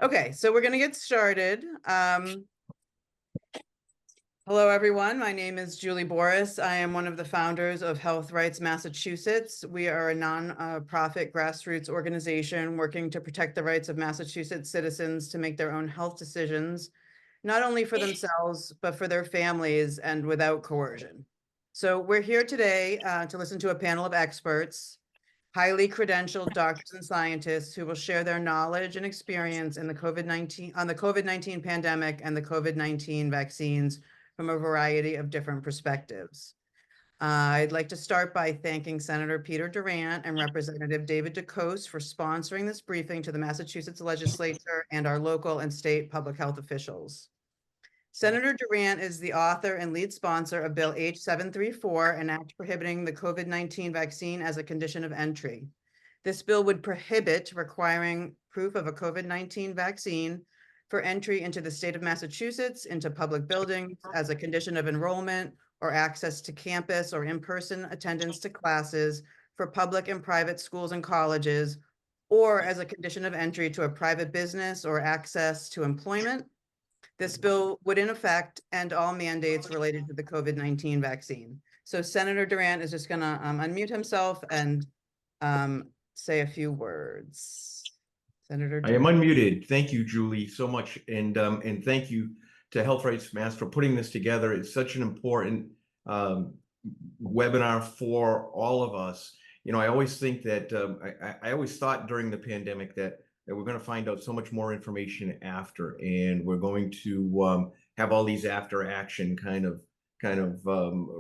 Okay, so we're going to get started. Hello, everyone. My name is Julie Boris. I am one of the founders of Health Rights Massachusetts. We are a non-profit grassroots organization working to protect the rights of Massachusetts citizens to make their own health decisions, not only for themselves, but for their families and without coercion. So we're here today to listen to a panel of experts, highly credentialed doctors and scientists who will share their knowledge and experience in the COVID-19 pandemic and the COVID-19 vaccines from a variety of different perspectives. I'd like to start by thanking Senator Peter Durant and Representative David DeCoste for sponsoring this briefing to the Massachusetts legislature and our local and state public health officials. Senator Durant is the author and lead sponsor of Bill H734, an act prohibiting the COVID-19 vaccine as a condition of entry. This bill would prohibit requiring proof of a COVID-19 vaccine for entry into the state of Massachusetts, into public buildings as a condition of enrollment or access to campus or in-person attendance to classes for public and private schools and colleges, or as a condition of entry to a private business or access to employment. This bill would, in effect, end all mandates related to the COVID-19 vaccine. So Senator Durant is just going to unmute himself and say a few words. Senator Durant. I am unmuted. Thank you, Julie, so much. And thank you to Health Rights Mass for putting this together. It's such an important webinar for all of us. You know, I always think that, I always thought during the pandemic that we're going to find out so much more information after, and we're going to have all these after action kind of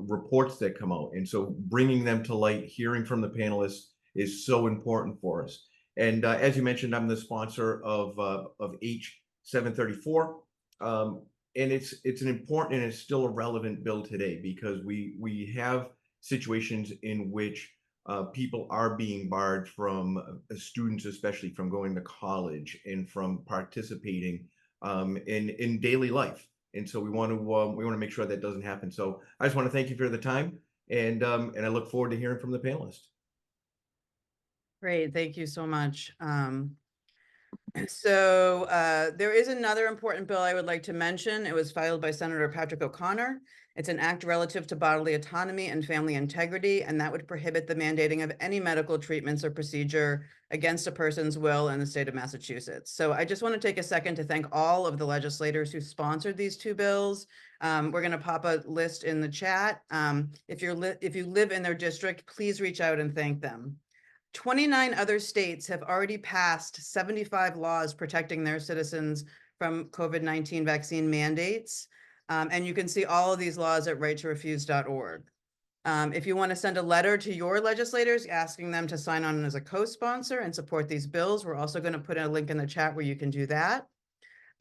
reports that come out. And so bringing them to light, hearing from the panelists is so important for us. And as you mentioned, I'm the sponsor of H734. And it's an important and it's still a relevant bill today because we have situations in which people are being barred from students, especially from going to college and from participating in daily life. And so we want to make sure that doesn't happen. So I just want to thank you for the time, and I look forward to hearing from the panelists. Great, thank you so much. So there is another important bill I would like to mention. It was filed by Senator Patrick O'Connor. It's an act relative to bodily autonomy and family integrity, and that would prohibit the mandating of any medical treatments or procedure against a person's will in the state of Massachusetts. So I just want to take a second to thank all of the legislators who sponsored these two bills. We're going to pop a list in the chat. If you live in their district, please reach out and thank them. 29 other states have already passed 75 laws protecting their citizens from COVID-19 vaccine mandates. And you can see all of these laws at righttorefuse.org. If you want to send a letter to your legislators asking them to sign on as a co-sponsor and support these bills, we're also going to put a link in the chat where you can do that.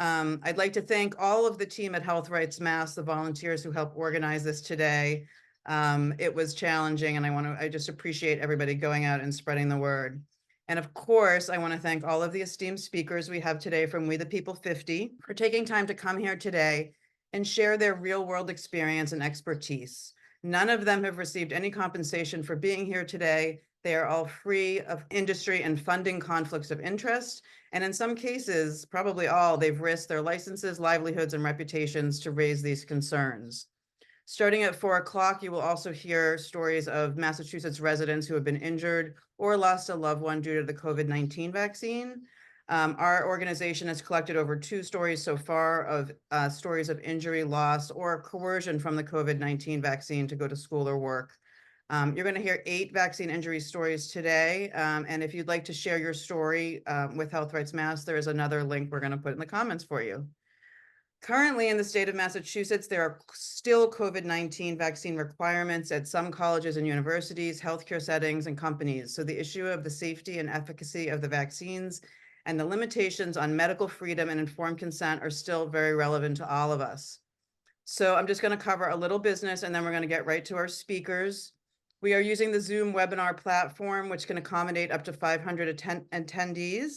I'd like to thank all of the team at Health Rights Mass, the volunteers who helped organize this today. It was challenging, and I just appreciate everybody going out and spreading the word. And of course, I want to thank all of the esteemed speakers we have today from We the People 50 for taking time to come here today and share their real world experience and expertise. None of them have received any compensation for being here today. They are all free of industry and funding conflicts of interest. And in some cases, probably all, they've risked their licenses, livelihoods, and reputations to raise these concerns. Starting at 4 o'clock, you will also hear stories of Massachusetts residents who have been injured or lost a loved one due to the COVID-19 vaccine. Our organization has collected over 2 stories so far of stories of injury, loss, or coercion from the COVID-19 vaccine to go to school or work. You're going to hear 8 vaccine injury stories today. And if you'd like to share your story with Health Rights Mass, there is another link we're going to put in the comments for you. Currently in the state of Massachusetts, there are still COVID-19 vaccine requirements at some colleges and universities, healthcare settings, and companies. So the issue of the safety and efficacy of the vaccines and the limitations on medical freedom and informed consent are still very relevant to all of us. So I'm just going to cover a little business, and then we're going to get right to our speakers. We are using the Zoom webinar platform, which can accommodate up to 500 attendees.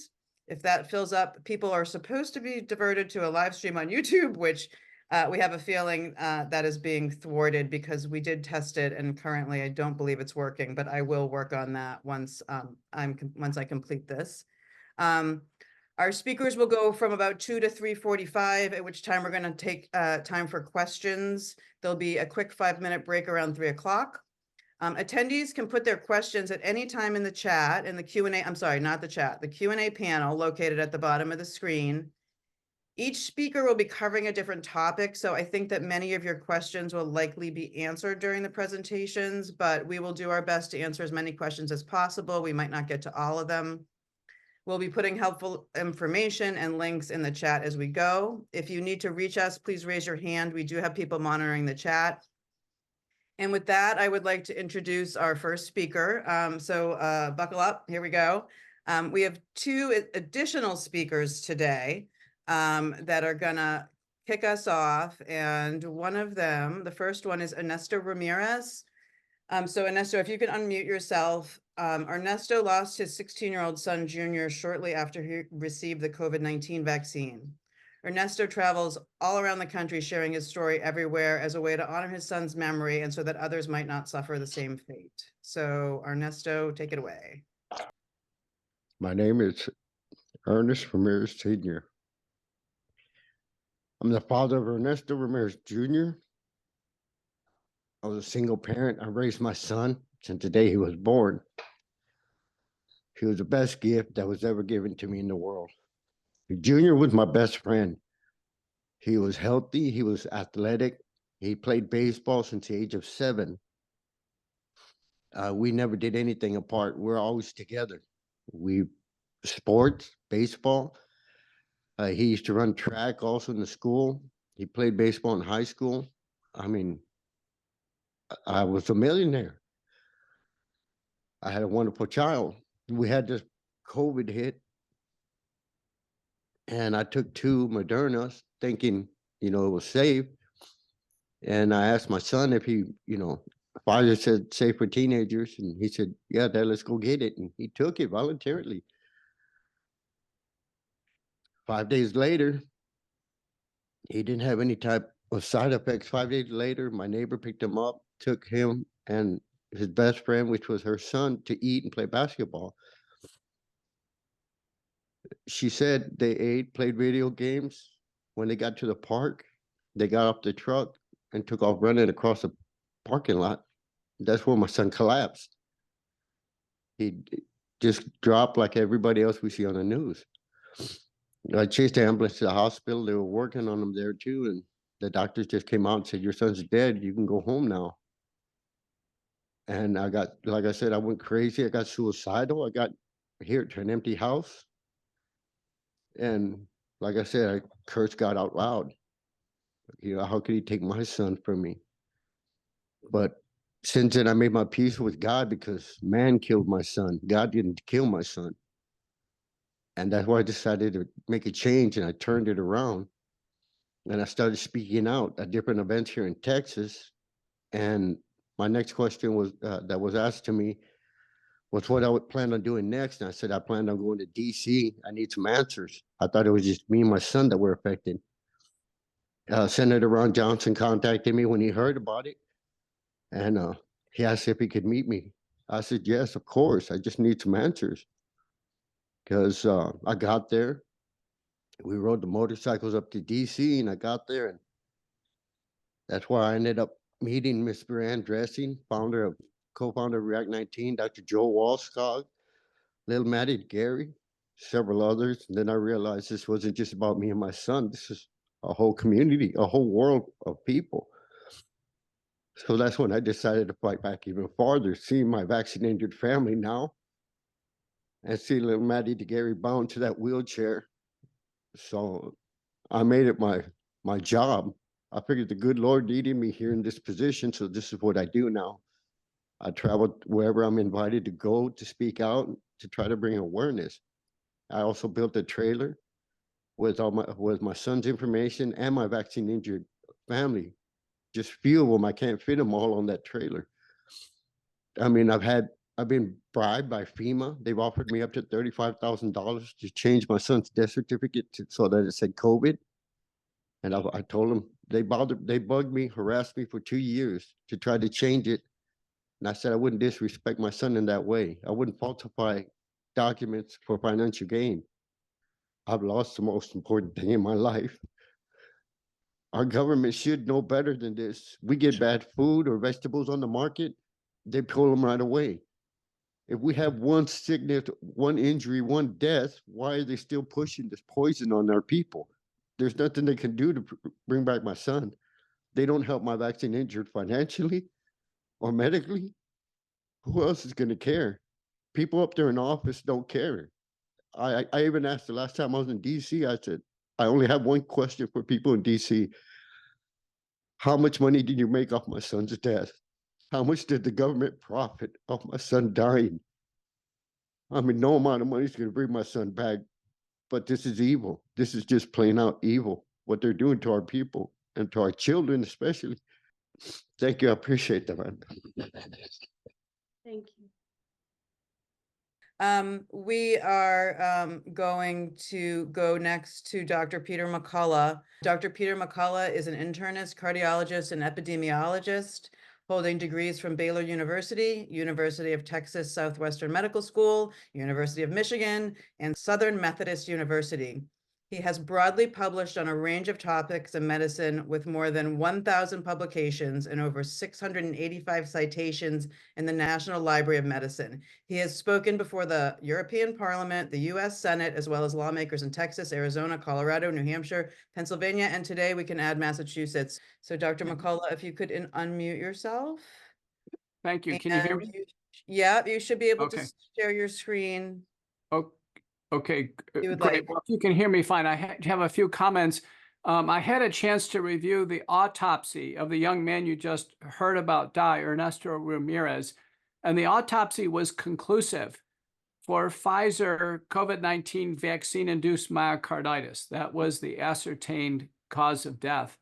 If that fills up, people are supposed to be diverted to a live stream on YouTube, which we have a feeling that is being thwarted because we did test it, and currently I don't believe it's working, but I will work on that once I complete this. Our speakers will go from about 2 to 3:45, at which time we're going to take time for questions. There'll be a quick 5-minute break around 3 o'clock. Attendees can put their questions at any time in the chat, in the Q&A, I'm sorry, not the chat, the Q&A panel located at the bottom of the screen. Each speaker will be covering a different topic, so I think that many of your questions will likely be answered during the presentations, but we will do our best to answer as many questions as possible. We might not get to all of them. We'll be putting helpful information and links in the chat as we go. If you need to reach us, please raise your hand. We do have people monitoring the chat. And with that, I would like to introduce our first speaker. Buckle up, here we go. We have 2 additional speakers today that are gonna kick us off. And one of them, the first one is Ernesto Ramirez. So Ernesto, if you can unmute yourself. Ernesto lost his 16-year-old son, Junior, shortly after he received the COVID-19 vaccine. Ernesto travels all around the country sharing his story everywhere as a way to honor his son's memory and so that others might not suffer the same fate. So Ernesto, take it away. My name is Ernest Ramirez Sr. I'm the father of Ernesto Ramirez Jr. I was a single parent. I raised my son since the day he was born. He was the best gift that was ever given to me in the world. Junior was my best friend. He was healthy. He was athletic. He played baseball since the age of 7. We never did anything apart. We're always together. Sports, baseball. He used to run track also in the school. He played baseball in high school. I mean, I was a millionaire. I had a wonderful child. We had this COVID hit, and I took 2 Modernas thinking, it was safe. And I asked my son if he, Pfizer said safe for teenagers, and he said, yeah, Dad, let's go get it. And he took it voluntarily. 5 days later, he didn't have any type of side effects. 5 days later, my neighbor picked him up, took him and his best friend, which was her son, to eat and play basketball. She said they ate, played video games. When they got to the park, they got off the truck and took off running across the parking lot. That's where my son collapsed. He just dropped like everybody else we see on the news. I chased the ambulance to the hospital. They were working on him there too. And the doctors just came out and said, your son's dead. You can go home now. And I got, like I said, I went crazy. I got suicidal. I got here to an empty house. And like I said, I cursed God out loud. How could he take my son from me? But since then, I made my peace with God because man killed my son. God didn't kill my son. And that's why I decided to make a change, and I turned it around. And I started speaking out at different events here in Texas. And my next question was that was asked to me was what I would plan on doing next. And I said, I planned on going to DC. I need some answers. I thought it was just me and my son that were affected. Senator Ron Johnson contacted me when he heard about it. And he asked if he could meet me. I said, yes, of course. I just need some answers. Because I got there. We rode the motorcycles up to DC, and I got there. And that's where I ended up meeting Miss Brianne Dressen, co-founder of React 19, Dr. Joe Walskog, Little Maddie Gary, several others. And then I realized this wasn't just about me and my son. This is a whole community, a whole world of people. So that's when I decided to fight back even farther, seeing my vaccine-injured family now and see little Maddie DeGarry bound to that wheelchair. So I made it my job. I figured the good Lord needed me here in this position, so this is what I do now. I travel wherever I'm invited to go to speak out, to try to bring awareness. I also built a trailer with my son's information and my vaccine-injured family. Just few of them, I can't fit them all on that trailer. I mean, I've been bribed by FEMA. They've offered me up to $35,000 to change my son's death certificate so that it said COVID. And I told them, they bugged me, harassed me for 2 years to try to change it. And I said I wouldn't disrespect my son in that way. I wouldn't falsify documents for financial gain. I've lost the most important thing in my life. Our government should know better than this. We get bad food or vegetables on the market, they pull them right away. If we have one sickness, one injury, one death, why are they still pushing this poison on our people? There's nothing they can do to bring back my son. They don't help my vaccine injured financially or medically. Who else is going to care? People up there in office don't care. I even asked the last time I was in DC, I said, I only have one question for people in DC. How much money did you make off my son's death? How much did the government profit off my son dying? I mean, no amount of money is going to bring my son back, but this is evil. This is just plain out evil, what they're doing to our people and to our children especially. Thank you. I appreciate that, man. Thank you. We are going to go next to Dr. Peter McCullough. Dr. Peter McCullough is an internist, cardiologist, and epidemiologist, holding degrees from Baylor University, University of Texas Southwestern Medical School, University of Michigan, and Southern Methodist University. He has broadly published on a range of topics in medicine with more than 1,000 publications and over 685 citations in the National Library of Medicine. He has spoken before the European Parliament, the U.S. Senate, as well as lawmakers in Texas, Arizona, Colorado, New Hampshire, Pennsylvania, and today we can add Massachusetts. So Dr. McCullough, if you could unmute yourself. Thank you. Can you hear me? Yeah, you should be able Okay. to share your screen. Okay, You would great. like. Well, if you can hear me fine, I have a few comments. I had a chance to review the autopsy of the young man you just heard about die, Ernesto Ramirez, and the autopsy was conclusive for Pfizer COVID-19 vaccine-induced myocarditis. That was the ascertained cause of death.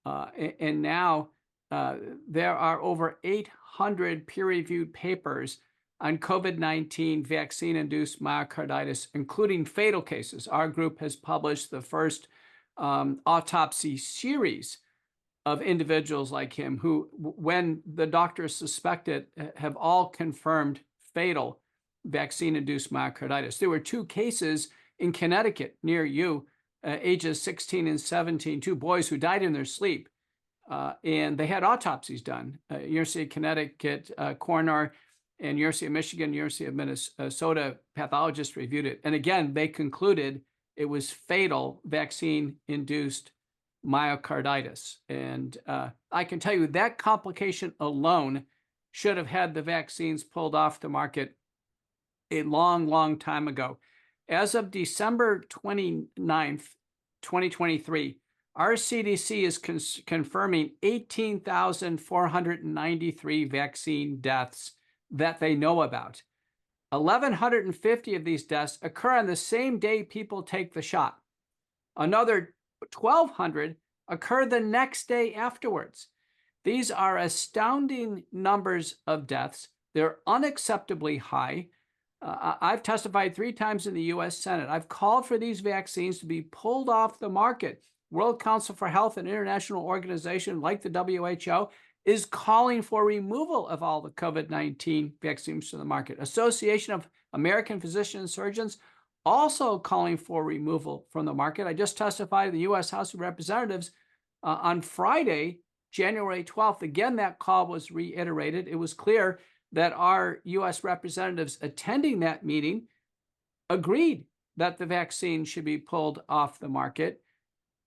And now there are over 800 peer-reviewed papers on COVID-19 vaccine-induced myocarditis, including fatal cases. Our group has published the first autopsy series of individuals like him who, when the doctors suspect it, have all confirmed fatal vaccine-induced myocarditis. There were 2 cases in Connecticut near you, ages 16 and 17, 2 boys who died in their sleep, and they had autopsies done. University of Connecticut coroner and University of Michigan, University of Minnesota pathologists reviewed it. And again, they concluded it was fatal vaccine-induced myocarditis. And I can tell you that complication alone should have had the vaccines pulled off the market a long, long time ago. As of December 29th, 2023, our CDC is confirming 18,493 vaccine deaths that they know about. 1,150 of these deaths occur on the same day people take the shot. Another 1,200 occur the next day afterwards. These are astounding numbers of deaths. They're unacceptably high. I've testified 3 times in the U.S. Senate. I've called for these vaccines to be pulled off the market. World Council for Health, an international organization like the WHO, is calling for removal of all the COVID-19 vaccines from the market. Association of American Physicians and Surgeons also calling for removal from the market. I just testified in the U.S. House of Representatives on Friday, January 12th. Again, that call was reiterated. It was clear that our U.S. representatives attending that meeting agreed that the vaccine should be pulled off the market.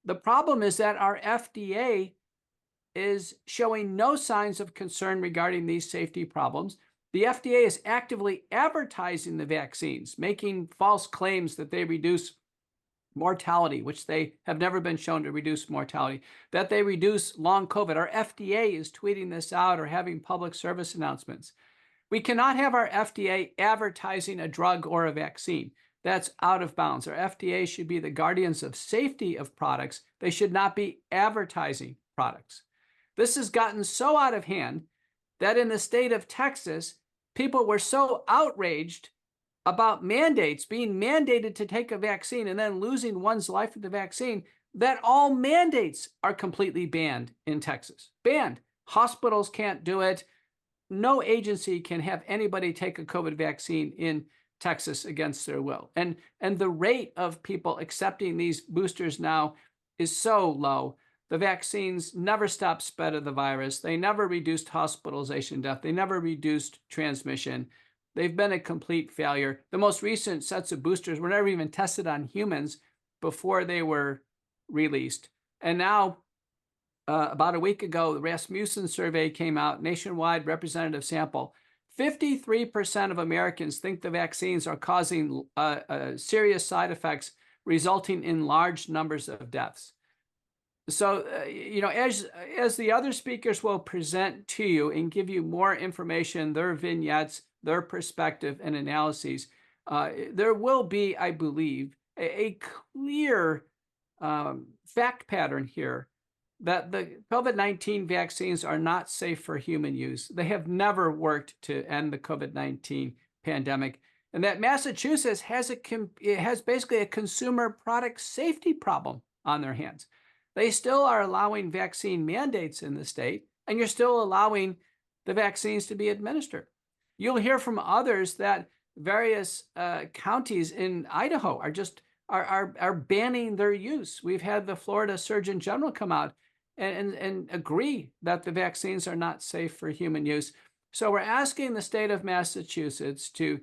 The problem is that our FDA is showing no signs of concern regarding these safety problems. The FDA is actively advertising the vaccines, making false claims that they reduce mortality, which they have never been shown to reduce mortality, that they reduce long COVID. Our FDA is tweeting this out or having public service announcements. We cannot have our FDA advertising a drug or a vaccine. That's out of bounds. Our FDA should be the guardians of safety of products. They should not be advertising products. This has gotten so out of hand that in the state of Texas, people were so outraged about mandates, being mandated to take a vaccine and then losing one's life with the vaccine, that all mandates are completely banned in Texas. Banned. Hospitals can't do it. No agency can have anybody take a COVID vaccine in Texas against their will. And the rate of people accepting these boosters now is so low. The vaccines never stopped spread of the virus. They never reduced hospitalization death. They never reduced transmission. They've been a complete failure. The most recent sets of boosters were never even tested on humans before they were released. And now, about a week ago, the Rasmussen survey came out, nationwide representative sample. 53% of Americans think the vaccines are causing serious side effects, resulting in large numbers of deaths. So, as the other speakers will present to you and give you more information, their vignettes, their perspective and analyses, there will be, I believe, a clear fact pattern here that the COVID-19 vaccines are not safe for human use. They have never worked to end the COVID-19 pandemic. And that Massachusetts has basically a consumer product safety problem on their hands. They still are allowing vaccine mandates in the state, and you're still allowing the vaccines to be administered. You'll hear from others that various counties in Idaho are banning their use. We've had the Florida Surgeon General come out and agree that the vaccines are not safe for human use. So we're asking the state of Massachusetts to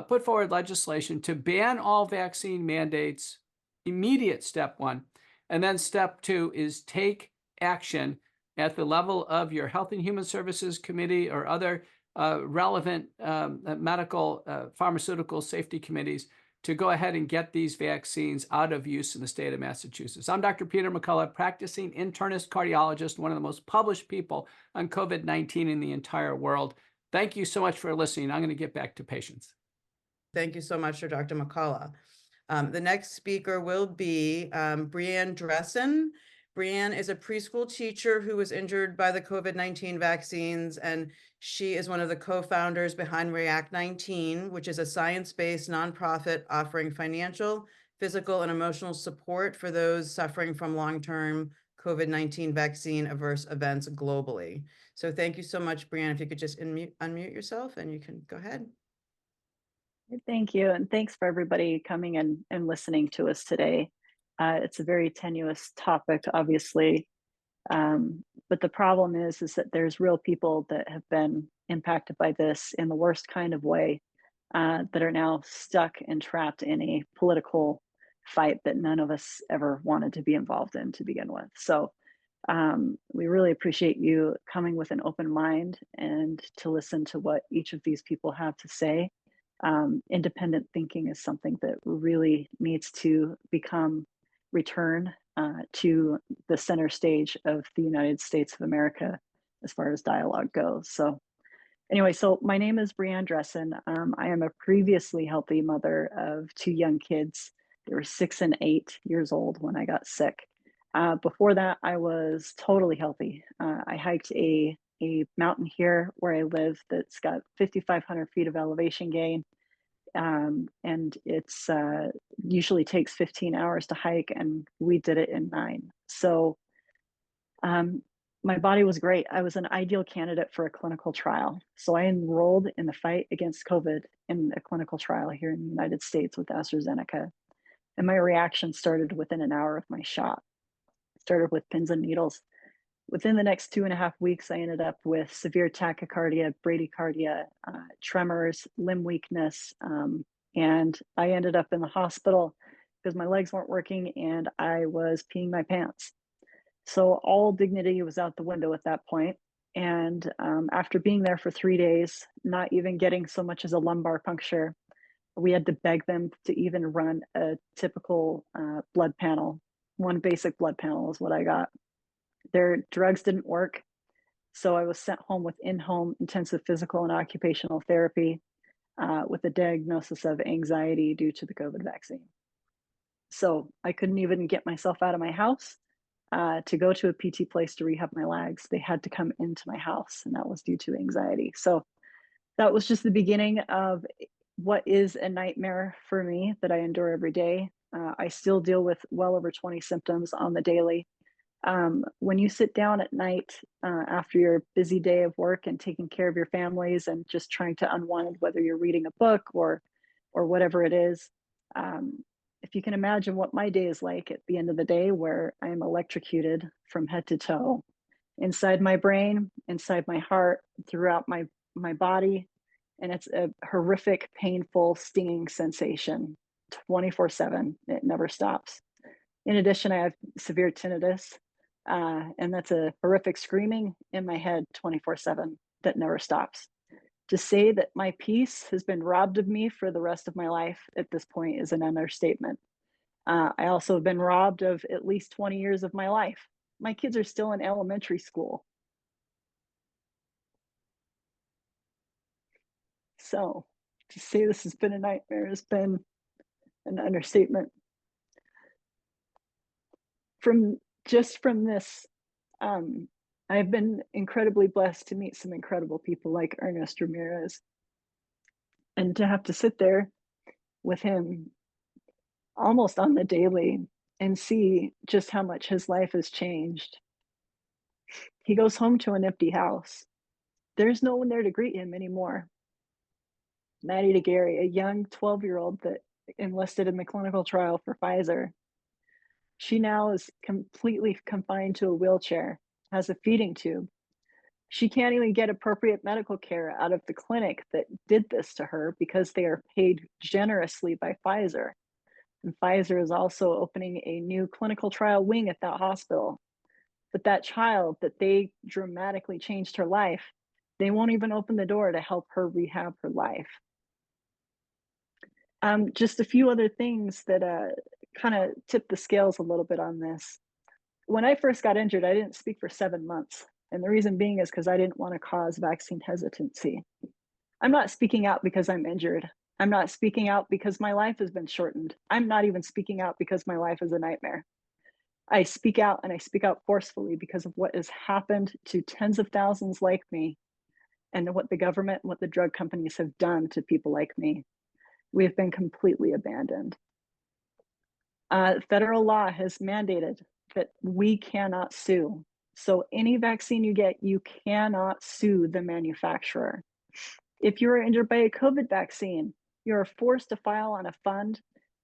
put forward legislation to ban all vaccine mandates, immediate step one. And then step two is take action at the level of your Health and Human Services Committee or other relevant medical pharmaceutical safety committees to go ahead and get these vaccines out of use in the state of Massachusetts. I'm Dr. Peter McCullough, practicing internist cardiologist, one of the most published people on COVID-19 in the entire world. Thank you so much for listening. I'm going to get back to patients. Thank you so much, Dr. McCullough. The next speaker will be Brianne Dressen. Brianne is a preschool teacher who was injured by the COVID-19 vaccines, and she is one of the co-founders behind React 19, which is a science-based nonprofit offering financial, physical, and emotional support for those suffering from long-term COVID-19 vaccine adverse events globally. So thank you so much, Brianne. If you could just unmute yourself and you can go ahead. Thank you, and thanks for everybody coming and listening to us today. It's a very tenuous topic, obviously, but the problem is that there's real people that have been impacted by this in the worst kind of way, that are now stuck and trapped in a political fight that none of us ever wanted to be involved in to begin with. So we really appreciate you coming with an open mind and to listen to what each of these people have to say. Independent thinking is something that really needs to return to the center stage of the United States of America as far as dialogue goes. So anyway, so my name is Brianne Dressen. I am a previously healthy mother of two young kids. They were 6 and 8 years old when I got sick. Before that, I was totally healthy. I hiked a mountain here where I live that's got 5,500 feet of elevation gain. And it's usually takes 15 hours to hike, and we did it in 9. So my body was great. I was an ideal candidate for a clinical trial. So I enrolled in the fight against COVID in a clinical trial here in the United States with AstraZeneca. And my reaction started within an hour of my shot. Started with pins and needles. Within the next 2.5 weeks, I ended up with severe tachycardia, bradycardia, tremors, limb weakness, and I ended up in the hospital because my legs weren't working and I was peeing my pants. So all dignity was out the window at that point. And after being there for 3 days, not even getting so much as a lumbar puncture, we had to beg them to even run a typical blood panel. One basic blood panel is what I got. Their drugs didn't work, so I was sent home with in-home intensive physical and occupational therapy with a diagnosis of anxiety due to the COVID vaccine. So I couldn't even get myself out of my house to go to a PT place to rehab my legs. They had to come into my house, and that was due to anxiety. So that was just the beginning of what is a nightmare for me that I endure every day. I still deal with well over 20 symptoms on the daily. When you sit down at night after your busy day of work and taking care of your families and just trying to unwind, whether you're reading a book or or whatever it is. If you can imagine what my day is like at the end of the day, where I am electrocuted from head to toe, inside my brain, inside my heart, throughout my body, and it's a horrific, painful, stinging sensation 24/7. It never stops. In addition, I have severe tinnitus, and that's a horrific screaming in my head 24/7 that never stops. To say that my peace has been robbed of me for the rest of my life at this point is an understatement. I also have been robbed of at least 20 years of my life. My kids are still in elementary school. So to say this has been a nightmare has been an understatement. From this, I've been incredibly blessed to meet some incredible people like Ernesto Ramirez, and to have to sit there with him almost on the daily and see just how much his life has changed. He goes home to an empty house. There's no one there to greet him anymore. Maddie DeGarry, a young 12-year-old that enlisted in the clinical trial for Pfizer, she now is completely confined to a wheelchair, has a feeding tube. She can't even get appropriate medical care out of the clinic that did this to her because they are paid generously by Pfizer. And Pfizer is also opening a new clinical trial wing at that hospital. But that child that they dramatically changed her life, they won't even open the door to help her rehab her life. Just a few other things that kind of tip the scales a little bit on this. When I first got injured, I didn't speak for 7 months. And the reason being is because I didn't want to cause vaccine hesitancy. I'm not speaking out because I'm injured. I'm not speaking out because my life has been shortened. I'm not even speaking out because my life is a nightmare. I speak out, and I speak out forcefully because of what has happened to tens of thousands like me, and what the government and what the drug companies have done to people like me. We have been completely abandoned. Federal law has mandated that we cannot sue. So any vaccine you get, you cannot sue the manufacturer. If you are injured by a COVID vaccine, you're forced to file on a fund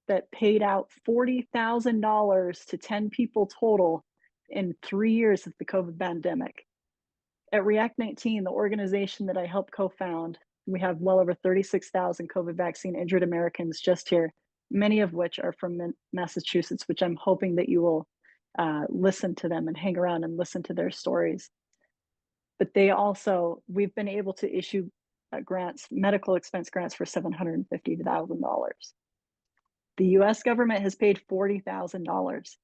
that paid out $40,000 to 10 people total in 3 years of the COVID pandemic. At React 19, the organization that I helped co-found, we have well over 36,000 COVID vaccine injured Americans just here, many of which are from Massachusetts, which I'm hoping that you will listen to them and hang around and listen to their stories. But they also, we've been able to issue grants, medical expense grants for $750,000. The US government has paid $40,000.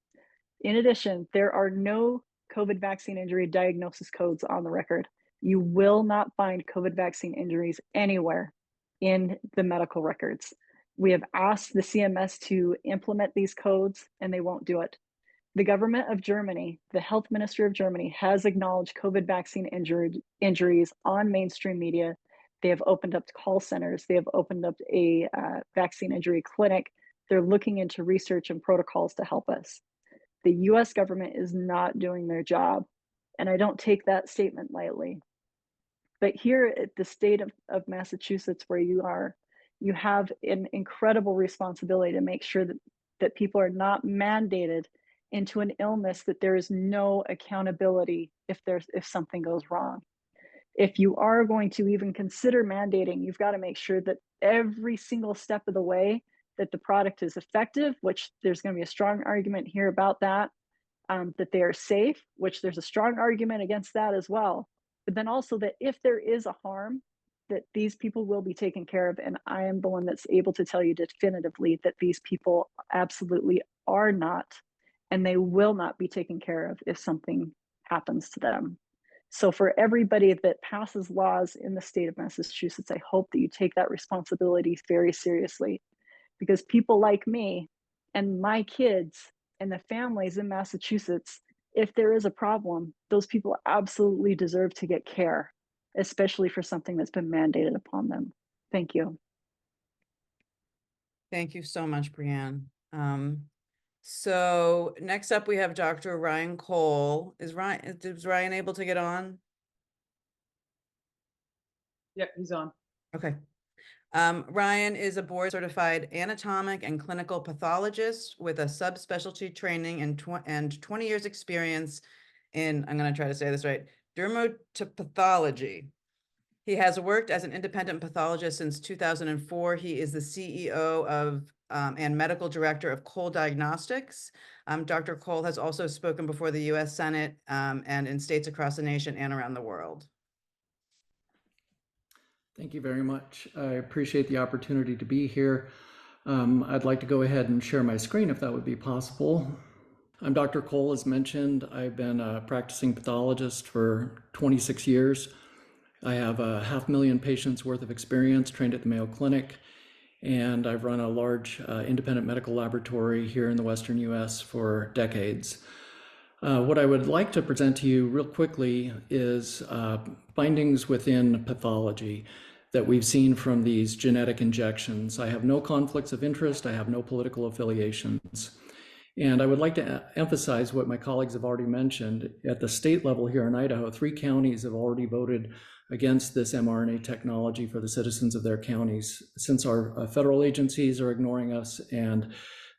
In addition, there are no COVID vaccine injury diagnosis codes on the record. You will not find COVID vaccine injuries anywhere in the medical records. We have asked the CMS to implement these codes, and they won't do it. The government of Germany, the health minister of Germany, has acknowledged COVID vaccine injuries on mainstream media. They have opened up call centers. They have opened up a vaccine injury clinic. They're looking into research and protocols to help us. The US government is not doing their job, and I don't take that statement lightly. But here at the state of Massachusetts, where you are, you have an incredible responsibility to make sure that people are not mandated into an illness that there is no accountability if something goes wrong. If you are going to even consider mandating, you've got to make sure that every single step of the way that the product is effective, which there's going to be a strong argument here about that they are safe, which there's a strong argument against that as well. But then also that if there is a harm, that these people will be taken care of. And I am the one that's able to tell you definitively that these people absolutely are not, and they will not be taken care of if something happens to them. So for everybody that passes laws in the state of Massachusetts, I hope that you take that responsibility very seriously, because people like me and my kids and the families in Massachusetts, if there is a problem, those people absolutely deserve to get care, especially for something that's been mandated upon them. Thank you. Thank you so much, Brianne. So next up, we have Dr. Ryan Cole. Is Ryan able to get on? Yep, he's on. Okay. Ryan is a board certified anatomic and clinical pathologist with a subspecialty training and 20 years experience in, I'm going to try to say this right, dermatopathology. He has worked as an independent pathologist since 2004. He is the CEO of and medical director of Cole Diagnostics. Dr. Cole has also spoken before the U.S. Senate and in states across the nation and around the world. Thank you very much. I appreciate the opportunity to be here. I'd like to go ahead and share my screen if that would be possible. I'm Dr. Cole, as mentioned. I've been a practicing pathologist for 26 years. I have 500,000 patients worth of experience, trained at the Mayo Clinic, and I've run a large independent medical laboratory here in the Western US for decades. What I would like to present to you real quickly is findings within pathology that we've seen from these genetic injections. I have no conflicts of interest. I have no political affiliations. And I would like to emphasize what my colleagues have already mentioned. At the state level here in Idaho, 3 counties have already voted against this mRNA technology for the citizens of their counties. Since our federal agencies are ignoring us and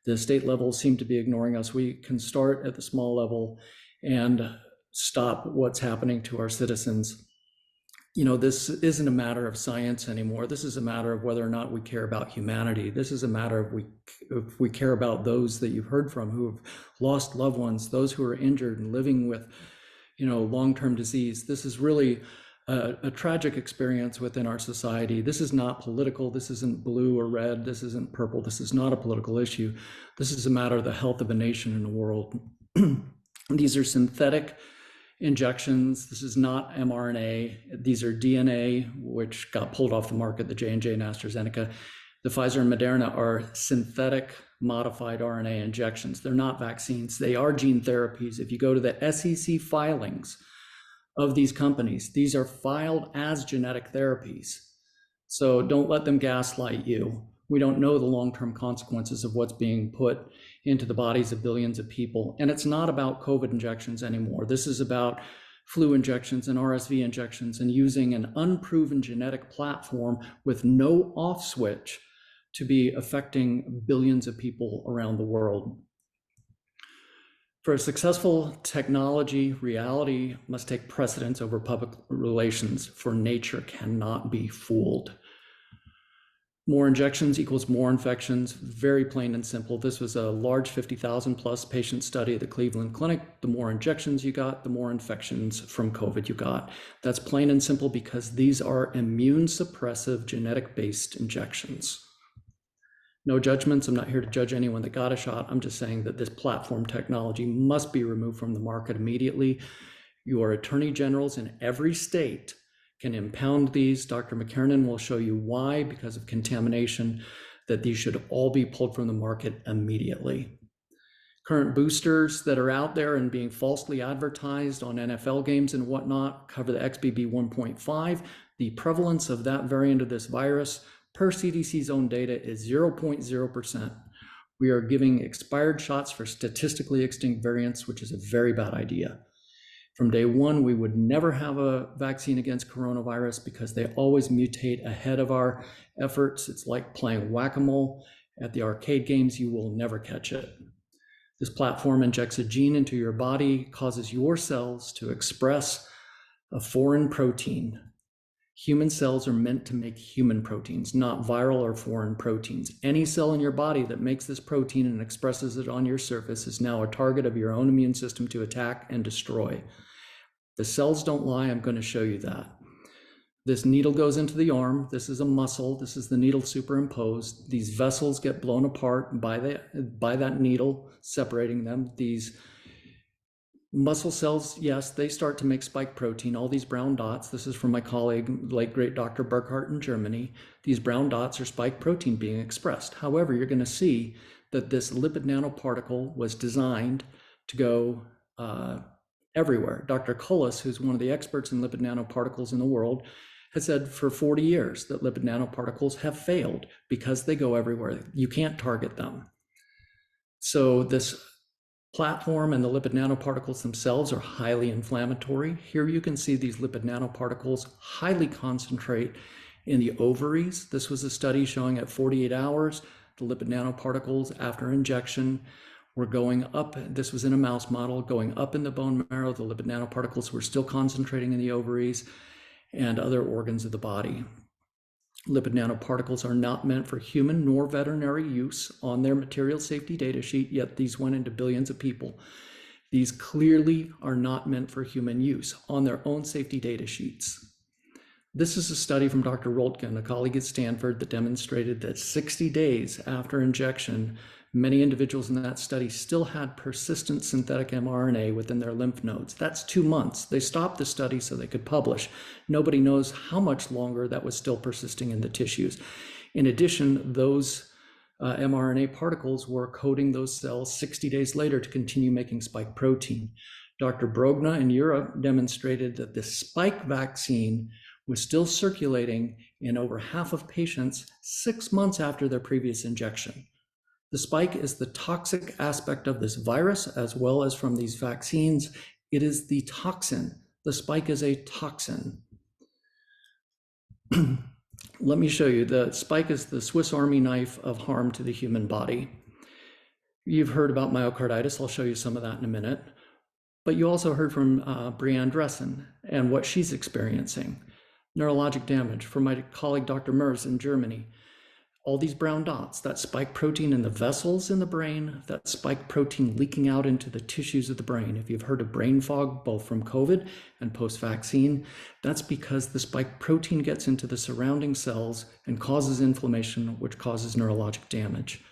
the state levels seem to be ignoring us, we can start at the small level and stop what's happening to our citizens. You know, this isn't a matter of science anymore. This is a matter of whether or not we care about humanity. This is a matter of if we care about those that you've heard from who have lost loved ones, those who are injured and living with, you know, long-term disease. This is really a tragic experience within our society. This is not political. This isn't blue or red. This isn't purple. This is not a political issue. This is a matter of the health of a nation and the world. These are synthetic injections. This is not mRNA. These are DNA, which got pulled off the market, the J&J and AstraZeneca. The Pfizer and Moderna are synthetic modified RNA injections. They're not vaccines. They are gene therapies. If you go to the SEC filings of these companies, these are filed as genetic therapies. So don't let them gaslight you. We don't know the long-term consequences of what's being put into the bodies of billions of people. And it's not about COVID injections anymore. This is about flu injections and RSV injections and using an unproven genetic platform with no off switch to be affecting billions of people around the world. For a successful technology, reality must take precedence over public relations, for nature cannot be fooled. More injections equals more infections, very plain and simple. This was a large 50,000 plus patient study at the Cleveland Clinic. The more injections you got, the more infections from COVID you got. That's plain and simple because these are immune suppressive genetic-based injections. No judgments. I'm not here to judge anyone that got a shot. I'm just saying that this platform technology must be removed from the market immediately. Your attorney generals in every state can impound these. Dr. McKernan will show you why, because of contamination, that these should all be pulled from the market immediately. Current boosters that are out there and being falsely advertised on NFL games and whatnot cover the XBB 1.5. The prevalence of that variant of this virus, per CDC's own data, is 0.0%. We are giving expired shots for statistically extinct variants, which is a very bad idea. From day one, we would never have a vaccine against coronavirus because they always mutate ahead of our efforts. It's like playing whack-a-mole at the arcade games. You will never catch it. This platform injects a gene into your body, causes your cells to express a foreign protein. Human cells are meant to make human proteins, not viral or foreign proteins. Any cell in your body that makes this protein and expresses it on your surface is now a target of your own immune system to attack and destroy. The cells don't lie. I'm going to show you that. This needle goes into the arm. This is a muscle. This is the needle superimposed. These vessels get blown apart by that needle, separating them. These muscle cells, yes, they start to make spike protein, all these brown dots. This is from my colleague, late great Dr. Burkhardt in Germany. These brown dots are spike protein being expressed. However, you're going to see that this lipid nanoparticle was designed to go everywhere. Dr. McCullough, who's one of the experts in lipid nanoparticles in the world, has said for 40 years that lipid nanoparticles have failed because they go everywhere. You can't target them. So this platform and the lipid nanoparticles themselves are highly inflammatory. Here you can see these lipid nanoparticles highly concentrate In the ovaries, this was a study showing at 48 hours, the lipid nanoparticles after injection were going up. This was in a mouse model, going up in the bone marrow. The lipid nanoparticles were still concentrating in the ovaries and other organs of the body. Lipid nanoparticles are not meant for human nor veterinary use on their material safety data sheet, yet these went into billions of people. These clearly are not meant for human use on their own safety data sheets. This is a study from Dr. Roltgen, a colleague at Stanford, that demonstrated that 60 days after injection, many individuals in that study still had persistent synthetic mRNA within their lymph nodes. That's 2 months. They stopped the study so they could publish. Nobody knows how much longer that was still persisting in the tissues. In addition, those mRNA particles were coating those cells 60 days later to continue making spike protein. Dr. Brogna in Europe demonstrated that the spike vaccine was still circulating in over half of patients 6 months after their previous injection. The spike is the toxic aspect of this virus, as well as from these vaccines. It is the toxin. The spike is a toxin. Let me show you. The spike is the Swiss Army knife of harm to the human body. You've heard about myocarditis. I'll show you some of that in a minute. But you also heard from Brianne Dressen and what she's experiencing. Neurologic damage from my colleague, Dr. Merz in Germany. All these brown dots, that spike protein in the vessels in the brain, that spike protein leaking out into the tissues of the brain. If you've heard of brain fog, both from COVID and post-vaccine, that's because the spike protein gets into the surrounding cells and causes inflammation, which causes neurologic damage.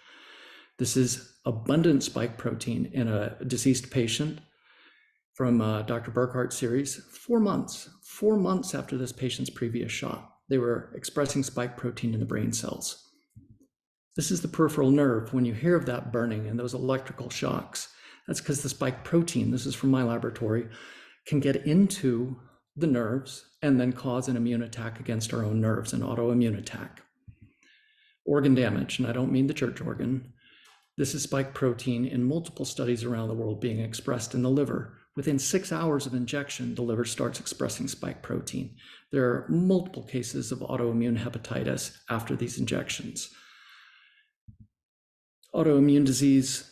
This is abundant spike protein in a deceased patient from Dr. Burkhart's series. 4 months after this patient's previous shot, they were expressing spike protein in the brain cells. This is the peripheral nerve. When you hear of that burning and those electrical shocks, that's because the spike protein, this is from my laboratory, can get into the nerves and then cause an immune attack against our own nerves, an autoimmune attack. Organ damage, and I don't mean the church organ. This is spike protein in multiple studies around the world being expressed in the liver. Within 6 hours of injection, the liver starts expressing spike protein. There are multiple cases of autoimmune hepatitis after these injections. Autoimmune disease,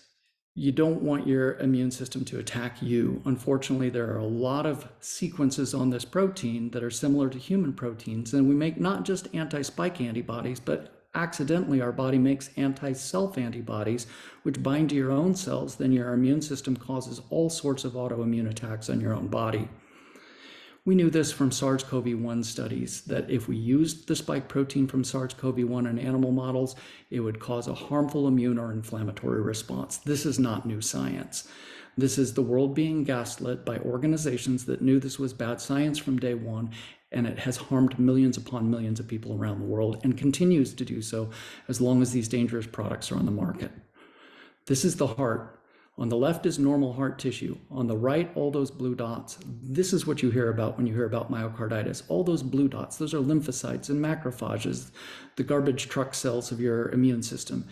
you don't want your immune system to attack you. Unfortunately, there are a lot of sequences on this protein that are similar to human proteins, and we make not just anti-spike antibodies, but accidentally our body makes anti-self antibodies, which bind to your own cells. Then your immune system causes all sorts of autoimmune attacks on your own body. We knew this from SARS-CoV-1 studies, that if we used the spike protein from SARS-CoV-1 in animal models, it would cause a harmful immune or inflammatory response. This is not new science. This is the world being gaslit by organizations that knew this was bad science from day one, and it has harmed millions upon millions of people around the world and continues to do so as long as these dangerous products are on the market. This is the heart. On the left is normal heart tissue. On the right, all those blue dots. This is what you hear about when you hear about myocarditis. All those blue dots, those are lymphocytes and macrophages, the garbage truck cells of your immune system,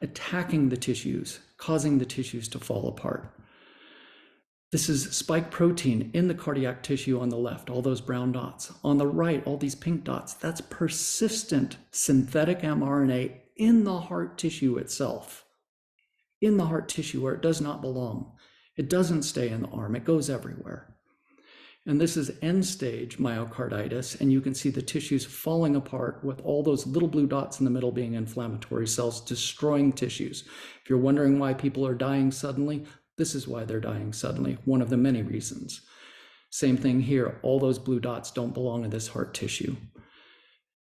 attacking the tissues, causing the tissues to fall apart. This is spike protein in the cardiac tissue on the left, all those brown dots. On the right, all these pink dots. That's persistent synthetic mRNA in the heart tissue itself. In the heart tissue where it does not belong. It doesn't stay in the arm, it goes everywhere. And this is end stage myocarditis, and you can see the tissues falling apart with all those little blue dots in the middle being inflammatory cells destroying tissues. If you're wondering why people are dying suddenly, this is why they're dying suddenly, one of the many reasons. Same thing here, all those blue dots don't belong in this heart tissue.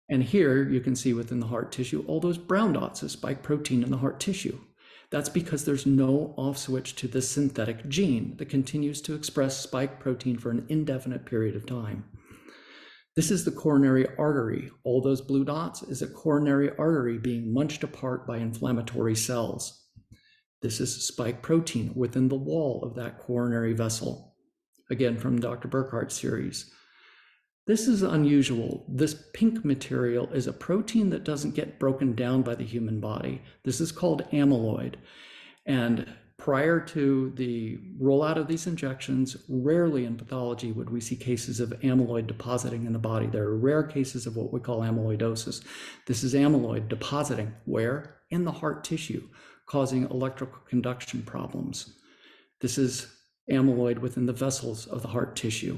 And here you can see within the heart tissue, all those brown dots of spike protein in the heart tissue. That's because there's no off switch to the synthetic gene that continues to express spike protein for an indefinite period of time. This is the coronary artery. All those blue dots is a coronary artery being munched apart by inflammatory cells. This is spike protein within the wall of that coronary vessel. Again, from Dr. Burkhart's series. This is unusual. This pink material is a protein that doesn't get broken down by the human body. This is called amyloid. And Prior to the rollout of these injections, rarely in pathology would we see cases of amyloid depositing in the body. There are rare cases of what we call amyloidosis. This is amyloid depositing. Where? In the heart tissue, causing electrical conduction problems. This is amyloid within the vessels of the heart tissue.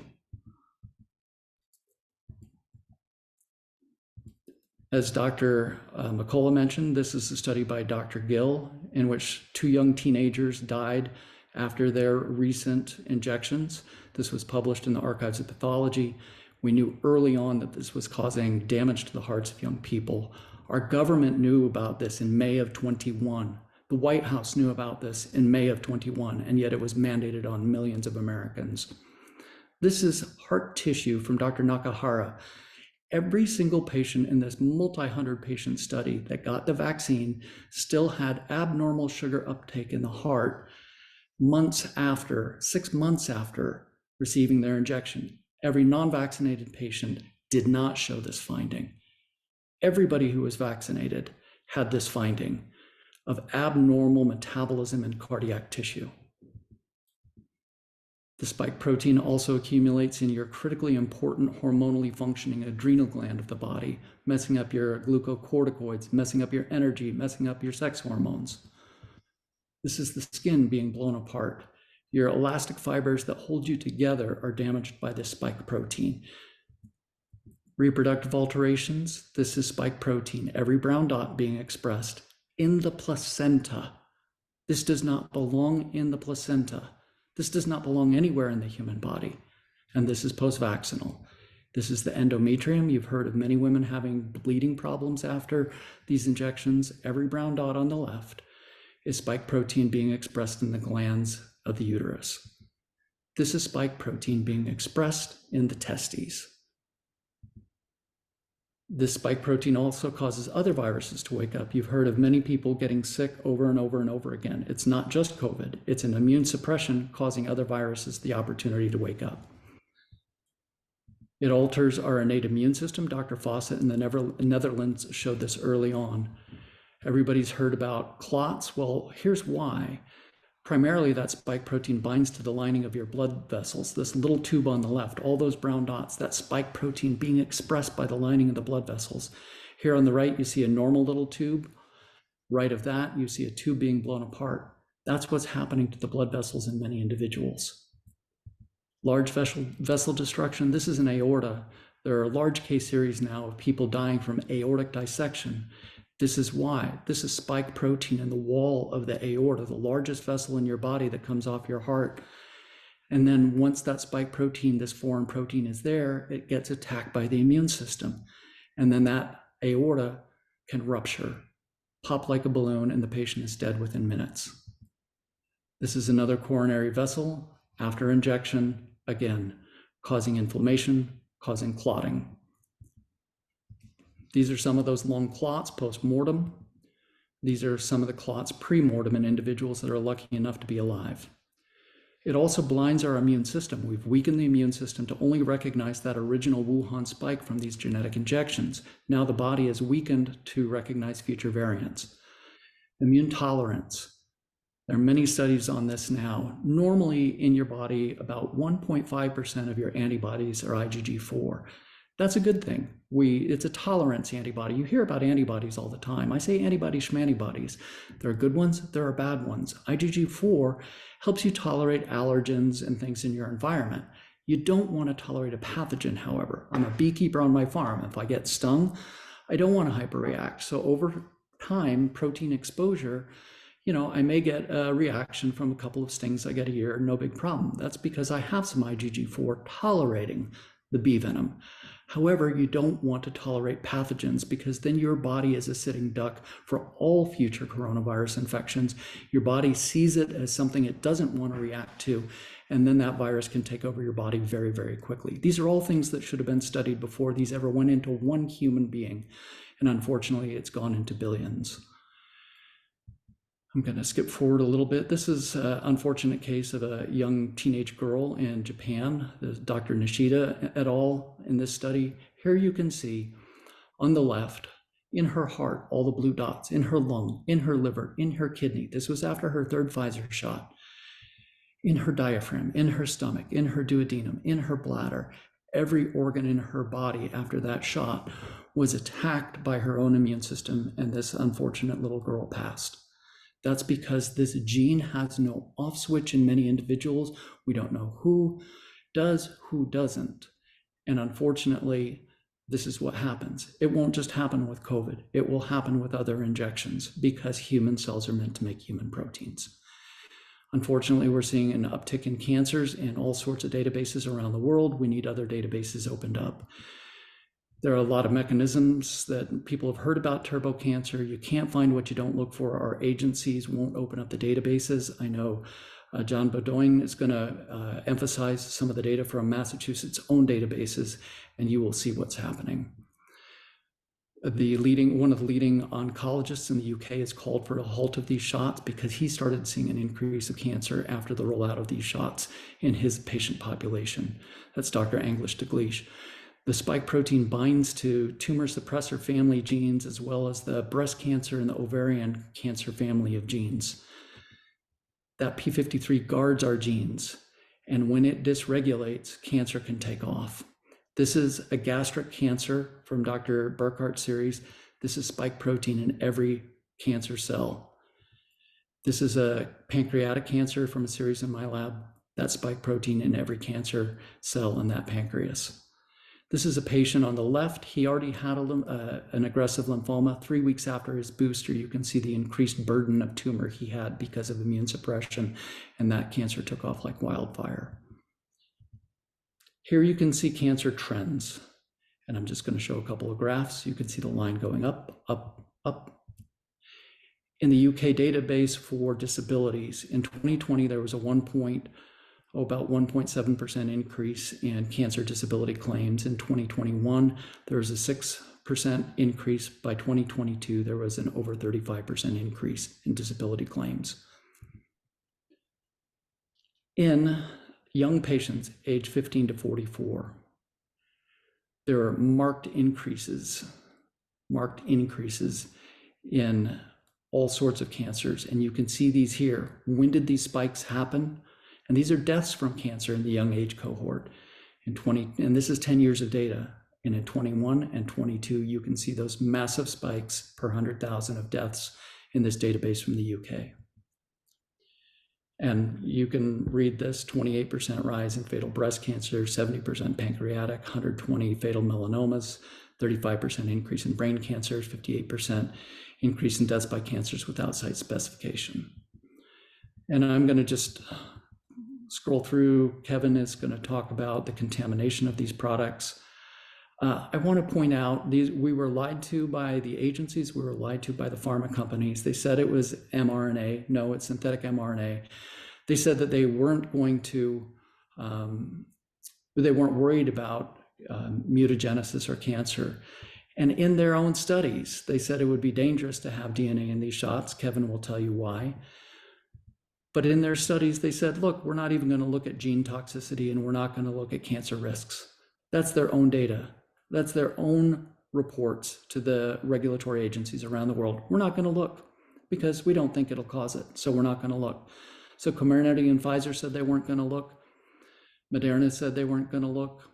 As Dr. McCullough mentioned, this is a study by Dr. Gill in which 2 young teenagers died after their recent injections. This was published in the Archives of Pathology. We knew early on that this was causing damage to the hearts of young people. Our government knew about this in May of 21. The White House knew about this in May of 21, and yet it was mandated on millions of Americans. This is heart tissue from Dr. Nakahara. Every single patient in this multi-hundred patient study that got the vaccine still had abnormal sugar uptake in the heart months after, 6 months after receiving their injection. Every non-vaccinated patient did not show this finding. Everybody who was vaccinated had this finding of abnormal metabolism in cardiac tissue. The spike protein also accumulates in your critically important hormonally functioning adrenal gland of the body, messing up your glucocorticoids, messing up your energy, messing up your sex hormones. This is the skin being blown apart. Your elastic fibers that hold you together are damaged by this spike protein. Reproductive alterations, this is spike protein, every brown dot being expressed in the placenta. This does not belong in the placenta. This does not belong anywhere in the human body. And this is post-vaccinal. This is the endometrium. You've heard of many women having bleeding problems after these injections. Every brown dot on the left is spike protein being expressed in the glands of the uterus. This is spike protein being expressed in the testes. This spike protein also causes other viruses to wake up. You've heard of many people getting sick over and over and over again. It's not just COVID. It's an immune suppression causing other viruses the opportunity to wake up. It alters our innate immune system. Dr. Fawcett in the Netherlands showed this early on. Everybody's heard about clots. Well, here's why. Primarily, that spike protein binds to the lining of your blood vessels. This little tube on the left, all those brown dots, that spike protein being expressed by the lining of the blood vessels. Here on the right, you see a normal little tube. Right of that, you see a tube being blown apart. That's what's happening to the blood vessels in many individuals. Large vessel destruction, this is an aorta. There are large case series now of people dying from aortic dissection. This is why. This is spike protein in the wall of the aorta, the largest vessel in your body that comes off your heart. And then once that spike protein, this foreign protein is there, it gets attacked by the immune system. And then that aorta can rupture, pop like a balloon, and the patient is dead within minutes. This is another coronary vessel after injection, again, causing inflammation, causing clotting. These are some of those long clots post-mortem. These are some of the clots pre-mortem in individuals that are lucky enough to be alive. It also blinds our immune system. We've weakened the immune system to only recognize that original Wuhan spike from these genetic injections. Now the body is weakened to recognize future variants. Immune tolerance. There are many studies on this now. Normally in your body, about 1.5% of your antibodies are IgG4. That's a good thing. It's a tolerance antibody. You hear about antibodies all the time. I say antibodies, schmantibodies. There are good ones, there are bad ones. IgG4 helps you tolerate allergens and things in your environment. You don't want to tolerate a pathogen, however. I'm a beekeeper on my farm. If I get stung, I don't want to hyperreact. So over time, protein exposure, I may get a reaction from a couple of stings I get a year, no big problem. That's because I have some IgG4 tolerating the bee venom. However, you don't want to tolerate pathogens because then your body is a sitting duck for all future coronavirus infections. Your body sees it as something it doesn't want to react to, and then that virus can take over your body very, very quickly. These are all things that should have been studied before these ever went into one human being, and unfortunately, it's gone into billions. I'm going to skip forward a little bit. This is an unfortunate case of a young teenage girl in Japan. There's Dr. Nishida et al. In this study. Here you can see on the left in her heart, all the blue dots, in her lung, in her liver, in her kidney. This was after her third Pfizer shot. In her diaphragm, in her stomach, in her duodenum, in her bladder. Every organ in her body after that shot was attacked by her own immune system, and this unfortunate little girl passed. That's because this gene has no off switch in many individuals. We don't know who does, who doesn't. And unfortunately, this is what happens. It won't just happen with COVID. It will happen with other injections because human cells are meant to make human proteins. Unfortunately, we're seeing an uptick in cancers in all sorts of databases around the world. We need other databases opened up. There are a lot of mechanisms that people have heard about turbo cancer. You can't find what you don't look for. Our agencies won't open up the databases. I know John Beaudoin is going to emphasize some of the data from Massachusetts' own databases, and you will see what's happening. One of the leading oncologists in the UK has called for a halt of these shots because he started seeing an increase of cancer after the rollout of these shots in his patient population. That's Dr. Anglish Daglish. The spike protein binds to tumor suppressor family genes as well as the breast cancer and the ovarian cancer family of genes. That P53 guards our genes, and when it dysregulates, cancer can take off. This is a gastric cancer from Dr. Burkhart's series. This is spike protein in every cancer cell. This is a pancreatic cancer from a series in my lab. That's spike protein in every cancer cell in that pancreas. This is a patient on the left. He already had an aggressive lymphoma. 3 weeks after his booster, you can see the increased burden of tumor he had because of immune suppression, and that cancer took off like wildfire. Here you can see cancer trends, and I'm just going to show a couple of graphs. You can see the line going up, up, up. In the UK database for disabilities, in 2020, there was a about 1.7% increase in cancer disability claims. In 2021, there was a 6% increase. By 2022, there was an over 35% increase in disability claims. In young patients aged 15 to 44, there are marked increases in all sorts of cancers. And you can see these here. When did these spikes happen? And these are deaths from cancer in the young age cohort. And this is 10 years of data. And in 21 and 22, you can see those massive spikes per 100,000 of deaths in this database from the UK. And you can read this: 28% rise in fatal breast cancer, 70% pancreatic, 120 fatal melanomas, 35% increase in brain cancers, 58% increase in deaths by cancers without site specification. And I'm going to just scroll through. Kevin is going to talk about the contamination of these products. I want to point out, we were lied to by the agencies, we were lied to by the pharma companies. They said it was mRNA. No, it's synthetic mRNA. They said that they weren't going to, they weren't worried about mutagenesis or cancer. And in their own studies, they said it would be dangerous to have DNA in these shots. Kevin will tell you why. But in their studies, they said, look, we're not even going to look at gene toxicity, and we're not going to look at cancer risks. That's their own data. That's their own reports to the regulatory agencies around the world. We're not going to look because we don't think it'll cause it. So we're not going to look. So Comirnaty and Pfizer said they weren't going to look. Moderna said they weren't going to look.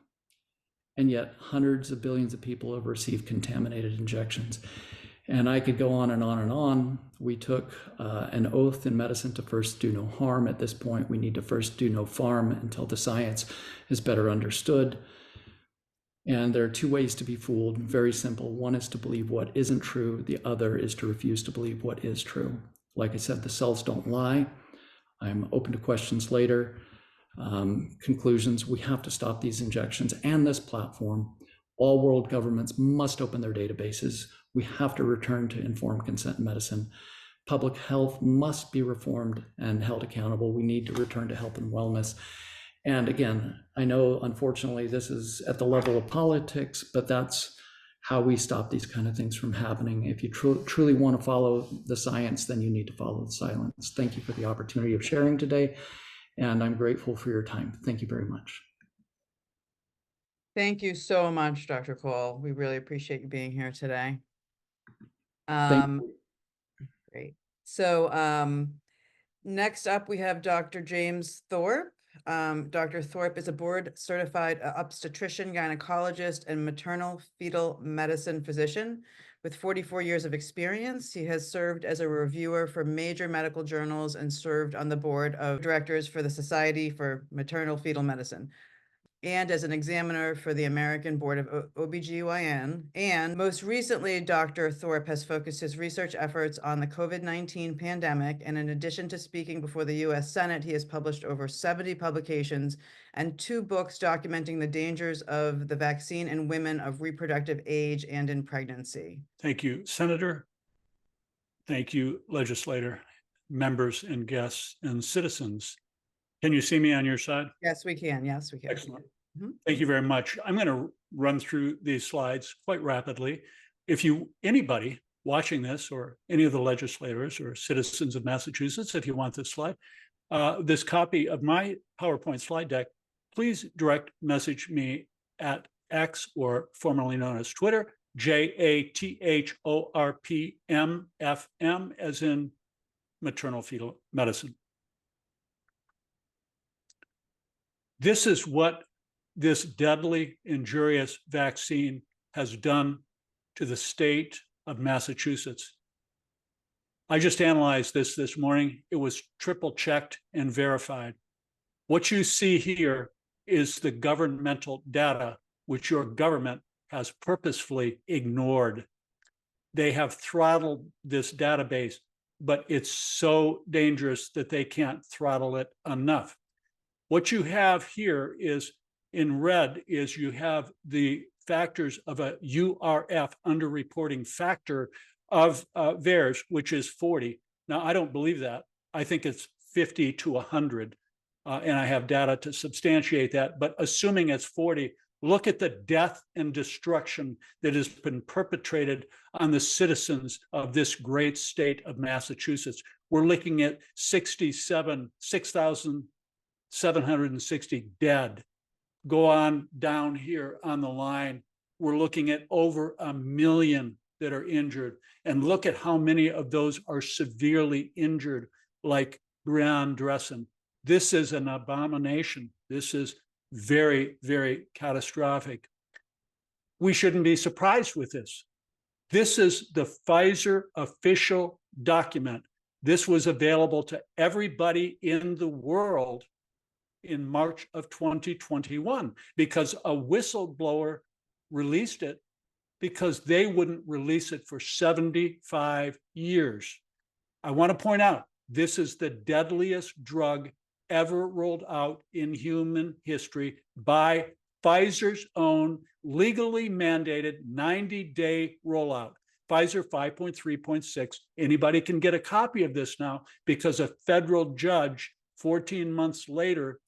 And yet hundreds of billions of people have received contaminated injections. And I could go on and on and on. We took an oath in medicine to first do no harm. At this point, we need to first do no harm until the science is better understood. And there are two ways to be fooled, very simple. One is to believe what isn't true. The other is to refuse to believe what is true. Like I said, the cells don't lie. I'm open to questions later. Conclusions: we have to stop these injections and this platform. All world governments must open their databases. We have to return to informed consent in medicine. Public health must be reformed and held accountable. We need to return to health and wellness. And again, I know, unfortunately, this is at the level of politics, but that's how we stop these kind of things from happening. If you truly want to follow the science, then you need to follow the silence. Thank you for the opportunity of sharing today, and I'm grateful for your time. Thank you very much. Thank you so much, Dr. Cole. We really appreciate you being here today. Thank you. Great. So next up, we have Dr. James Thorpe. Dr. Thorpe is a board certified obstetrician, gynecologist, and maternal fetal medicine physician with 44 years of experience. He has served as a reviewer for major medical journals and served on the board of directors for the Society for Maternal Fetal Medicine, and as an examiner for the American Board of OBGYN. And most recently, Dr. Thorpe has focused his research efforts on the COVID-19 pandemic. And in addition to speaking before the US Senate, he has published over 70 publications and 2 books documenting the dangers of the vaccine in women of reproductive age and in pregnancy. Thank you, Senator. Thank you, legislator, members and guests and citizens. Can you see me on your side? Yes, we can. Yes, we can. Excellent. Mhm. Thank you very much. I'm going to run through these slides quite rapidly. If anybody watching this, or any of the legislators or citizens of Massachusetts, if you want this slide, this copy of my PowerPoint slide deck, please direct message me at X, or formerly known as Twitter, JATHORPMFM, as in maternal fetal medicine. This is what this deadly, injurious vaccine has done to the state of Massachusetts. I just analyzed this morning. It was triple checked and verified. What you see here is the governmental data, which your government has purposefully ignored. They have throttled this database, but it's so dangerous that they can't throttle it enough. What you have here is, in red, is you have the factors of a URF, underreporting factor, of VAERS, which is 40. Now, I don't believe that. I think it's 50 to 100, and I have data to substantiate that. But assuming it's 40, look at the death and destruction that has been perpetrated on the citizens of this great state of Massachusetts. We're looking at 6,760 dead. Go on down here on the line. We're looking at over 1 million that are injured. And look at how many of those are severely injured, like Brianne Dressen. This is an abomination. This is very, very catastrophic. We shouldn't be surprised with this. This is the Pfizer official document. This was available to everybody in the world in March of 2021, because a whistleblower released it, because they wouldn't release it for 75 years. I want to point out, this is the deadliest drug ever rolled out in human history by Pfizer's own legally mandated 90-day rollout. Pfizer 5.3.6. Anybody can get a copy of this now, because a federal judge 14 months later,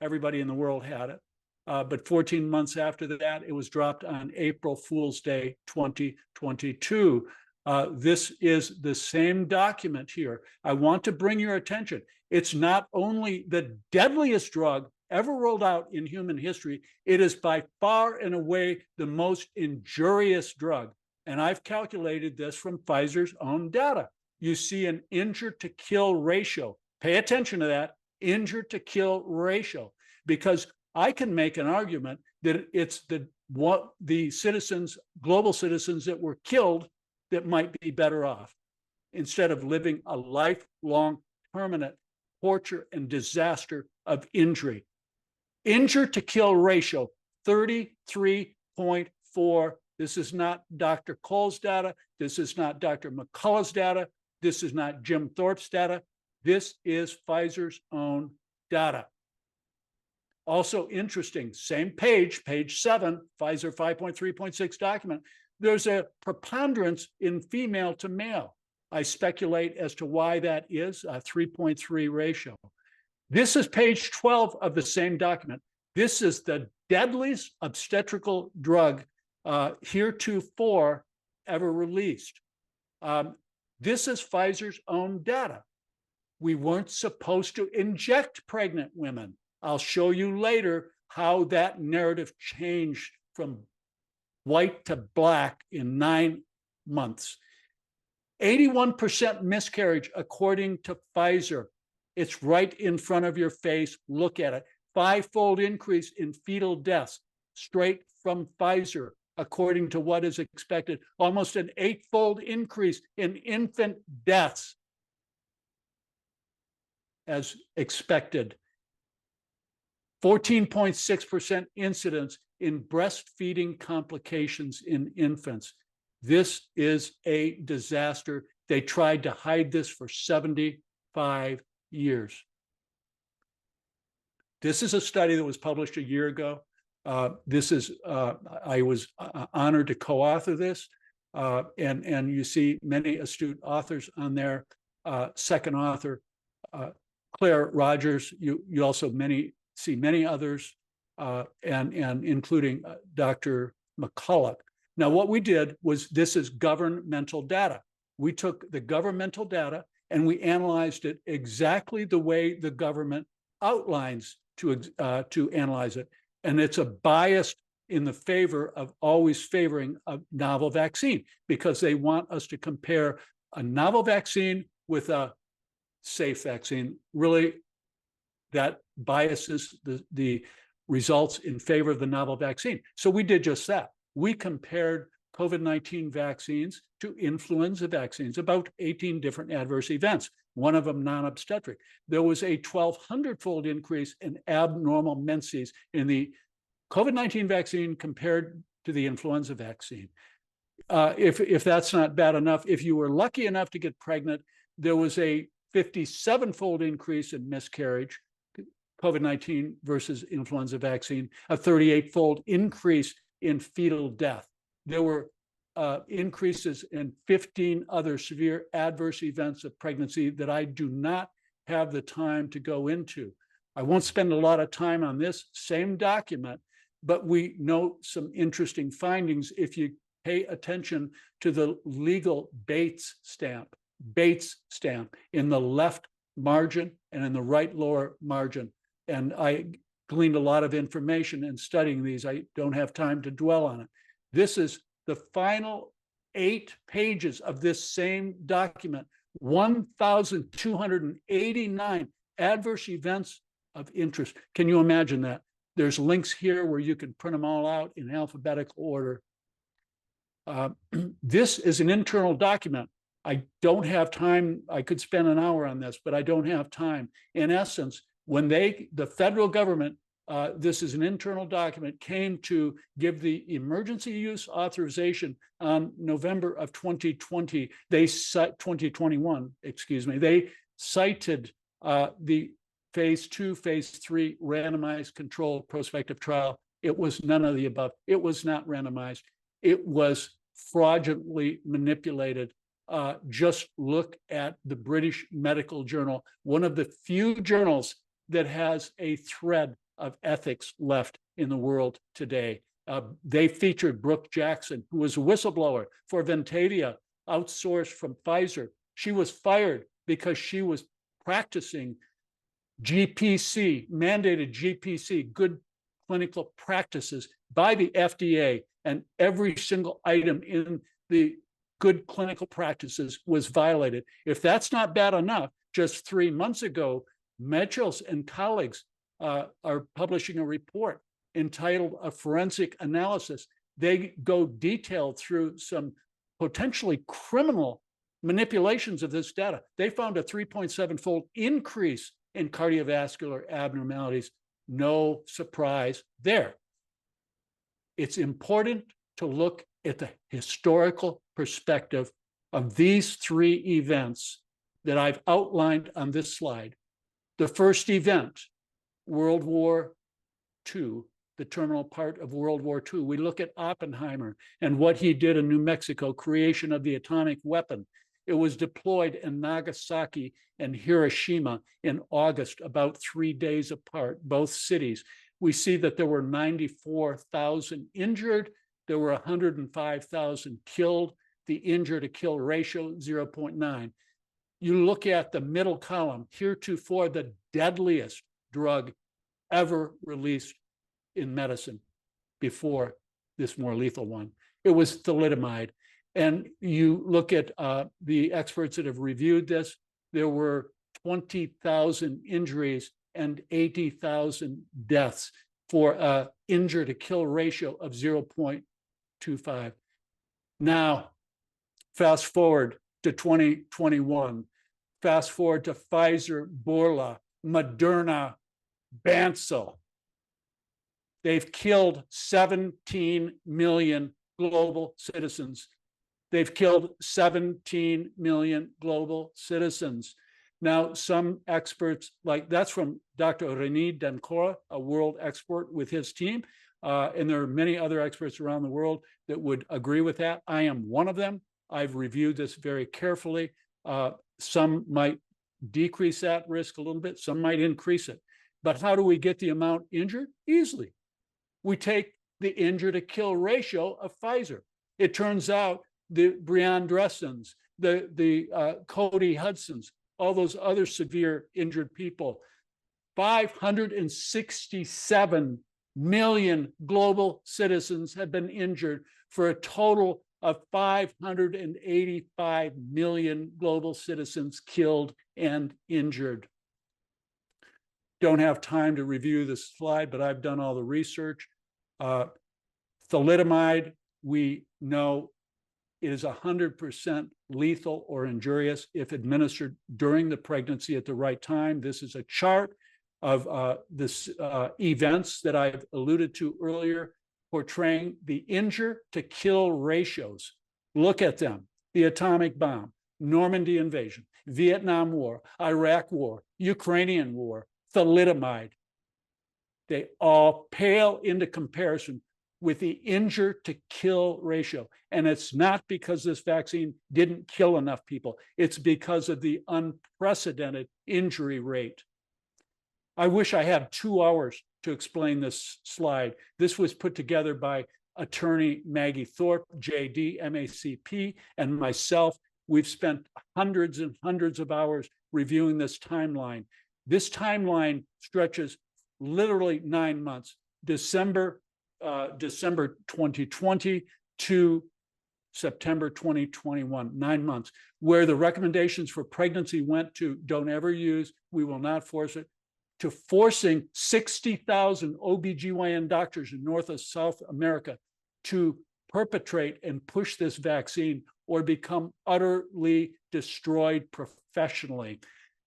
everybody in the world had it. But 14 months after that, it was dropped on April Fool's Day, 2022. This is the same document here. I want to bring your attention. It's not only the deadliest drug ever rolled out in human history, it is by far and away the most injurious drug. And I've calculated this from Pfizer's own data. You see an injured to kill ratio. Pay attention to that, injured to kill ratio, because I can make an argument that it's the citizens, global citizens that were killed, that might be better off, instead of living a lifelong, permanent torture and disaster of injury. Injured to kill ratio, 33.4. This is not Dr. Cole's data. This is not Dr. McCullough's data. This is not Jim Thorpe's data. This is Pfizer's own data. Also interesting, same page, page 7, Pfizer 5.3.6 document. There's a preponderance in female to male. I speculate as to why that is, a 3.3 ratio. This is page 12 of the same document. This is the deadliest obstetrical drug heretofore ever released. This is Pfizer's own data. We weren't supposed to inject pregnant women. I'll show you later how that narrative changed from white to black in 9 months. 81% miscarriage according to Pfizer. It's right in front of your face. Look at it. 5-fold increase in fetal deaths straight from Pfizer, according to what is expected. Almost an 8-fold increase in infant deaths as expected. 14.6% incidence in breastfeeding complications in infants. This is a disaster. They tried to hide this for 75 years. This is a study that was published a year ago. I was honored to co-author this, and you see many astute authors on there. Second author, Claire Rogers. You also see many others, and including Dr. McCullough. Now, what we did was, this is governmental data. We took the governmental data and we analyzed it exactly the way the government outlines to analyze it. And it's a bias in the favor of always favoring a novel vaccine, because they want us to compare a novel vaccine with a safe vaccine. Really, that biases the results in favor of the novel vaccine. So we did just that. We compared COVID-19 vaccines to influenza vaccines, about 18 different adverse events, one of them non-obstetric. There was a 1,200-fold increase in abnormal menses in the COVID-19 vaccine compared to the influenza vaccine. If that's not bad enough, if you were lucky enough to get pregnant, there was a 57-fold increase in miscarriage, COVID-19 versus influenza vaccine, a 38-fold increase in fetal death. There were increases in 15 other severe adverse events of pregnancy that I do not have the time to go into. I won't spend a lot of time on this same document, but we note some interesting findings if you pay attention to the legal Bates stamp in the left margin and in the right lower margin. And I gleaned a lot of information in studying these. I don't have time to dwell on it. This is the final 8 pages of this same document, 1,289 adverse events of interest. Can you imagine that? There's links here where you can print them all out in alphabetical order. This is an internal document. I don't have time. I could spend an hour on this, but I don't have time. In essence, when the federal government, this is an internal document, came to give the emergency use authorization on November of 2020, 2021, excuse me, they cited the phase 2, phase 3 randomized controlled prospective trial. It was none of the above. It was not randomized. It was fraudulently manipulated. Just look at the British Medical Journal, one of the few journals that has a thread of ethics left in the world today. They featured Brooke Jackson, who was a whistleblower for Ventavia, outsourced from Pfizer. She was fired because she was practicing GPC, mandated GPC, good clinical practices, by the FDA, and every single item in the good clinical practices was violated. If that's not bad enough, just 3 months ago, Mitchells and colleagues are publishing a report entitled A Forensic Analysis. They go detailed through some potentially criminal manipulations of this data. They found a 3.7-fold increase in cardiovascular abnormalities. No surprise there. It's important to look at the historical perspective of these 3 events that I've outlined on this slide. The first event, World War II, the terminal part of World War II. We look at Oppenheimer and what he did in New Mexico, creation of the atomic weapon. It was deployed in Nagasaki and Hiroshima in August, about 3 days apart, both cities. We see that there were 94,000 injured. There were 105,000 killed. The injured to kill ratio, 0.9. You look at the middle column, heretofore the deadliest drug ever released in medicine before this more lethal one. It was thalidomide. And you look at the experts that have reviewed this, there were 20,000 injuries and 80,000 deaths for an injure to kill ratio of 0.25. Now, fast forward to 2021, fast forward to Pfizer, Borla, Moderna, Bansal. They've killed 17 million global citizens. They've killed 17 million global citizens. Now, some experts, like that's from Dr. René Dancora, a world expert with his team, and there are many other experts around the world that would agree with that. I am one of them. I've reviewed this very carefully. Some might decrease that risk a little bit. Some might increase it. But how do we get the amount injured? Easily. We take the injure to kill ratio of Pfizer. It turns out the Brianne Dressens, the Cody Hudsons, all those other severe injured people, 567 million global citizens have been injured for a total of 585 million global citizens killed and injured. Don't have time to review this slide, but I've done all the research. Thalidomide, we know it is 100% lethal or injurious if administered during the pregnancy at the right time. This is a chart of events that I've alluded to earlier, portraying the injure to kill ratios. Look at them: the atomic bomb, Normandy invasion, Vietnam War, Iraq War, Ukrainian War, thalidomide. They all pale into comparison with the injure to kill ratio. And it's not because this vaccine didn't kill enough people. It's because of the unprecedented injury rate. I wish I had 2 hours to explain this slide. This was put together by attorney Maggie Thorpe, J.D., MACP, and myself. We've spent hundreds and hundreds of hours reviewing this timeline. This timeline stretches literally 9 months, December 2020 to September 2021, 9 months, where the recommendations for pregnancy went to don't ever use, we will not force it, to forcing 60,000 OBGYN doctors in North and South America to perpetrate and push this vaccine or become utterly destroyed professionally.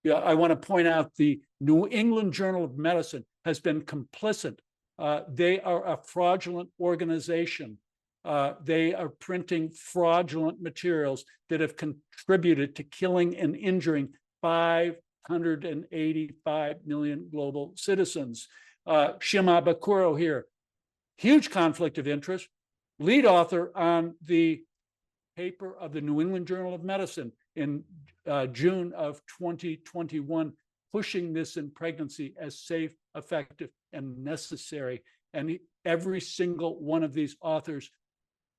Yeah, I want to point out the New England Journal of Medicine has been complicit. They are a fraudulent organization. They are printing fraudulent materials that have contributed to killing and injuring 585 million global citizens. Shimabukuro here, huge conflict of interest, lead author on the paper of the New England Journal of Medicine in June of 2021, pushing this in pregnancy as safe, effective, and necessary. And every single one of these authors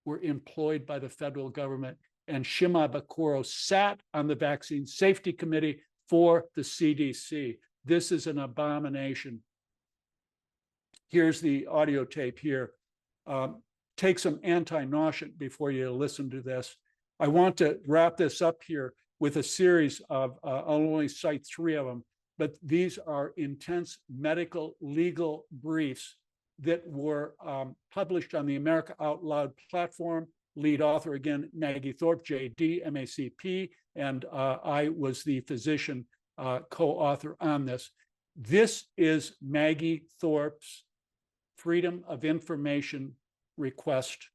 were employed by the federal government. And Shimabukuro sat on the Vaccine Safety Committee for the CDC. This is an abomination. Here's the audio tape here. Take some anti-nauseant before you listen to this. I want to wrap this up here with a series of, I'll only cite 3 of them, but these are intense medical legal briefs that were published on the America Out Loud platform. Lead author, again, Maggie Thorpe, J.D., MACP, and I was the physician co-author on this. This is Maggie Thorpe's Freedom of Information request.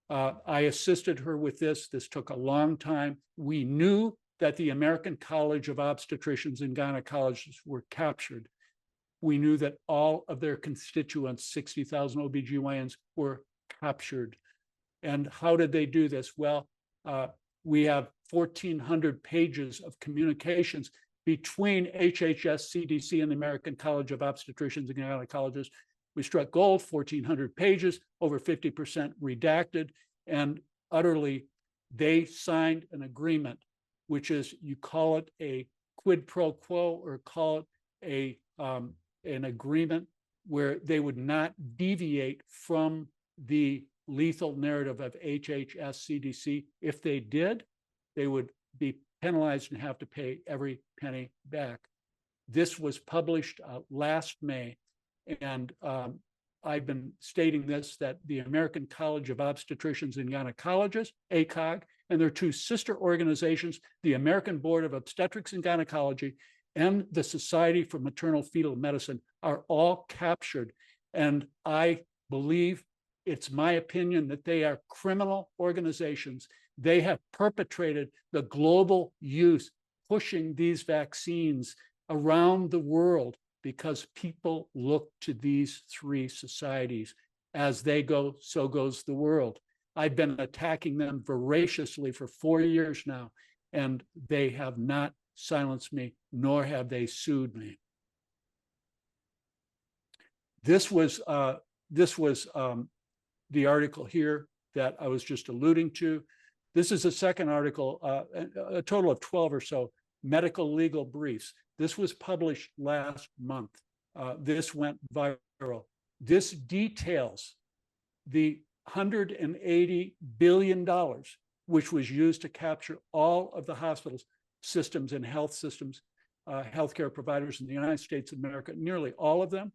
I assisted her with this. This took a long time. We knew that the American College of Obstetricians and Gynecologists were captured. We knew that all of their constituents, 60,000 OBGYNs, were captured. And how did they do this? Well, we have 1,400 pages of communications between HHS, CDC, and the American College of Obstetricians and Gynecologists. We struck gold, 1,400 pages, over 50% redacted, and utterly, they signed an agreement, which is, you call it a quid pro quo or call it an agreement where they would not deviate from the lethal narrative of HHS CDC. If they did, they would be penalized and have to pay every penny back. This was published last May, and I've been stating this, that the American College of Obstetricians and Gynecologists, ACOG, and their two sister organizations, the American Board of Obstetrics and Gynecology and the Society for Maternal Fetal Medicine, are all captured. And I believe, it's my opinion, that they are criminal organizations. They have perpetrated the global use, pushing these vaccines around the world because people look to these three societies. As they go, so goes the world. I've been attacking them voraciously for 4 years now, and they have not silenced me, nor have they sued me. This was the article here that I was just alluding to. This is a second article, a total of 12 or so medical legal briefs. This was published last month. This went viral. This details the $180 billion which was used to capture all of the hospitals, systems, and health systems, healthcare providers in the United States of America, nearly all of them,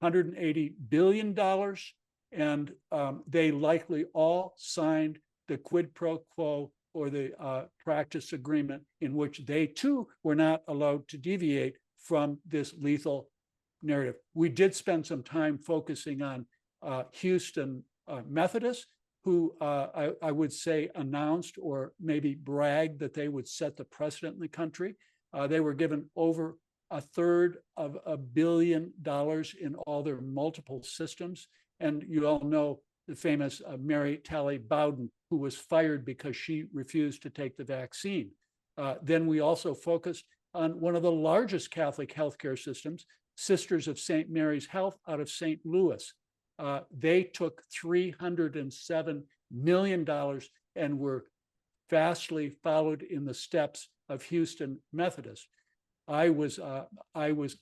$180 billion. And they likely all signed the quid pro quo, or the practice agreement, in which they too were not allowed to deviate from this lethal narrative. We did spend some time focusing on Houston Methodist, who I would say announced or maybe bragged that they would set the precedent in the country. They were given over $1/3 of $1 billion in all their multiple systems. And you all know the famous Mary Talley Bowden, who was fired because she refused to take the vaccine. Then we also focused on one of the largest Catholic healthcare systems, Sisters of St. Mary's Health out of St. Louis. They took $307 million and were fastly followed in the steps of Houston Methodist. I was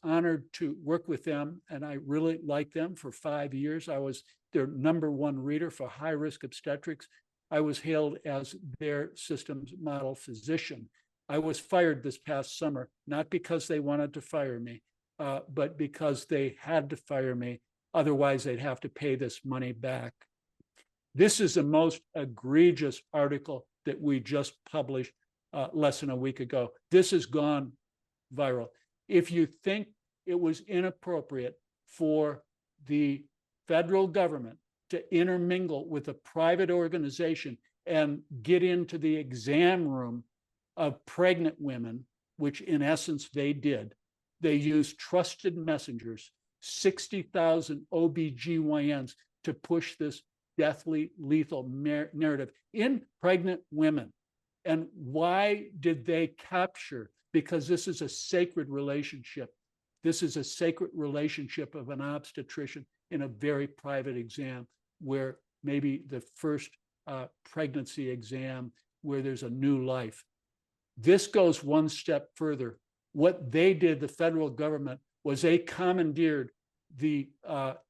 honored to work with them, and I really liked them for 5 years. I was their #1 reader for high-risk obstetrics. I was hailed as their systems model physician. I was fired this past summer, not because they wanted to fire me, but because they had to fire me. Otherwise, they'd have to pay this money back. This is the most egregious article that we just published less than a week ago. This has gone viral. If you think it was inappropriate for the federal government to intermingle with a private organization and get into the exam room of pregnant women, which in essence they did, they used trusted messengers, 60,000 OBGYNs to push this deathly lethal narrative in pregnant women. And why did they capture? Because this is a sacred relationship. This is a sacred relationship of an obstetrician in a very private exam, where maybe the first pregnancy exam where there's a new life. This goes one step further. What they did, the federal government, was they commandeered the,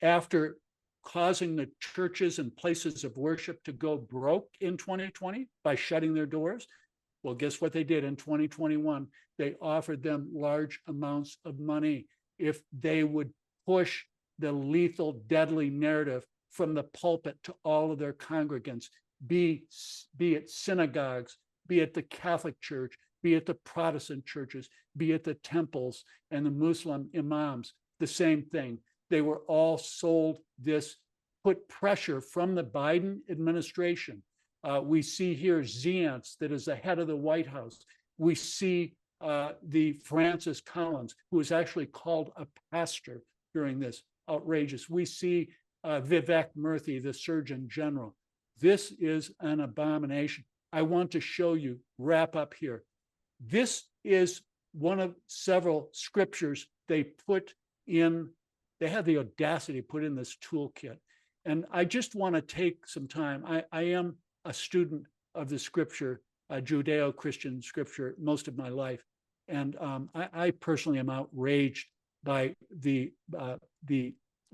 after causing the churches and places of worship to go broke in 2020 by shutting their doors. Well, guess what they did in 2021? They offered them large amounts of money if they would push the lethal, deadly narrative from the pulpit to all of their congregants, be it synagogues, be it the Catholic Church, be it the Protestant churches, be it the temples and the Muslim imams, the same thing. They were all sold this, put pressure from the Biden administration. We see here Zients, that is the head of the White House. We see the Francis Collins, who was actually called a pastor during this, outrageous. We see Vivek Murthy, the Surgeon General. This is an abomination. I want to show you, wrap up here. This is one of several scriptures they put in, they had the audacity to put in this toolkit. And I just want to take some time. I am a student of the scripture, Judeo-Christian scripture, most of my life. And I personally am outraged by the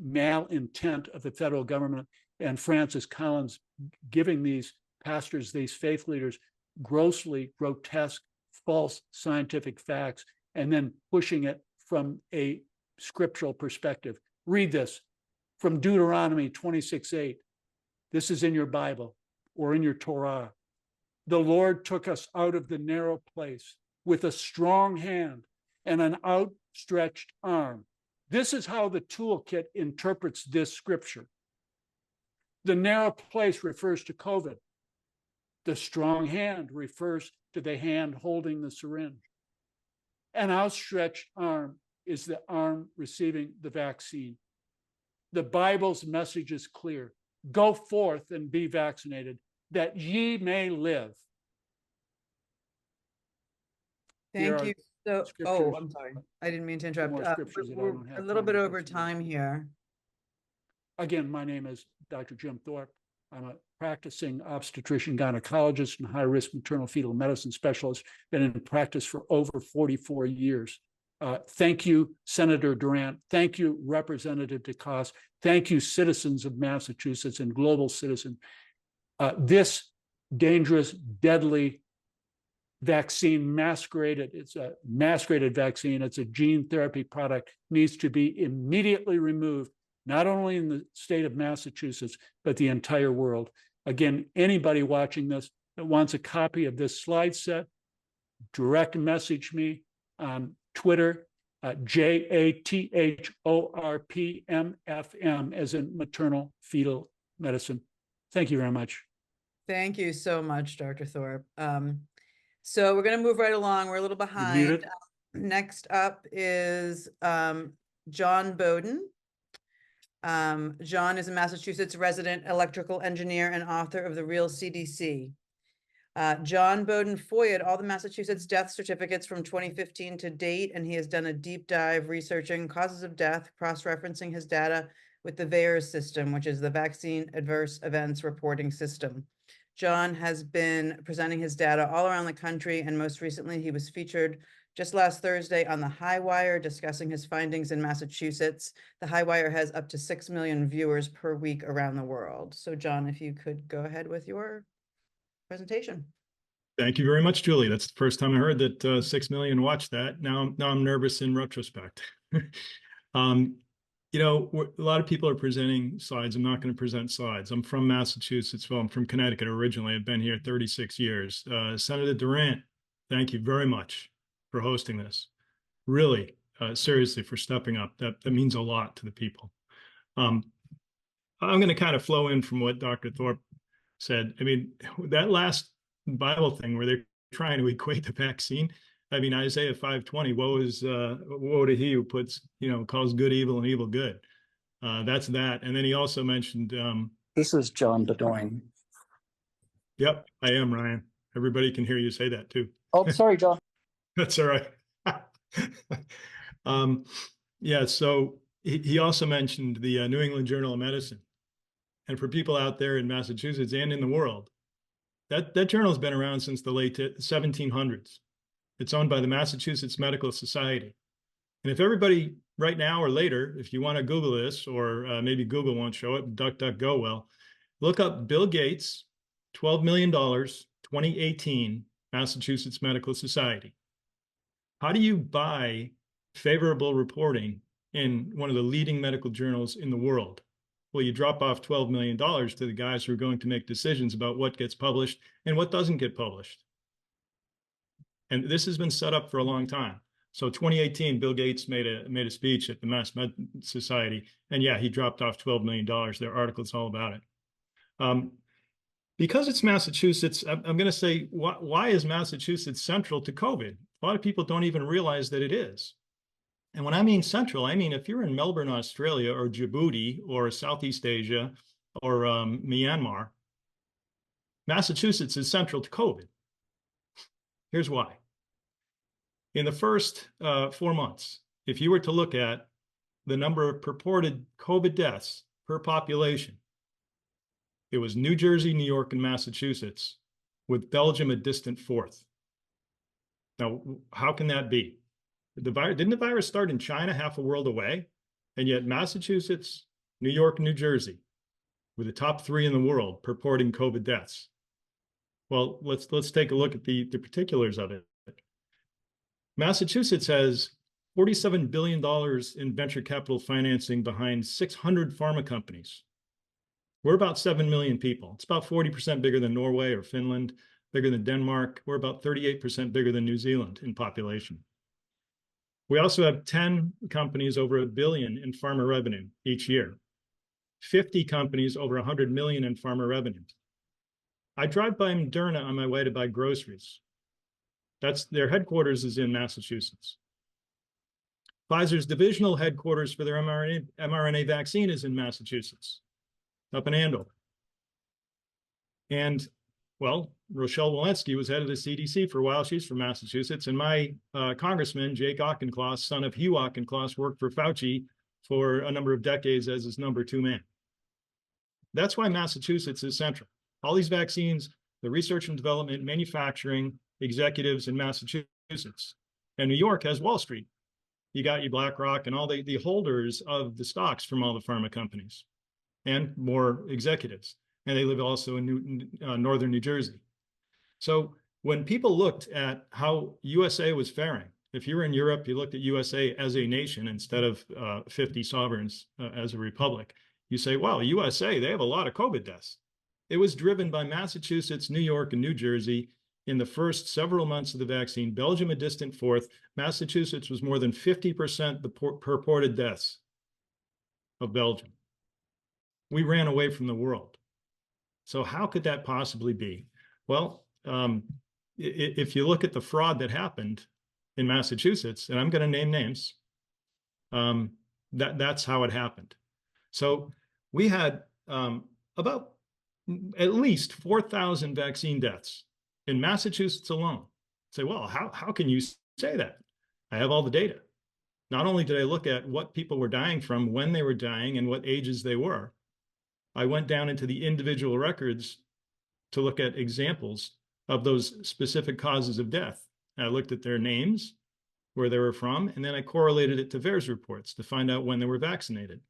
malintent of the federal government and Francis Collins giving these pastors, these faith leaders, grossly grotesque, false scientific facts, and then pushing it from a scriptural perspective. Read this from Deuteronomy 26:8. This is in your Bible or in your Torah. The Lord took us out of the narrow place with a strong hand and an outstretched arm. This is how the toolkit interprets this scripture. The narrow place refers to COVID. The strong hand refers to the hand holding the syringe. An outstretched arm is the arm receiving the vaccine. The Bible's message is clear. Go forth and be vaccinated, that ye may live. Here Thank are you. So, scriptures. I'm sorry. I didn't mean to interrupt. More scriptures that I We're don't have a little time bit to go over through. time here. Again, my name is Dr. Jim Thorpe. I'm a practicing obstetrician gynecologist and high-risk maternal fetal medicine specialist. Been in practice for over 44 years. Thank you, Senator Durant. Thank you, Representative DeCoste. Thank you, citizens of Massachusetts and global citizens. This dangerous, deadly vaccine masqueraded, it's a masqueraded vaccine, it's a gene therapy product, needs to be immediately removed, not only in the state of Massachusetts, but the entire world. Again, anybody watching this that wants a copy of this slide set, direct message me on Twitter, JATHORPMFM, as in maternal fetal medicine. Thank you very much. Thank you so much, Dr. Thorpe. So we're going to move right along. We're a little behind. muted. Next up is John Beaudoin. John is a Massachusetts resident electrical engineer and author of The Real CDC. John Beaudoin FOIA'd all the Massachusetts death certificates from 2015 to date, and he has done a deep dive researching causes of death, cross-referencing his data with the VAERS system, which is the Vaccine Adverse Events Reporting System. John has been presenting his data all around the country, and most recently he was featured just last Thursday on the Highwire discussing his findings in Massachusetts. The Highwire has up to 6 million viewers per week around the world. So John, if you could go ahead with your presentation. Thank you very much, Julie. That's the first time I heard that 6 million watched that. Now I'm nervous in retrospect. You know, a lot of people are presenting slides. I'm not going to present slides. I'm from Massachusetts. Well, I'm from Connecticut originally. I've been here 36 years. Senator Durant, thank you very much for hosting this. Really, seriously, for stepping up. That means a lot to the people. I'm going to kind of flow in from what Dr. Thorpe said. I mean, that last Bible thing where they're trying to equate the vaccine. I mean, Isaiah 5:20, woe to he who puts, calls good evil and evil good. That's that. And then he also mentioned. This is John Beaudoin. Yep, I am, Ryan. Everybody can hear you say that too. Oh, sorry, John. That's all right. Yeah, so he also mentioned the New England Journal of Medicine. And for people out there in Massachusetts and in the world, that journal's been around since the late 1700s. It's owned by the Massachusetts Medical Society. And if everybody right now or later, if you want to Google this, or maybe Google won't show it, DuckDuckGo will, look up Bill Gates, $12 million, 2018, Massachusetts Medical Society. How do you buy favorable reporting in one of the leading medical journals in the world? Well, you drop off $12 million to the guys who are going to make decisions about what gets published and what doesn't get published. And this has been set up for a long time. So 2018, Bill Gates made a speech at the Mass Med Society, and yeah, he dropped off $12 million. Their article's all about it. Because it's Massachusetts, I'm going to say, why is Massachusetts central to COVID? A lot of people don't even realize that it is. And when I mean central, I mean if you're in Melbourne, Australia, or Djibouti, or Southeast Asia, or Myanmar, Massachusetts is central to COVID. Here's why. In the first 4 months, if you were to look at the number of purported COVID deaths per population, it was New Jersey, New York, and Massachusetts, with Belgium a distant fourth. Now, how can that be? Didn't the virus start in China, half a world away? And yet Massachusetts, New York, New Jersey, We're the top 3 in the world purporting COVID deaths. Well, let's take a look at the particulars of it. Massachusetts has $47 billion in venture capital financing behind 600 pharma companies. We're about 7 million people. It's about 40% bigger than Norway or Finland, bigger than Denmark. We're about 38% bigger than New Zealand in population. We also have 10 companies over $1 billion in pharma revenue each year, 50 companies over 100 million in pharma revenue. I drive by Moderna on my way to buy groceries. Their headquarters is in Massachusetts. Pfizer's divisional headquarters for their mRNA vaccine is in Massachusetts, up in Andover. And, well, Rochelle Walensky was head of the CDC for a while. She's from Massachusetts. And my congressman, Jake Auchincloss, son of Hugh Auchincloss, worked for Fauci for a number of decades as his number 2 man. That's why Massachusetts is central. All these vaccines, the research and development, manufacturing, executives in Massachusetts. And New York has Wall Street. You got your BlackRock and all the holders of the stocks from all the pharma companies and more executives. And they live also in northern New Jersey. So when people looked at how USA was faring, if you were in Europe, you looked at USA as a nation instead of 50 sovereigns as a republic, you say, wow, USA, they have a lot of COVID deaths. It was driven by Massachusetts, New York, and New Jersey in the first several months of the vaccine. Belgium a distant fourth. Massachusetts was more than 50% the purported deaths of Belgium. We ran away from the world. So how could that possibly be? Well, if you look at the fraud that happened in Massachusetts, and I'm going to name names, that's how it happened. So we had about at least 4,000 vaccine deaths in Massachusetts alone. Say, well, how can you say that? I have all the data. Not only did I look at what people were dying from, when they were dying, and what ages they were, I went down into the individual records to look at examples of those specific causes of death. I looked at their names, where they were from, and then I correlated it to VAERS reports to find out when they were vaccinated.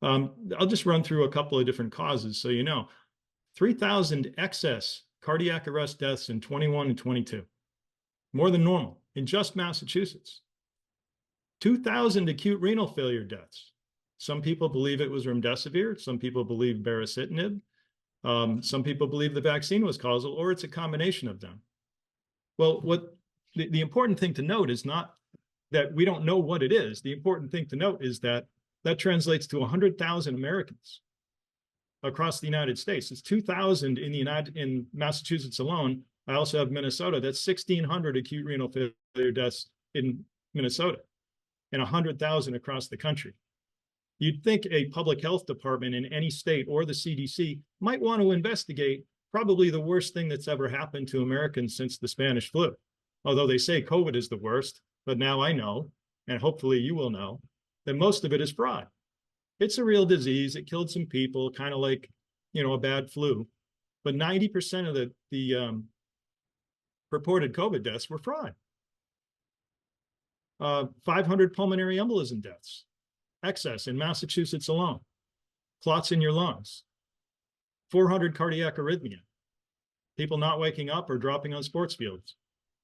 I'll just run through a couple of different causes so you know. 3,000 excess cardiac arrest deaths in 21 and 22, more than normal in just Massachusetts. 2,000 acute renal failure deaths. Some people believe it was remdesivir. Some people believe baricitinib. Some people believe the vaccine was causal, or it's a combination of them. Well, what the important thing to note is not that we don't know what it is. The important thing to note is that that translates to 100,000 Americans across the United States. It's 2,000 in Massachusetts alone. I also have Minnesota. That's 1,600 acute renal failure deaths in Minnesota and 100,000 across the country. You'd think a public health department in any state or the CDC might want to investigate probably the worst thing that's ever happened to Americans since the Spanish flu. Although they say COVID is the worst, but now I know, and hopefully you will know, that most of it is fraud. It's a real disease. It killed some people, kind of like, a bad flu. But 90% of the purported COVID deaths were fraud. 500 pulmonary embolism deaths, excess in Massachusetts alone. Clots in your lungs. 400 cardiac arrhythmia. People not waking up or dropping on sports fields.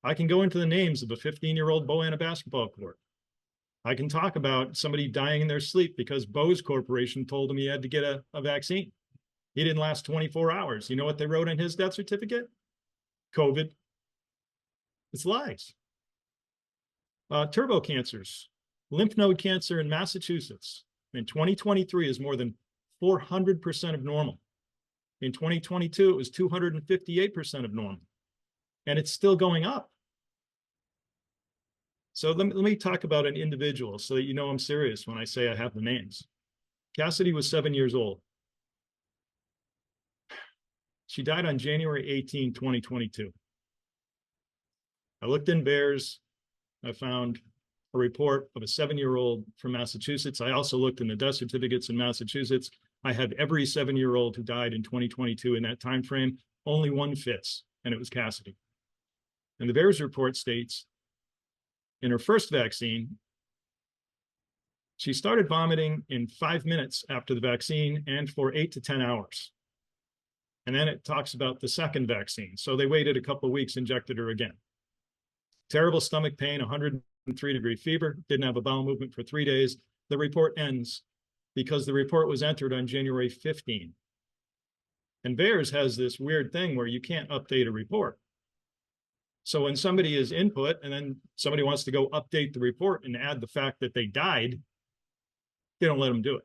I can go into the names of a 15-year-old Beaudoin basketball court. I can talk about somebody dying in their sleep because Bose Corporation told him he had to get a vaccine. He didn't last 24 hours. You know what they wrote in his death certificate? COVID. It's lies. Turbo cancers, lymph node cancer in Massachusetts in 2023 is more than 400% of normal. In 2022, it was 258% of normal. And it's still going up. So let me talk about an individual so that you know I'm serious when I say I have the names. Cassidy was 7 years old. She died on January 18, 2022. I looked in VAERS. I found a report of a 7-year-old from Massachusetts. I also looked in the death certificates in Massachusetts. I had every 7-year-old who died in 2022 in that time frame. Only one fits, and it was Cassidy. And the VAERS report states, in her first vaccine, She started vomiting in 5 minutes after the vaccine and for 8 to 10 hours. And then it talks about the second vaccine. So they waited a couple of weeks, injected her again. Terrible stomach pain, 103-degree fever, didn't have a bowel movement for 3 days. The report ends because the report was entered on January 15. And VAERS has this weird thing where you can't update a report. So when somebody is input and then somebody wants to go update the report and add the fact that they died, they don't let them do it.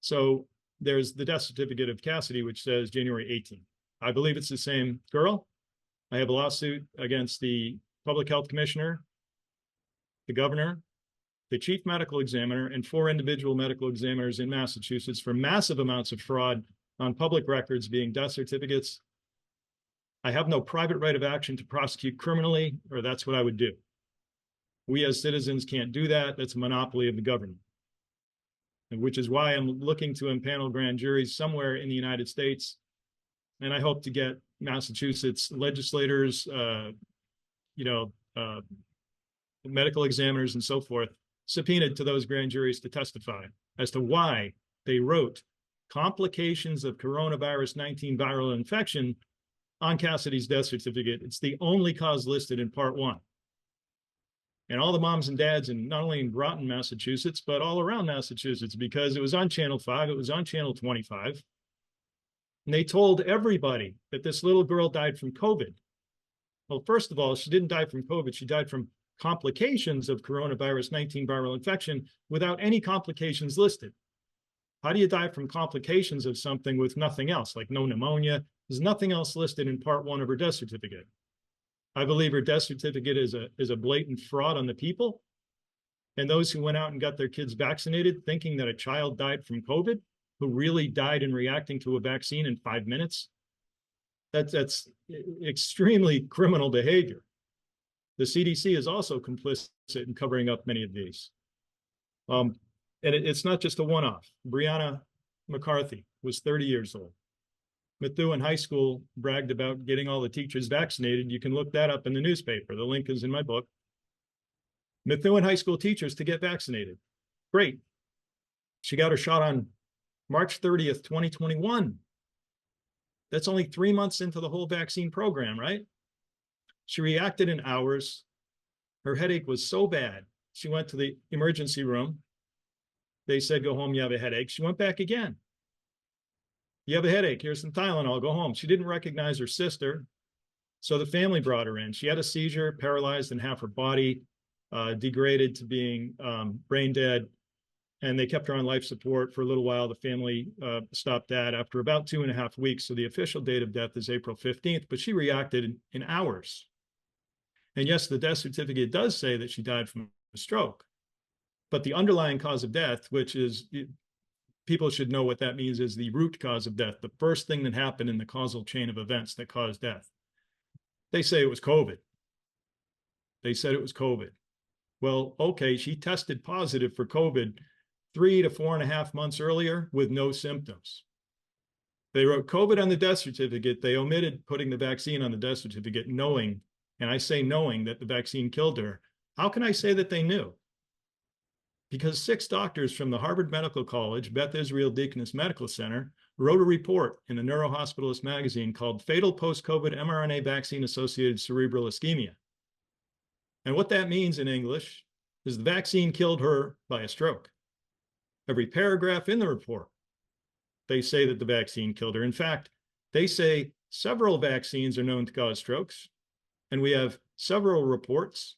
So there's the death certificate of Cassidy, which says January 18. I believe it's the same girl. I have a lawsuit against the public health commissioner, the governor, the chief medical examiner, and 4 individual medical examiners in Massachusetts for massive amounts of fraud on public records being death certificates. I have no private right of action to prosecute criminally, or that's what I would do. We as citizens can't do that. That's a monopoly of the government. And which is why I'm looking to impanel grand juries somewhere in the United States. And I hope to get Massachusetts legislators, medical examiners and so forth, subpoenaed to those grand juries to testify as to why they wrote complications of coronavirus 19 viral infection on Cassidy's death certificate. It's the only cause listed in Part 1. And all the moms and dads, and not only in Groton, Massachusetts, but all around Massachusetts, because it was on Channel 5, it was on Channel 25. And they told everybody that this little girl died from COVID. Well, first of all, she didn't die from COVID. She died from complications of coronavirus 19 viral infection without any complications listed. How do you die from complications of something with nothing else, like no pneumonia? There's nothing else listed in Part 1 of her death certificate. I believe her death certificate is a blatant fraud on the people. And those who went out and got their kids vaccinated thinking that a child died from COVID, who really died in reacting to a vaccine in 5 minutes, that's extremely criminal behavior. The CDC is also complicit in covering up many of these. And it's not just a one-off. Brianna McCarthy was 30 years old. Methuen High School bragged about getting all the teachers vaccinated. You can look that up in the newspaper. The link is in my book. Methuen High School teachers to get vaccinated. Great. She got her shot on March 30th, 2021. That's only 3 months into the whole vaccine program, right? She reacted in hours. Her headache was so bad. She went to the emergency room. They said, go home, you have a headache. She went back again. You have a headache, here's some Tylenol, go home. She didn't recognize her sister, so the family brought her in. She had a seizure, paralyzed in half her body, degraded to being brain dead, and they kept her on life support for a little while. The family stopped that after about 2.5 weeks, so the official date of death is April 15th, but she reacted in hours. And yes, the death certificate does say that she died from a stroke, but the underlying cause of death, which is, people should know what that means, is the root cause of death, the first thing that happened in the causal chain of events that caused death. They say it was COVID. They said it was COVID. Well, okay, she tested positive for COVID 3 to 4.5 months earlier with no symptoms. They wrote COVID on the death certificate. They omitted putting the vaccine on the death certificate, knowing, and I say knowing, that the vaccine killed her. How can I say that they knew? Because 6 doctors from the Harvard Medical College, Beth Israel Deaconess Medical Center, wrote a report in the Neurohospitalist magazine called Fatal Post-COVID mRNA Vaccine-Associated Cerebral Ischemia. And what that means in English is the vaccine killed her by a stroke. Every paragraph in the report, they say that the vaccine killed her. In fact, they say several vaccines are known to cause strokes, and we have several reports,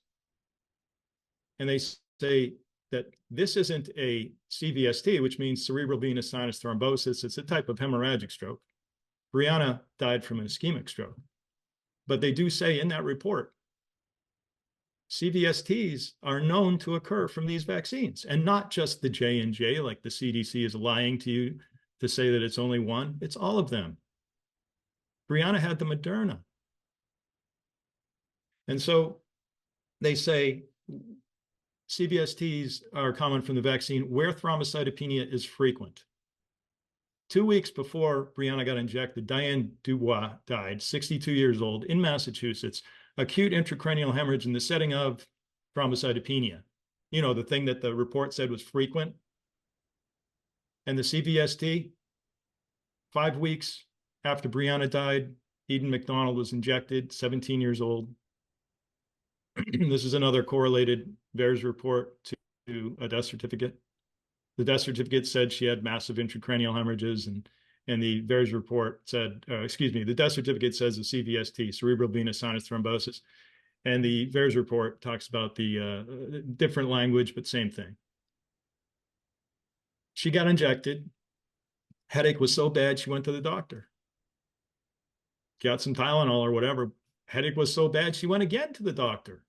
and they say that this isn't a CVST, which means cerebral venous sinus thrombosis. It's a type of hemorrhagic stroke. Brianna died from an ischemic stroke. But they do say in that report, CVSTs are known to occur from these vaccines, and not just the J&J, like the CDC is lying to you to say that it's only one. It's all of them. Brianna had the Moderna. And so they say CVSTs are common from the vaccine where thrombocytopenia is frequent. 2 weeks before Brianna got injected, Diane Dubois died, 62 years old, in Massachusetts, acute intracranial hemorrhage in the setting of thrombocytopenia. the thing that the report said was frequent. And the CVST, 5 weeks after Brianna died, Eden McDonald was injected, 17 years old. This is another correlated VAERS report to a death certificate. The death certificate said she had massive intracranial hemorrhages, and the VAERS report said, the death certificate says the CVST, cerebral venous sinus thrombosis. And the VAERS report talks about the different language, but same thing. She got injected. Headache was so bad, she went to the doctor. Got some Tylenol or whatever. Headache was so bad, she went again to the doctor.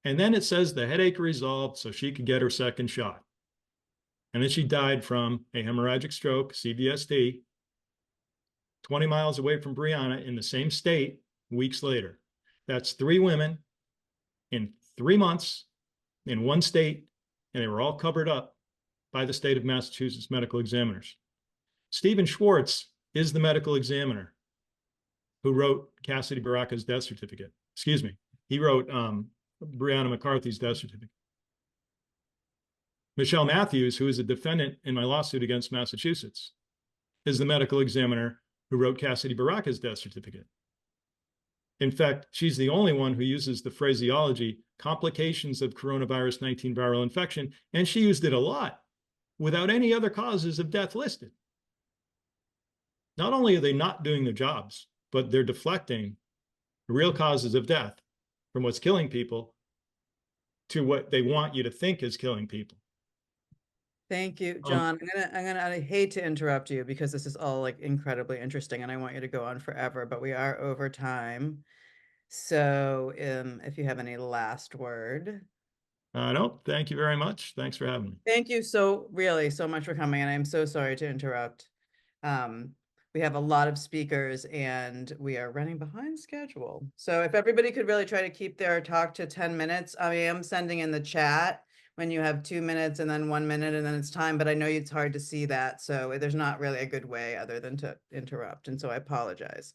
And then it says the headache resolved so she could get her second shot. And then she died from a hemorrhagic stroke, CVST, 20 miles away from Brianna in the same state weeks later. That's 3 women in 3 months in one state, and they were all covered up by the state of Massachusetts medical examiners. Stephen Schwartz is the medical examiner who wrote Cassidy Baraka's death certificate. Excuse me. He wrote Brianna McCarthy's death certificate. Michelle Matthews, who is a defendant in my lawsuit against Massachusetts, is the medical examiner who wrote Cassidy Baraka's death certificate. In fact, she's the only one who uses the phraseology, complications of coronavirus 19 viral infection, and she used it a lot without any other causes of death listed. Not only are they not doing their jobs, but they're deflecting the real causes of death from what's killing people to what they want you to think is killing people. Thank you, John. I hate to interrupt you because this is all like incredibly interesting and I want you to go on forever, but we are over time. So if you have any last word. No, thank you very much. Thanks for having me. Thank you so much for coming, and I'm so sorry to interrupt. We have a lot of speakers and we are running behind schedule. So if everybody could really try to keep their talk to 10 minutes, I am sending in the chat when you have 2 minutes and then 1 minute and then it's time, but I know it's hard to see that. So there's not really a good way other than to interrupt. And so I apologize.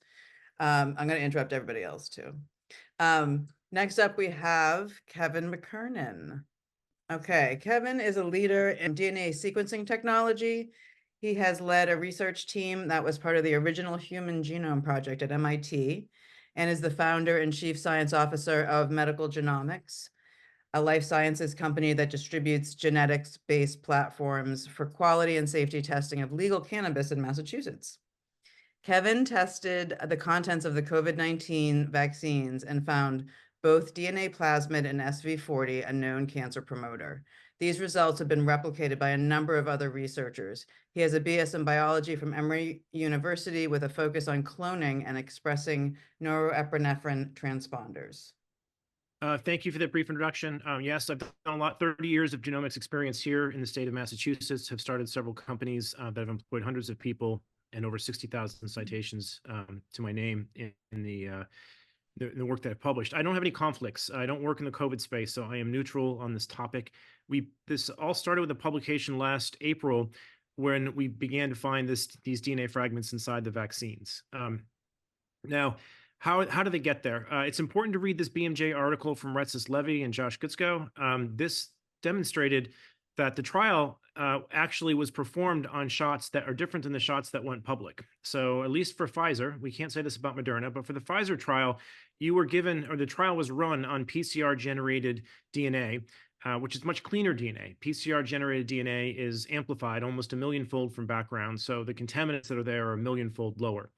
I'm going to interrupt everybody else too. Next up, we have Kevin McKernan. Okay, Kevin is a leader in DNA sequencing technology. He has led a research team that was part of the original Human Genome Project at MIT and is the founder and chief science officer of Medical Genomics, a life sciences company that distributes genetics-based platforms for quality and safety testing of legal cannabis in Massachusetts. Kevin tested the contents of the COVID-19 vaccines and found both DNA plasmid and SV40, a known cancer promoter. These results have been replicated by a number of other researchers. He has a BS in biology from Emory University with a focus on cloning and expressing neuroepinephrine transponders. Thank you for that brief introduction. Yes, I've done a lot, 30 years of genomics experience here in the state of Massachusetts, have started several companies that have employed hundreds of people and over 60,000 citations to my name in the work that I've published. I don't have any conflicts. I don't work in the COVID space, so I am neutral on this topic. This all started with a publication last April when we began to find these DNA fragments inside the vaccines. Now, how do they get there? It's important to read this BMJ article from Retsis Levy and Josh Gutzko. This demonstrated that the trial actually was performed on shots that are different than the shots that went public. So at least for Pfizer, we can't say this about Moderna, but for the Pfizer trial, you were given, or the trial was run on PCR-generated DNA, which is much cleaner DNA. PCR-generated DNA is amplified almost 1 million-fold from background, so the contaminants that are there are 1 million-fold lower.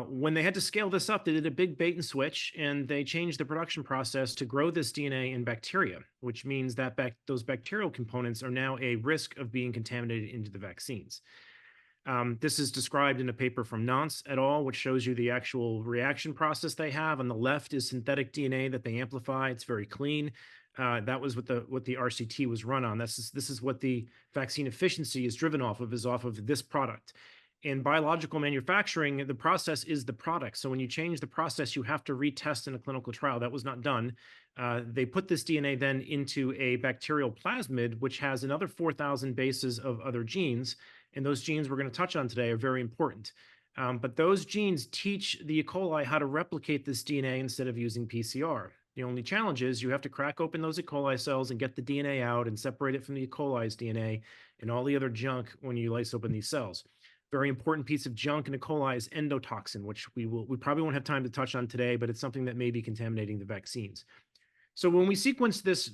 When they had to scale this up, they did a big bait and switch, and they changed the production process to grow this DNA in bacteria, which means that those bacterial components are now a risk of being contaminated into the vaccines. This is described in a paper from Nance et al., which shows you the actual reaction process they have. On the left is synthetic DNA that they amplify. It's very clean. That was what the RCT was run on. This is what the vaccine efficiency is driven off of, is off of this product. In biological manufacturing, the process is the product. So when you change the process, you have to retest in a clinical trial. That was not done. They put this DNA then into a bacterial plasmid, which has another 4,000 bases of other genes. And those genes we're going to touch on today are very important. But those genes teach the E. coli how to replicate this DNA instead of using PCR. The only challenge is you have to crack open those E. coli cells and get the DNA out and separate it from the E. coli's DNA and all the other junk when you lyse open these cells. Very important piece of junk in E. coli is endotoxin, which we probably won't have time to touch on today, but it's something that may be contaminating the vaccines. So when we sequence this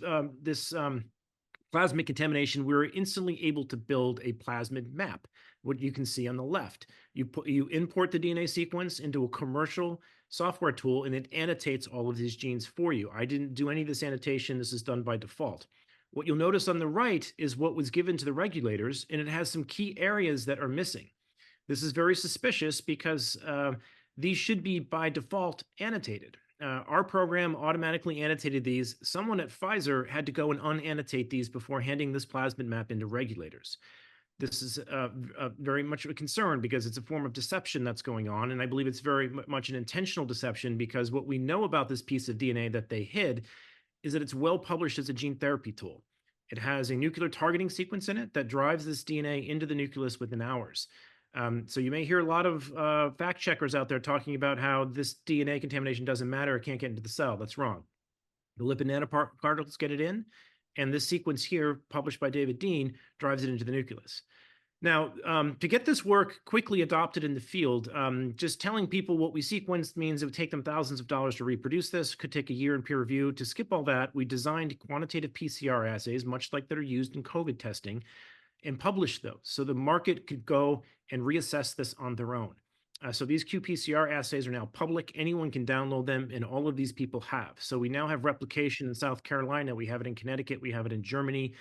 plasmid contamination, we were instantly able to build a plasmid map, what you can see on the left. You import the DNA sequence into a commercial software tool, and it annotates all of these genes for you. I didn't do any of this annotation. This is done by default. What you'll notice on the right is what was given to the regulators, and it has some key areas that are missing. This is very suspicious because these should be by default annotated. Our program automatically annotated these. Someone at Pfizer had to go and unannotate these before handing this plasmid map into regulators. This is very much of a concern because it's a form of deception that's going on. And I believe it's very much an intentional deception because what we know about this piece of DNA that they hid is that it's well published as a gene therapy tool. It has a nuclear targeting sequence in it that drives this DNA into the nucleus within hours. So you may hear a lot of fact checkers out there talking about how this DNA contamination doesn't matter, it can't get into the cell. That's wrong. The lipid nanoparticles get it in, and this sequence here, published by David Dean, drives it into the nucleus. Now, to get this work quickly adopted in the field, just telling people what we sequenced means it would take them thousands of dollars to reproduce this, could take a year in peer review. To skip all that, we designed quantitative PCR assays, much like that are used in COVID testing, and publish those so the market could go and reassess this on their own. So these qPCR assays are now public. Anyone can download them, and all of these people have. So we now have replication in South Carolina. We have it in Connecticut. We have it in Germany.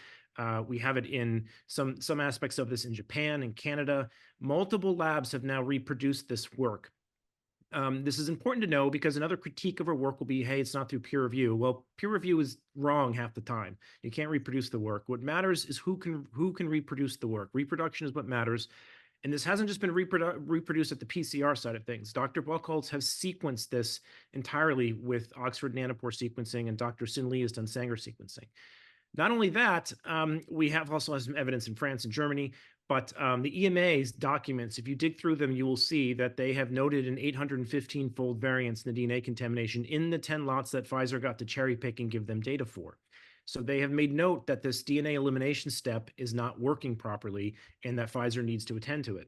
We have it in some aspects of this in Japan and Canada. Multiple labs have now reproduced this work. This is important to know because another critique of our work will be, hey, it's not through peer review. Well, peer review is wrong half the time. You can't reproduce the work. What matters is who can reproduce the work. Reproduction is what matters. And this hasn't just been reproduced at the PCR side of things. Dr. Buchholz has sequenced this entirely with Oxford Nanopore sequencing, and Dr. Sin Lee has done Sanger sequencing. Not only that, we have also some evidence in France and Germany, but the EMA's documents, if you dig through them, you will see that they have noted an 815-fold variance in the DNA contamination in the 10 lots that Pfizer got to cherry pick and give them data for. So they have made note that this DNA elimination step is not working properly and that Pfizer needs to attend to it.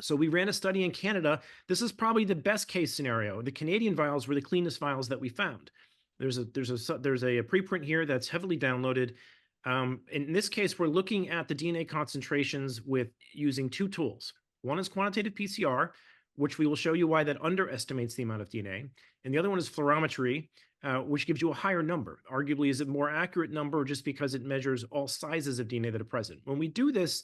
So we ran a study in Canada. This is probably the best case scenario. The Canadian vials were the cleanest vials that we found. There's a preprint here that's heavily downloaded. In this case, we're looking at the DNA concentrations with using two tools. One is quantitative PCR, which we will show you why that underestimates the amount of DNA. And the other one is fluorometry, which gives you a higher number. Arguably, is a more accurate number just because it measures all sizes of DNA that are present. When we do this,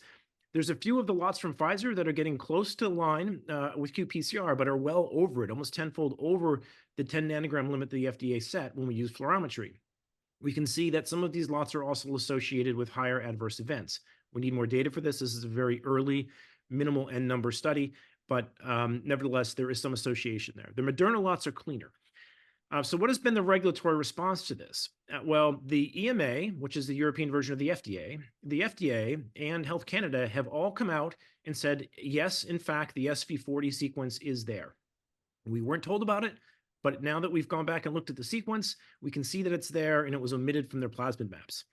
there's a few of the lots from Pfizer that are getting close to the line with qPCR, but are well over it, almost tenfold over the 10 nanogram limit the FDA set when we use fluorometry. We can see that some of these lots are also associated with higher adverse events. We need more data for this. This is a very early minimal N number study, but nevertheless, there is some association there. The Maternal lots are cleaner. So what has been the regulatory response to this? Well, the EMA, which is the European version of the FDA and Health Canada have all come out and said, yes, in fact, the SV40 sequence is there. We weren't told about it, but now that we've gone back and looked at the sequence, we can see that it's there and it was omitted from their plasmid maps.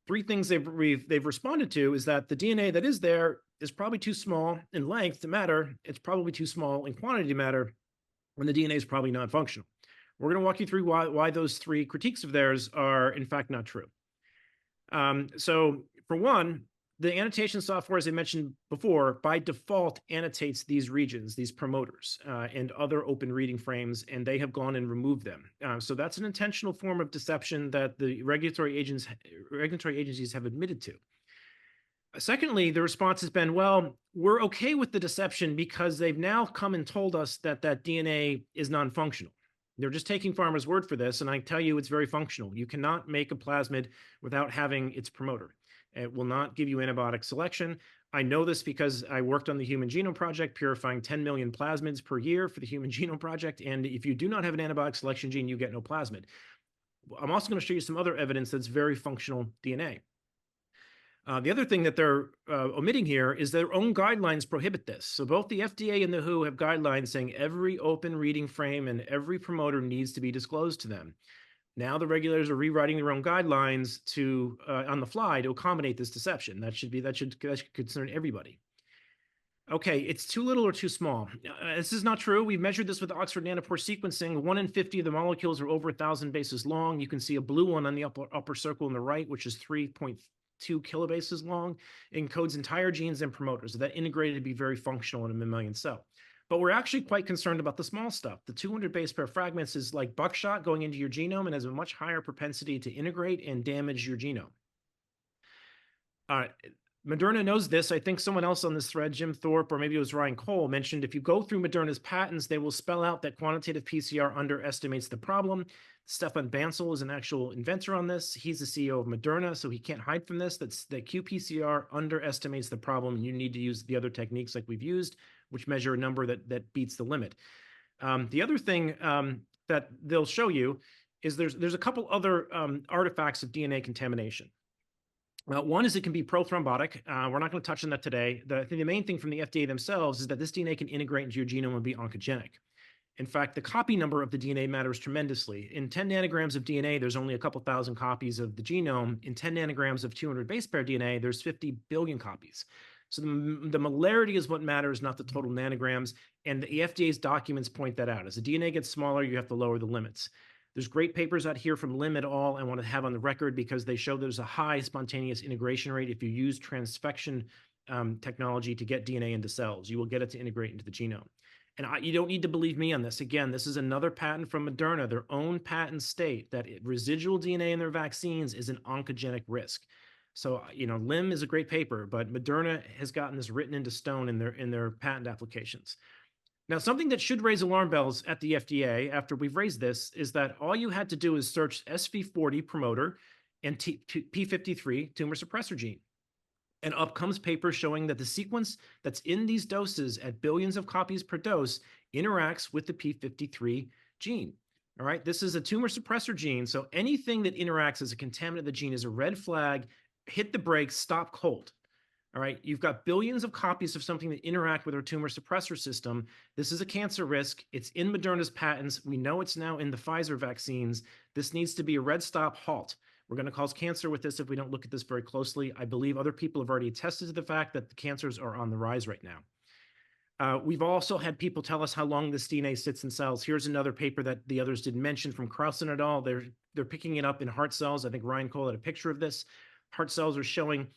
Three things they've responded to is that the DNA that is there is probably too small in length to matter. It's probably too small in quantity to matter, when the DNA is probably non-functional. We're going to walk you through why those three critiques of theirs are in fact not true. So for one, the annotation software, as I mentioned before, by default annotates these regions, these promoters, and other open reading frames, and they have gone and removed them. So that's an intentional form of deception that the regulatory agencies have admitted to. Secondly, the response has been, well, we're okay with the deception because they've now come and told us that that DNA is non-functional. They're just taking pharma's word for this, and I tell you it's very functional. You cannot make a plasmid without having its promoter. It will not give you antibiotic selection. I know this because I worked on the Human Genome Project, purifying 10 million plasmids per year for the Human Genome Project, and if you do not have an antibiotic selection gene, you get no plasmid. I'm also going to show you some other evidence that's very functional DNA. The other thing that they're omitting here is their own guidelines prohibit this. So both the FDA and the WHO have guidelines saying every open reading frame and every promoter needs to be disclosed to them. Now the regulators are rewriting their own guidelines to on the fly to accommodate this deception. That should concern everybody. Okay, it's too little or too small. This is not true. We've measured this with Oxford nanopore sequencing. 1 in 50 of the molecules are over 1,000 bases long. You can see a blue one on the upper circle on the right, which is 3.2 kilobases long, encodes entire genes and promoters. So that integrated to be very functional in a mammalian cell. But we're actually quite concerned about the small stuff. The 200 base pair fragments is like buckshot going into your genome and has a much higher propensity to integrate and damage your genome. Moderna knows this. I think someone else on this thread, Jim Thorpe, or maybe it was Ryan Cole, mentioned if you go through Moderna's patents, they will spell out that quantitative PCR underestimates the problem. Stefan Bancel is an actual inventor on this. He's the CEO of Moderna, so he can't hide from this. That qPCR underestimates the problem, and you need to use the other techniques like we've used, which measure a number that beats the limit. The other thing that they'll show you is there's a couple other artifacts of DNA contamination. One is it can be prothrombotic. We're not going to touch on that today. I think the main thing from the FDA themselves is that this DNA can integrate into your genome and be oncogenic. In fact, the copy number of the DNA matters tremendously. In 10 nanograms of DNA, there's only a couple thousand copies of the genome. In 10 nanograms of 200 base pair DNA, there's 50 billion copies. So the molarity is what matters, not the total nanograms. And the FDA's documents point that out. As the DNA gets smaller, you have to lower the limits. There's great papers out here from Lim et al. I want to have on the record because they show there's a high spontaneous integration rate if you use transfection technology to get DNA into cells. You will get it to integrate into the genome. And you don't need to believe me on this. Again, this is another patent from Moderna. Their own patents state that residual DNA in their vaccines is an oncogenic risk. So, Lim is a great paper, but Moderna has gotten this written into stone in their patent applications. Now, something that should raise alarm bells at the FDA after we've raised this is that all you had to do is search SV40 promoter and P53 tumor suppressor gene. And up comes papers showing that the sequence that's in these doses at billions of copies per dose interacts with the P53 gene. All right, this is a tumor suppressor gene. So anything that interacts as a contaminant of the gene is a red flag. Hit the brakes, stop cold. All right, you've got billions of copies of something that interact with our tumor suppressor system. This is a cancer risk. It's in Moderna's patents. We know it's now in the Pfizer vaccines. This needs to be a red stop halt. We're going to cause cancer with this if we don't look at this very closely. I believe other people have already attested to the fact that the cancers are on the rise right now. We've also had people tell us how long this DNA sits in cells. Here's another paper that the others didn't mention from Krausen et al. They're picking it up in heart cells. I think Ryan Cole had a picture of this. Heart cells are showing.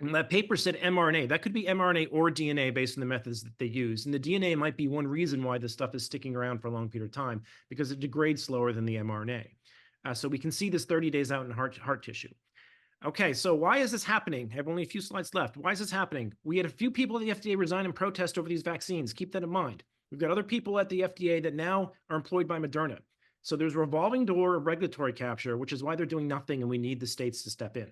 And that paper said mRNA. That could be mRNA or DNA based on the methods that they use. And the DNA might be one reason why this stuff is sticking around for a long period of time, because it degrades slower than the mRNA. So we can see this 30 days out in heart tissue. Okay, so why is this happening? I have only a few slides left. Why is this happening? We had a few people at the FDA resign and protest over these vaccines. Keep that in mind. We've got other people at the FDA that now are employed by Moderna. So there's a revolving door of regulatory capture, which is why they're doing nothing, and we need the states to step in.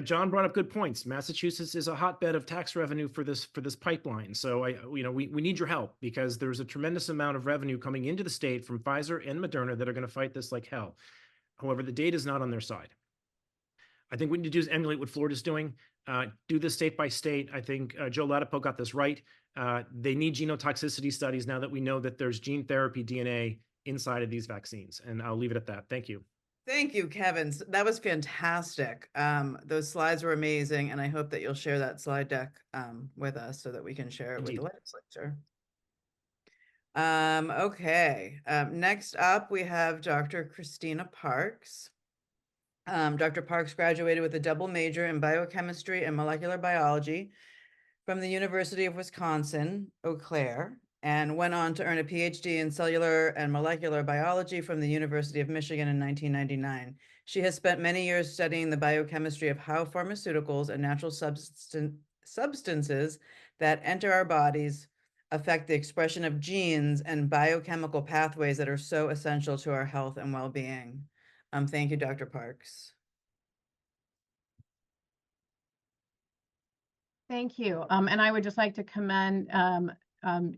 John brought up good points. Massachusetts is a hotbed of tax revenue for this pipeline. So we need your help because there's a tremendous amount of revenue coming into the state from Pfizer and Moderna that are going to fight this like hell. However, the data is not on their side. I think what we need to do is emulate what Florida's doing. Do this state by state. I think Joe Latypova got this right. They need genotoxicity studies now that we know that there's gene therapy DNA inside of these vaccines. And I'll leave it at that. Thank you. Thank you, Kevin. That was fantastic. Those slides were amazing, and I hope that you'll share that slide deck with us so that we can share it with the legislature. Okay. Next up, we have Dr. Christina Parks. Dr. Parks graduated with a double major in biochemistry and molecular biology from the University of Wisconsin, Eau Claire, and went on to earn a Ph.D. in cellular and molecular biology from the University of Michigan in 1999. She has spent many years studying the biochemistry of how pharmaceuticals and natural substances that enter our bodies affect the expression of genes and biochemical pathways that are so essential to our health and well-being. Thank you, Dr. Parks. Thank you. And I would just like to commend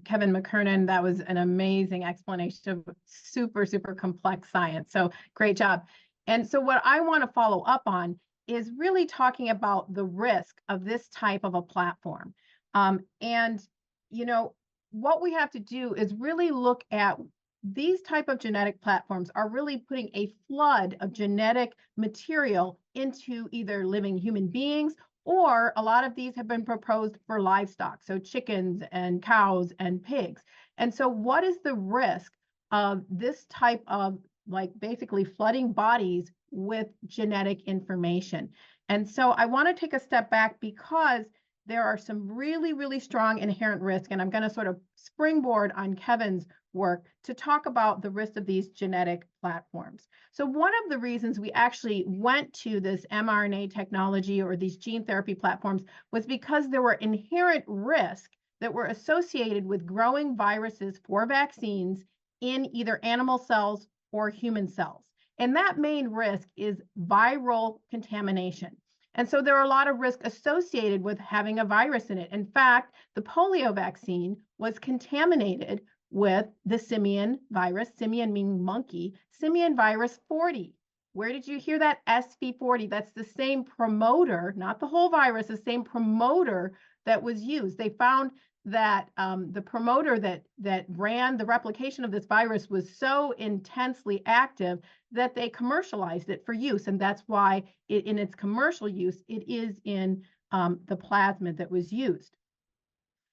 Kevin McKernan. That was an amazing explanation of super, super complex science. So great job. And so what I want to follow up on is really talking about the risk of this type of a platform. And, you know, what we have to do is really look at these type of genetic platforms are really putting a flood of genetic material into either living human beings, or a lot of these have been proposed for livestock, so chickens and cows and pigs. And so what is the risk of this type of, like, basically flooding bodies with genetic information? And so I want to take a step back because there are some really, really strong inherent risk, and I'm going to sort of springboard on Kevin's work to talk about the risk of these genetic platforms. So one of the reasons we actually went to this mRNA technology or these gene therapy platforms was because there were inherent risks that were associated with growing viruses for vaccines in either animal cells or human cells. And that main risk is viral contamination. And so there are a lot of risks associated with having a virus in it. In fact, the polio vaccine was contaminated with the simian virus, simian meaning monkey, simian virus 40. Where did you hear that? SV40. That's the same promoter, not the whole virus, the same promoter that was used. They found that the promoter that ran the replication of this virus was so intensely active that they commercialized it for use. And that's why in its commercial use, it is in the plasmid that was used.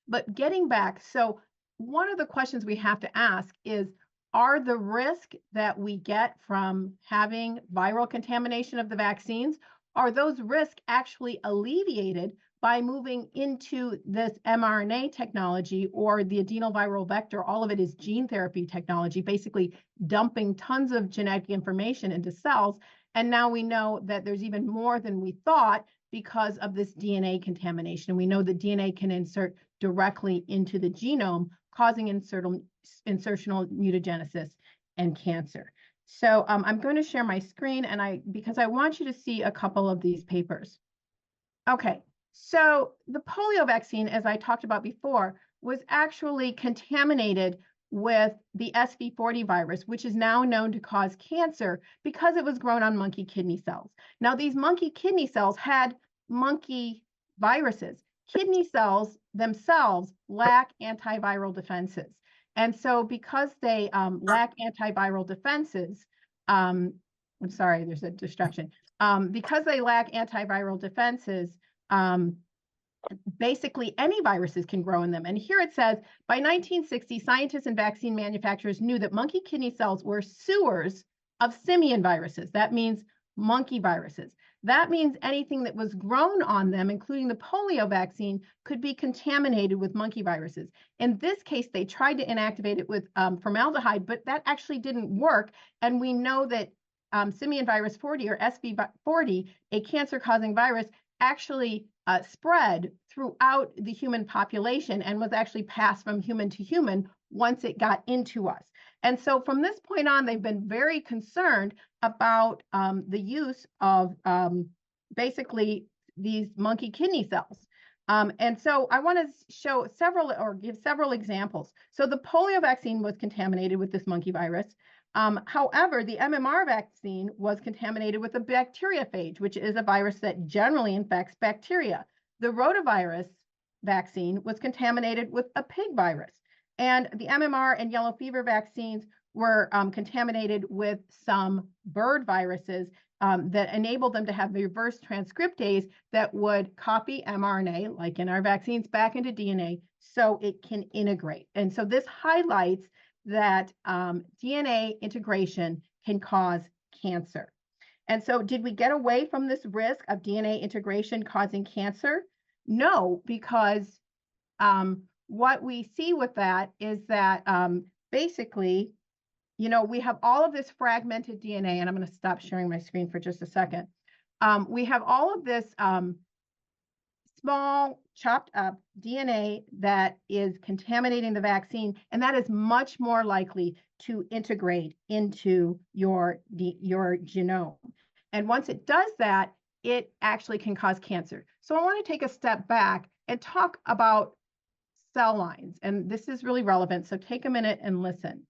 But getting back, so one of the questions we have to ask is, are the risks that we get from having viral contamination of the vaccines, are those risks actually alleviated by moving into this mRNA technology or the adenoviral vector? All of it is gene therapy technology, basically dumping tons of genetic information into cells. And now we know that there's even more than we thought because of this DNA contamination. We know that DNA can insert directly into the genome, causing insertional mutagenesis and cancer. So I'm going to share my screen, and because I want you to see a couple of these papers. Okay, so the polio vaccine, as I talked about before, was actually contaminated with the SV40 virus, which is now known to cause cancer because it was grown on monkey kidney cells. Now, these monkey kidney cells had monkey viruses. Kidney cells themselves lack antiviral defenses. And so because they lack antiviral defenses, I'm sorry, there's a distraction. Because they lack antiviral defenses, basically any viruses can grow in them. And here it says, by 1960, scientists and vaccine manufacturers knew that monkey kidney cells were sewers of simian viruses. That means monkey viruses. That means anything that was grown on them, including the polio vaccine, could be contaminated with monkey viruses. In this case, they tried to inactivate it with formaldehyde, but that actually didn't work. And we know that simian virus 40 or SV40, a cancer-causing virus, actually spread throughout the human population and was actually passed from human to human once it got into us. And so from this point on, they've been very concerned about the use of basically these monkey kidney cells. And so I want to show several or give several examples. So the polio vaccine was contaminated with this monkey virus. However, the MMR vaccine was contaminated with a bacteriophage, which is a virus that generally infects bacteria. The rotavirus vaccine was contaminated with a pig virus. And the MMR and yellow fever vaccines were contaminated with some bird viruses that enabled them to have reverse transcriptase that would copy mRNA, like in our vaccines, back into DNA so it can integrate. And so this highlights that DNA integration can cause cancer. And so did we get away from this risk of DNA integration causing cancer? No, because what we see with that is that basically, you know, we have all of this fragmented DNA, and I'm going to stop sharing my screen for just a second. We have all of this small chopped up DNA that is contaminating the vaccine, and that is much more likely to integrate into your genome. And once it does that, it actually can cause cancer. So I want to take a step back and talk about cell lines, and this is really relevant, so take a minute and listen.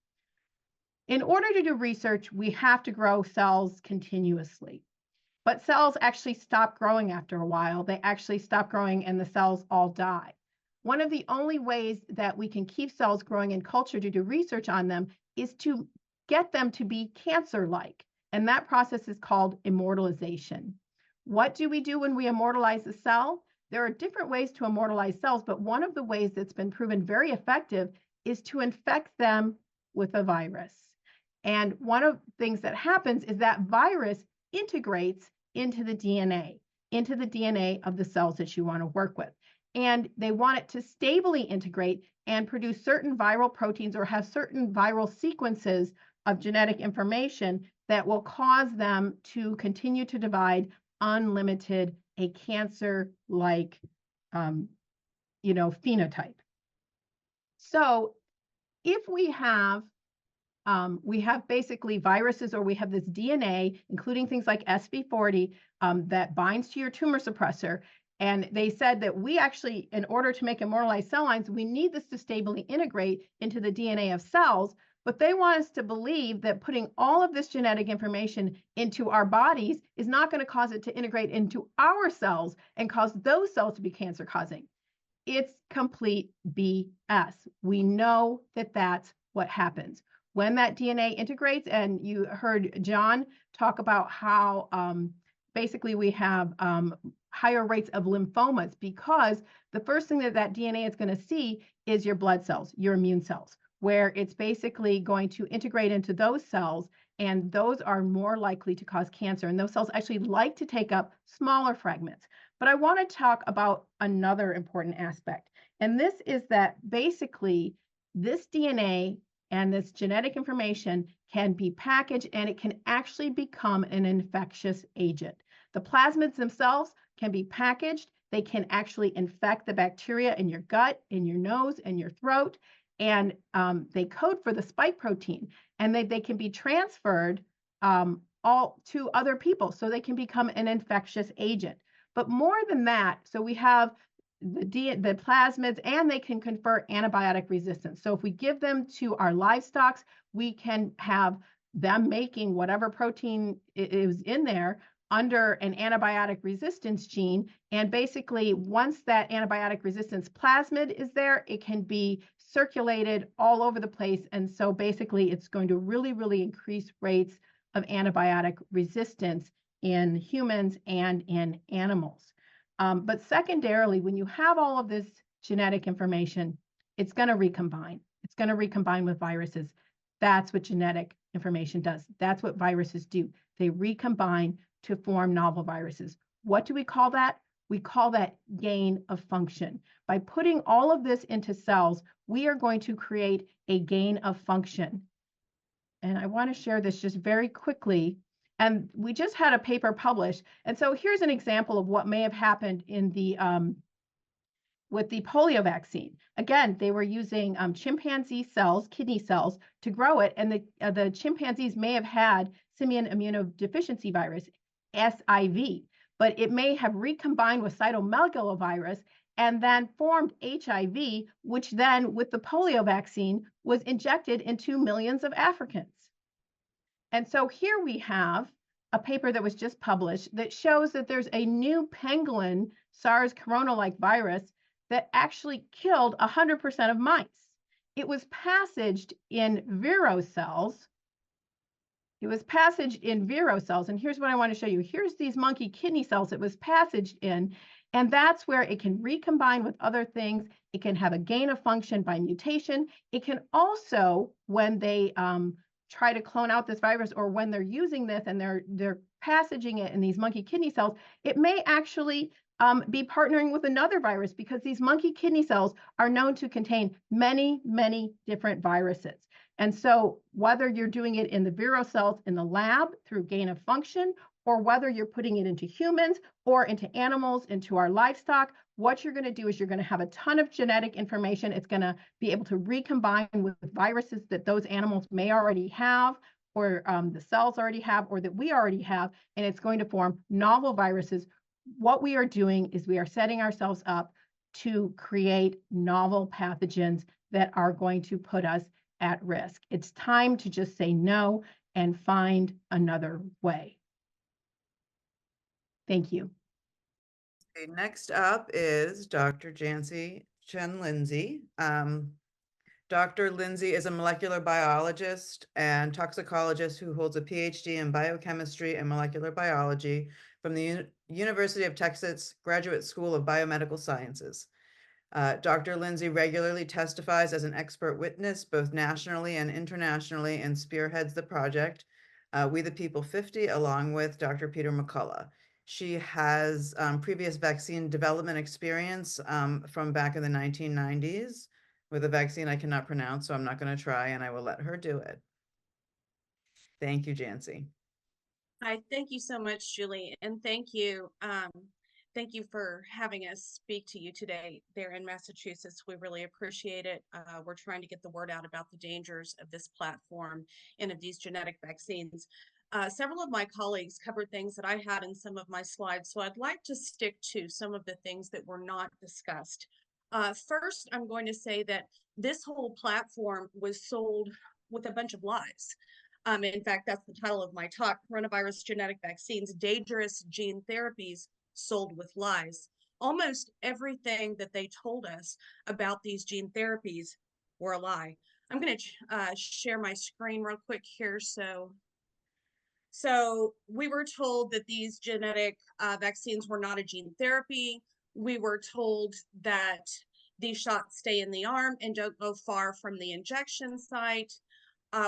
In order to do research, we have to grow cells continuously. but cells actually stop growing after a while. They actually stop growing and the cells all die. One of the only ways that we can keep cells growing in culture to do research on them is to get them to be cancer-like. And that process is called immortalization. What do we do when we immortalize a cell? There are different ways to immortalize cells, but one of the ways that's been proven very effective is to infect them with a virus. And one of the things that happens is that virus integrates into the DNA of the cells that you want to work with. And they want it to stably integrate and produce certain viral proteins or have certain viral sequences of genetic information that will cause them to continue to divide unlimited, a cancer-like, phenotype. So if we have basically viruses, or we have this DNA, including things like SV40, that binds to your tumor suppressor. And they said that we actually, in order to make immortalized cell lines, we need this to stably integrate into the DNA of cells. But they want us to believe that putting all of this genetic information into our bodies is not going to cause it to integrate into our cells and cause those cells to be cancer causing. It's complete BS. We know that that's what happens. When that DNA integrates, and you heard John talk about how basically we have higher rates of lymphomas, because the first thing that DNA is going to see is your blood cells, your immune cells, where it's basically going to integrate into those cells, and those are more likely to cause cancer. And those cells actually like to take up smaller fragments. But I want to talk about another important aspect. And this is that basically this DNA and this genetic information can be packaged, and it can actually become an infectious agent. The plasmids themselves can be packaged. They can actually infect the bacteria in your gut, in your nose, and your throat. And they code for the spike protein, and they can be transferred all to other people, so they can become an infectious agent. But more than that, so we have the plasmids, and they can confer antibiotic resistance. So if we give them to our livestock, we can have them making whatever protein is in there under an antibiotic resistance gene. And basically, once that antibiotic resistance plasmid is there, it can be circulated all over the place. And so basically, it's going to really, really increase rates of antibiotic resistance in humans and in animals. But secondarily, when you have all of this genetic information, it's going to recombine. It's going to recombine with viruses. That's what genetic information does. That's what viruses do. They recombine to form novel viruses. What do we call that? We call that gain of function. By putting all of this into cells, we are going to create a gain of function. And I want to share this just very quickly. And we just had a paper published. And so here's an example of what may have happened in the with the polio vaccine. Again, they were using chimpanzee cells, kidney cells, to grow it. And the chimpanzees may have had simian immunodeficiency virus, SIV, but it may have recombined with cytomegalovirus and then formed HIV, which then, with the polio vaccine, was injected into millions of Africans. And so here we have a paper that was just published that shows that there's a new pangolin SARS corona-like virus that actually killed 100% of mice. It was passaged in vero cells. It was passaged in vero cells. And here's what I want to show you. Here's these monkey kidney cells it was passaged in. And that's where it can recombine with other things. It can have a gain of function by mutation. It can also, when they try to clone out this virus, or when they're using this and they're passaging it in these monkey kidney cells, it may actually be partnering with another virus, because these monkey kidney cells are known to contain many, many different viruses. And so whether you're doing it in the vero cells in the lab through gain of function, or whether you're putting it into humans or into animals, into our livestock, what you're going to do is you're going to have a ton of genetic information. It's going to be able to recombine with viruses that those animals may already have, or the cells already have, or that we already have, and it's going to form novel viruses. What we are doing is we are setting ourselves up to create novel pathogens that are going to put us at risk. It's time to just say no and find another way. Thank you. Okay, next up is Dr. Janci Chen Lindsay. Dr. Lindsay is a molecular biologist and toxicologist who holds a Ph.D. in biochemistry and molecular biology from the University of Texas Graduate School of Biomedical Sciences. Dr. Lindsay regularly testifies as an expert witness, both nationally and internationally, and spearheads the project, We the People 50, along with Dr. Peter McCullough. She has previous vaccine development experience from back in the 1990s with a vaccine I cannot pronounce, so I'm not going to try, and I will let her do it. Thank you, Janci. Hi, thank you so much, Julie, and thank you for having us speak to you today there in Massachusetts. We really appreciate it. We're trying to get the word out about the dangers of this platform and of these genetic vaccines. Several of my colleagues covered things that I had in some of my slides, so I'd like to stick to some of the things that were not discussed. First, I'm going to say that this whole platform was sold with a bunch of lies. In fact, that's the title of my talk, Coronavirus Genetic Vaccines, Dangerous Gene Therapies Sold with Lies. Almost everything that they told us about these gene therapies were a lie. I'm going to share my screen real quick here. So we were told that these genetic vaccines were not a gene therapy. We were told that these shots stay in the arm and don't go far from the injection site.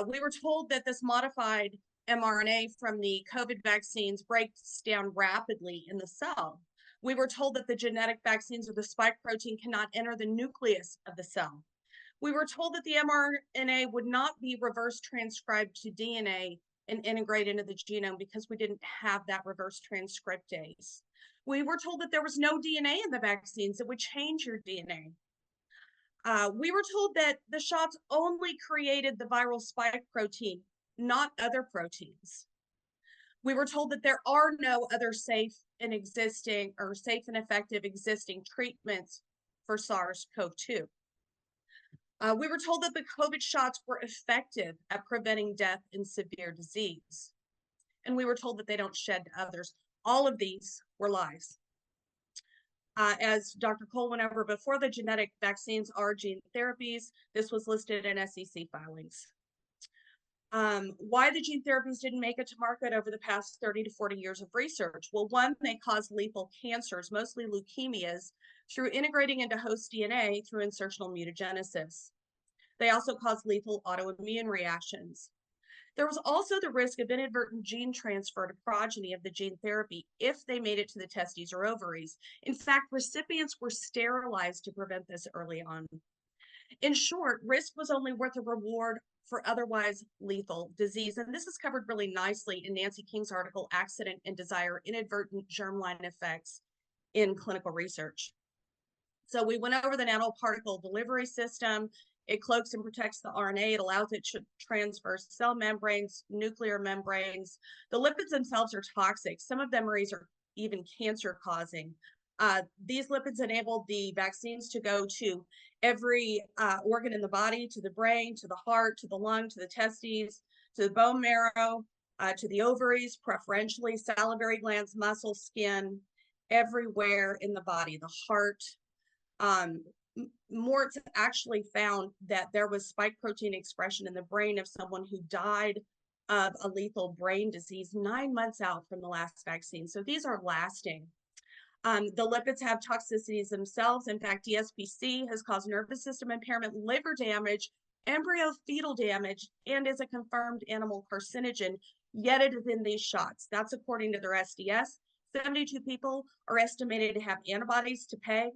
We were told that this modified mRNA from the COVID vaccines breaks down rapidly in the cell. We were told that the genetic vaccines or the spike protein cannot enter the nucleus of the cell. We were told that the mRNA would not be reverse transcribed to DNA and integrate into the genome because we didn't have that reverse transcriptase. We were told that there was no DNA in the vaccines that would change your DNA. We were told that the shots only created the viral spike protein, not other proteins. We were told that there are no other safe and effective existing treatments for SARS-CoV-2. We were told that the COVID shots were effective at preventing death and severe disease. And we were told that they don't shed to others. All of these were lies. As Dr. Cole went over before, the genetic vaccines are gene therapies. This was listed in SEC filings. Why the gene therapies didn't make it to market over the past 30 to 40 years of research? Well, one, they cause lethal cancers, mostly leukemias, through integrating into host DNA through insertional mutagenesis. They also cause lethal autoimmune reactions. There was also the risk of inadvertent gene transfer to progeny of the gene therapy if they made it to the testes or ovaries. In fact, recipients were sterilized to prevent this early on. In short, risk was only worth a reward for otherwise lethal disease. And this is covered really nicely in Nancy King's article, Accident and Desire, Inadvertent Germline Effects in Clinical Research. So we went over the nanoparticle delivery system. It cloaks and protects the RNA. It allows it to transverse cell membranes, nuclear membranes. The lipids themselves are toxic. Some of them are even cancer-causing. These lipids enable the vaccines to go to every organ in the body, to the brain, to the heart, to the lung, to the testes, to the bone marrow, to the ovaries, preferentially salivary glands, muscle, skin, everywhere in the body, the heart. Mort's actually found that there was spike protein expression in the brain of someone who died of a lethal brain disease 9 months out from the last vaccine. So these are lasting. The lipids have toxicities themselves. In fact, DSPC has caused nervous system impairment, liver damage, embryo fetal damage, and is a confirmed animal carcinogen, yet it is in these shots. That's according to their SDS. 72 people are estimated to have antibodies to PEG.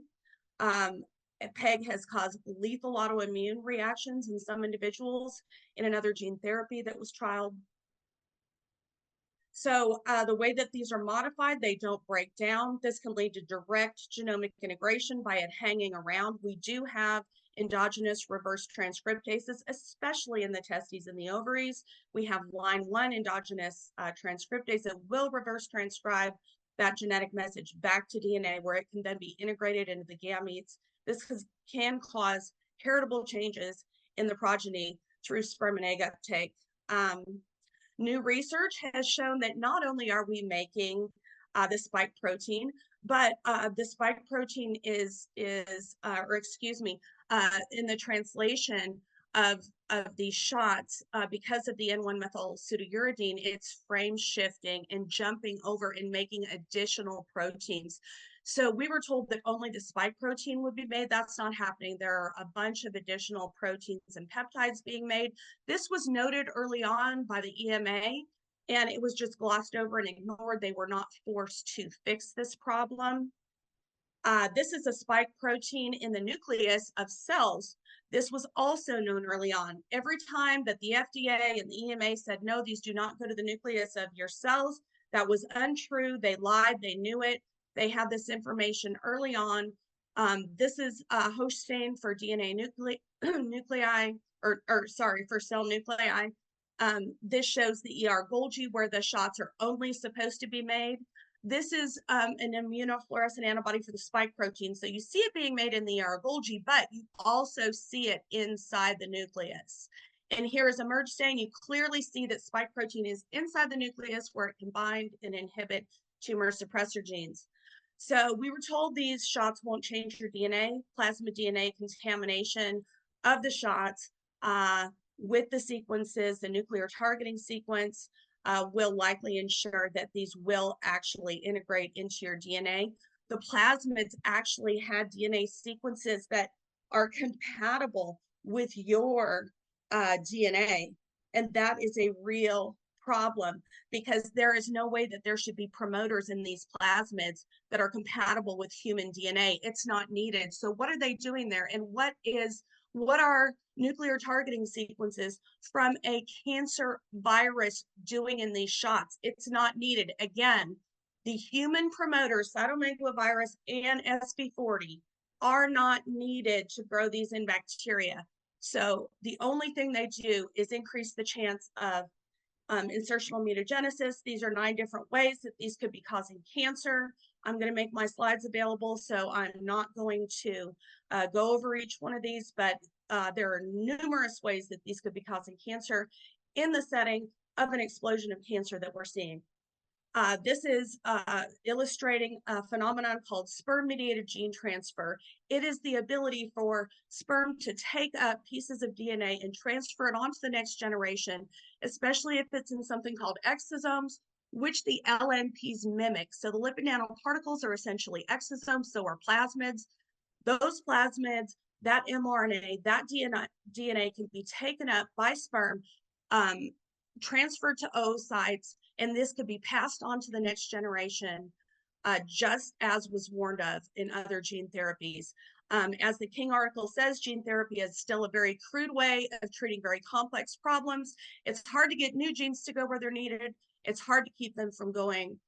PEG has caused lethal autoimmune reactions in some individuals in another gene therapy that was trialed. So the way that these are modified, they don't break down. This can lead to direct genomic integration by it hanging around. We do have endogenous reverse transcriptases, especially in the testes and the ovaries. We have line 1 endogenous transcriptase that will reverse transcribe that genetic message back to DNA, where it can then be integrated into the gametes. This can cause heritable changes in the progeny through sperm and egg uptake. New research has shown that not only are we making the spike protein. But the spike protein is or excuse me, in the translation of these shots, because of the N1-methyl pseudouridine, it's frame shifting and jumping over and making additional proteins. So we were told that only the spike protein would be made. That's not happening. There are a bunch of additional proteins and peptides being made. This was noted early on by the EMA, and it was just glossed over and ignored. They were not forced to fix this problem. This is a spike protein in the nucleus of cells. This was also known early on. Every time that the FDA and the EMA said, no, these do not go to the nucleus of your cells, that was untrue. They lied. They knew it. They had this information early on. This is a host stain for DNA nuclei, for cell nuclei. This shows the ER Golgi where the shots are only supposed to be made. This is an immunofluorescent antibody for the spike protein. So you see it being made in the ER Golgi, but you also see it inside the nucleus. And here is a merge stain. You clearly see that spike protein is inside the nucleus where it can bind and inhibit tumor suppressor genes. So we were told these shots won't change your DNA. Plasmid DNA contamination of the shots with the sequences, the nuclear targeting sequence, will likely ensure that these will actually integrate into your DNA. The plasmids actually had DNA sequences that are compatible with your DNA, and that is a real problem because there is no way that there should be promoters in these plasmids that are compatible with human DNA. It's not needed. So what are they doing there? And what are nuclear targeting sequences from a cancer virus doing in these shots? It's not needed. Again, the human promoters, cytomegalovirus and SV40, are not needed to grow these in bacteria. So the only thing they do is increase the chance of insertional mutagenesis. These are 9 different ways that these could be causing cancer. I'm going to make my slides available, so I'm not going to go over each one of these, but there are numerous ways that these could be causing cancer in the setting of an explosion of cancer that we're seeing. This is illustrating a phenomenon called sperm-mediated gene transfer. It is the ability for sperm to take up pieces of DNA and transfer it onto the next generation, especially if it's in something called exosomes, which the LNPs mimic. So the lipid nanoparticles are essentially exosomes, so are plasmids. Those plasmids, that mRNA, that DNA can be taken up by sperm, transferred to oocytes, and this could be passed on to the next generation, just as was warned of in other gene therapies. As the King article says, gene therapy is still a very crude way of treating very complex problems. It's hard to get new genes to go where they're needed. It's hard to keep them from going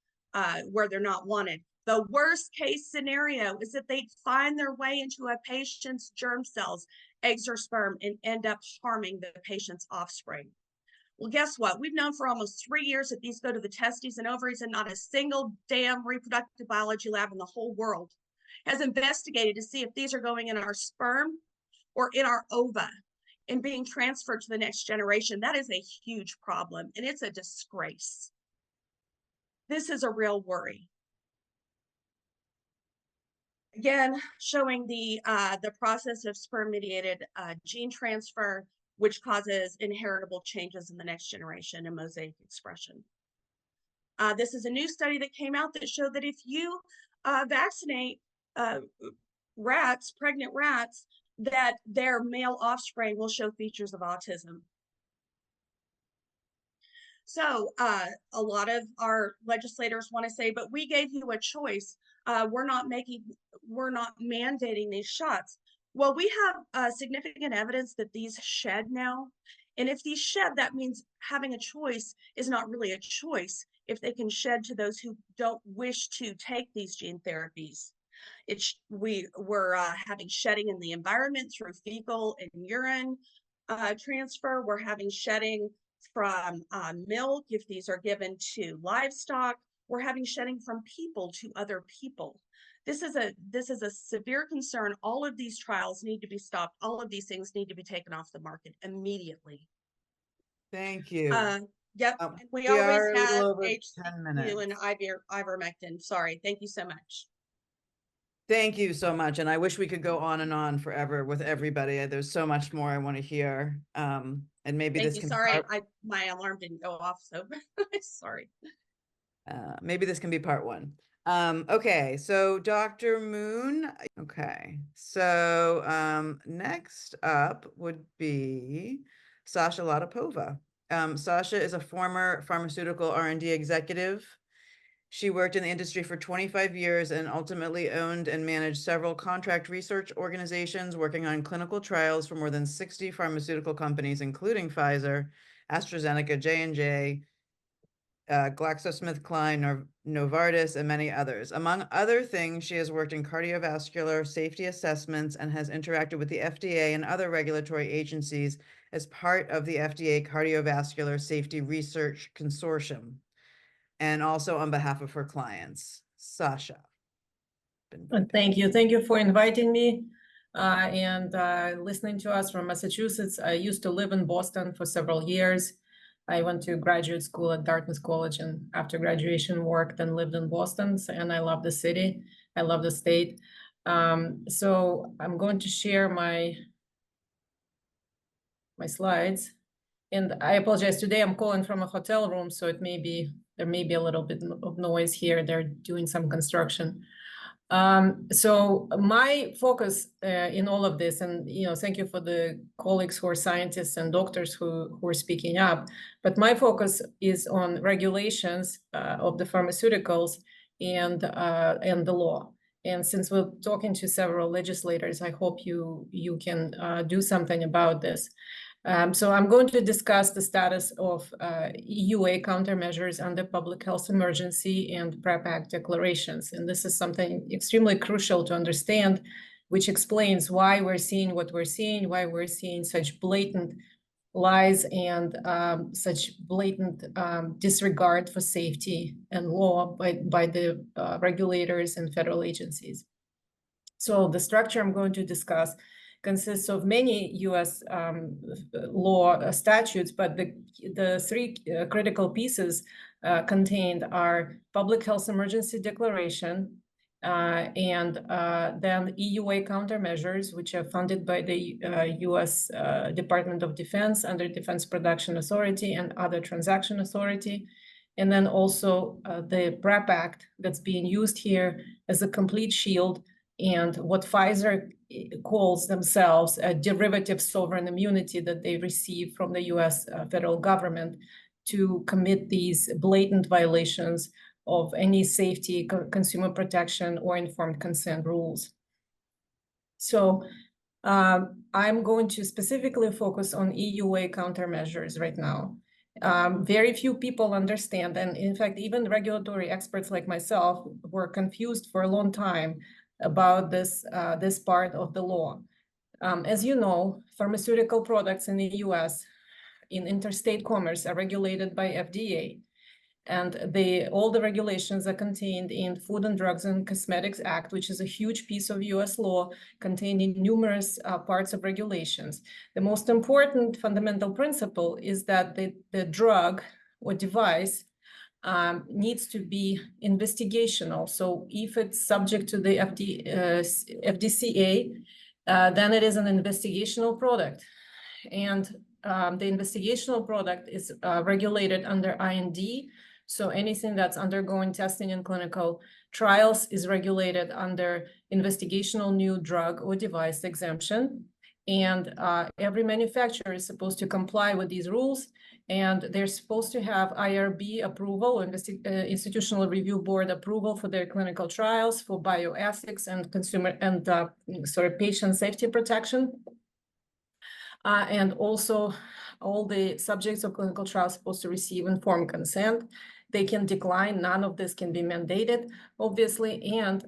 where they're not wanted. The worst case scenario is that they find their way into a patient's germ cells, eggs or sperm, and end up harming the patient's offspring. Well, guess what? We've known for almost 3 years that these go to the testes and ovaries, and not a single damn reproductive biology lab in the whole world has investigated to see if these are going in our sperm or in our ova and being transferred to the next generation. That is a huge problem, and it's a disgrace. This is a real worry. Again, showing the process of sperm-mediated gene transfer, which causes inheritable changes in the next generation and mosaic expression. This is a new study that came out that showed that if you vaccinate rats, pregnant rats, that their male offspring will show features of autism. So a lot of our legislators want to say, but we gave you a choice. We're not mandating these shots. Well, we have significant evidence that these shed now. And if these shed, that means having a choice is not really a choice if they can shed to those who don't wish to take these gene therapies. We're having shedding in the environment through fecal and urine transfer. We're having shedding from milk if these are given to livestock. We're having shedding from people to other people. This is a severe concern. All of these trials need to be stopped. All of these things need to be taken off the market immediately. Thank you. Yep, Oh, and we are always a little have over 10 HCQ and minutes. ivermectin. Sorry, thank you so much. Thank you so much. And I wish we could go on and on forever with everybody. There's so much more I want to hear. And maybe Thank this you. can Sorry, be my alarm didn't go off, so sorry. maybe this can be part one. Okay, so Dr. Moon. Okay, so next up would be Sasha Latypova. Sasha is a former pharmaceutical R&D executive. She worked in the industry for 25 years and ultimately owned and managed several contract research organizations working on clinical trials for more than 60 pharmaceutical companies, including Pfizer, AstraZeneca, J&J, GlaxoSmithKline, Novartis, and many others. Among other things, she has worked in cardiovascular safety assessments and has interacted with the FDA and other regulatory agencies as part of the FDA Cardiovascular Safety Research Consortium, and also on behalf of her clients. Sasha. Thank you. Thank you for inviting me and listening to us from Massachusetts. I used to live in Boston for several years. I went to graduate school at Dartmouth College and after graduation worked and lived in Boston. And I love the city. I love the state. So I'm going to share my slides. And I apologize, today I'm calling from a hotel room, so there may be a little bit of noise here. They're doing some construction. So my focus in all of this, and thank you for the colleagues who are scientists and doctors who are speaking up, but my focus is on regulations of the pharmaceuticals and the law. And since we're talking to several legislators, I hope you can do something about this. So I'm going to discuss the status of EUA countermeasures under public health emergency and PrEP Act declarations. And this is something extremely crucial to understand, which explains why we're seeing what we're seeing, why we're seeing such blatant lies and such blatant disregard for safety and law by the regulators and federal agencies. So the structure I'm going to discuss consists of many U.S. Law statutes, but the three critical pieces contained are Public Health Emergency Declaration, and then EUA countermeasures, which are funded by the U.S. Department of Defense under Defense Production Authority and other transaction authority, and then also the PrEP Act that's being used here as a complete shield, and what Pfizer calls themselves a derivative sovereign immunity that they receive from the US federal government to commit these blatant violations of any safety, consumer protection, or informed consent rules. So I'm going to specifically focus on EUA countermeasures right now. Very few people understand, and in fact, even regulatory experts like myself were confused for a long time about this part of the law. As you know, pharmaceutical products in the US in interstate commerce are regulated by FDA. And all the regulations are contained in Food and Drugs and Cosmetics Act, which is a huge piece of US law containing numerous parts of regulations. The most important fundamental principle is that the drug or device needs to be investigational. So if it's subject to the FDCA, then it is an investigational product. And the investigational product is regulated under IND. So anything that's undergoing testing in clinical trials is regulated under investigational new drug or device exemption. And every manufacturer is supposed to comply with these rules. And they're supposed to have IRB approval, or Institutional Review Board approval for their clinical trials for bioethics and consumer and patient safety protection. And also all the subjects of clinical trials are supposed to receive informed consent. They can decline, none of this can be mandated, obviously, and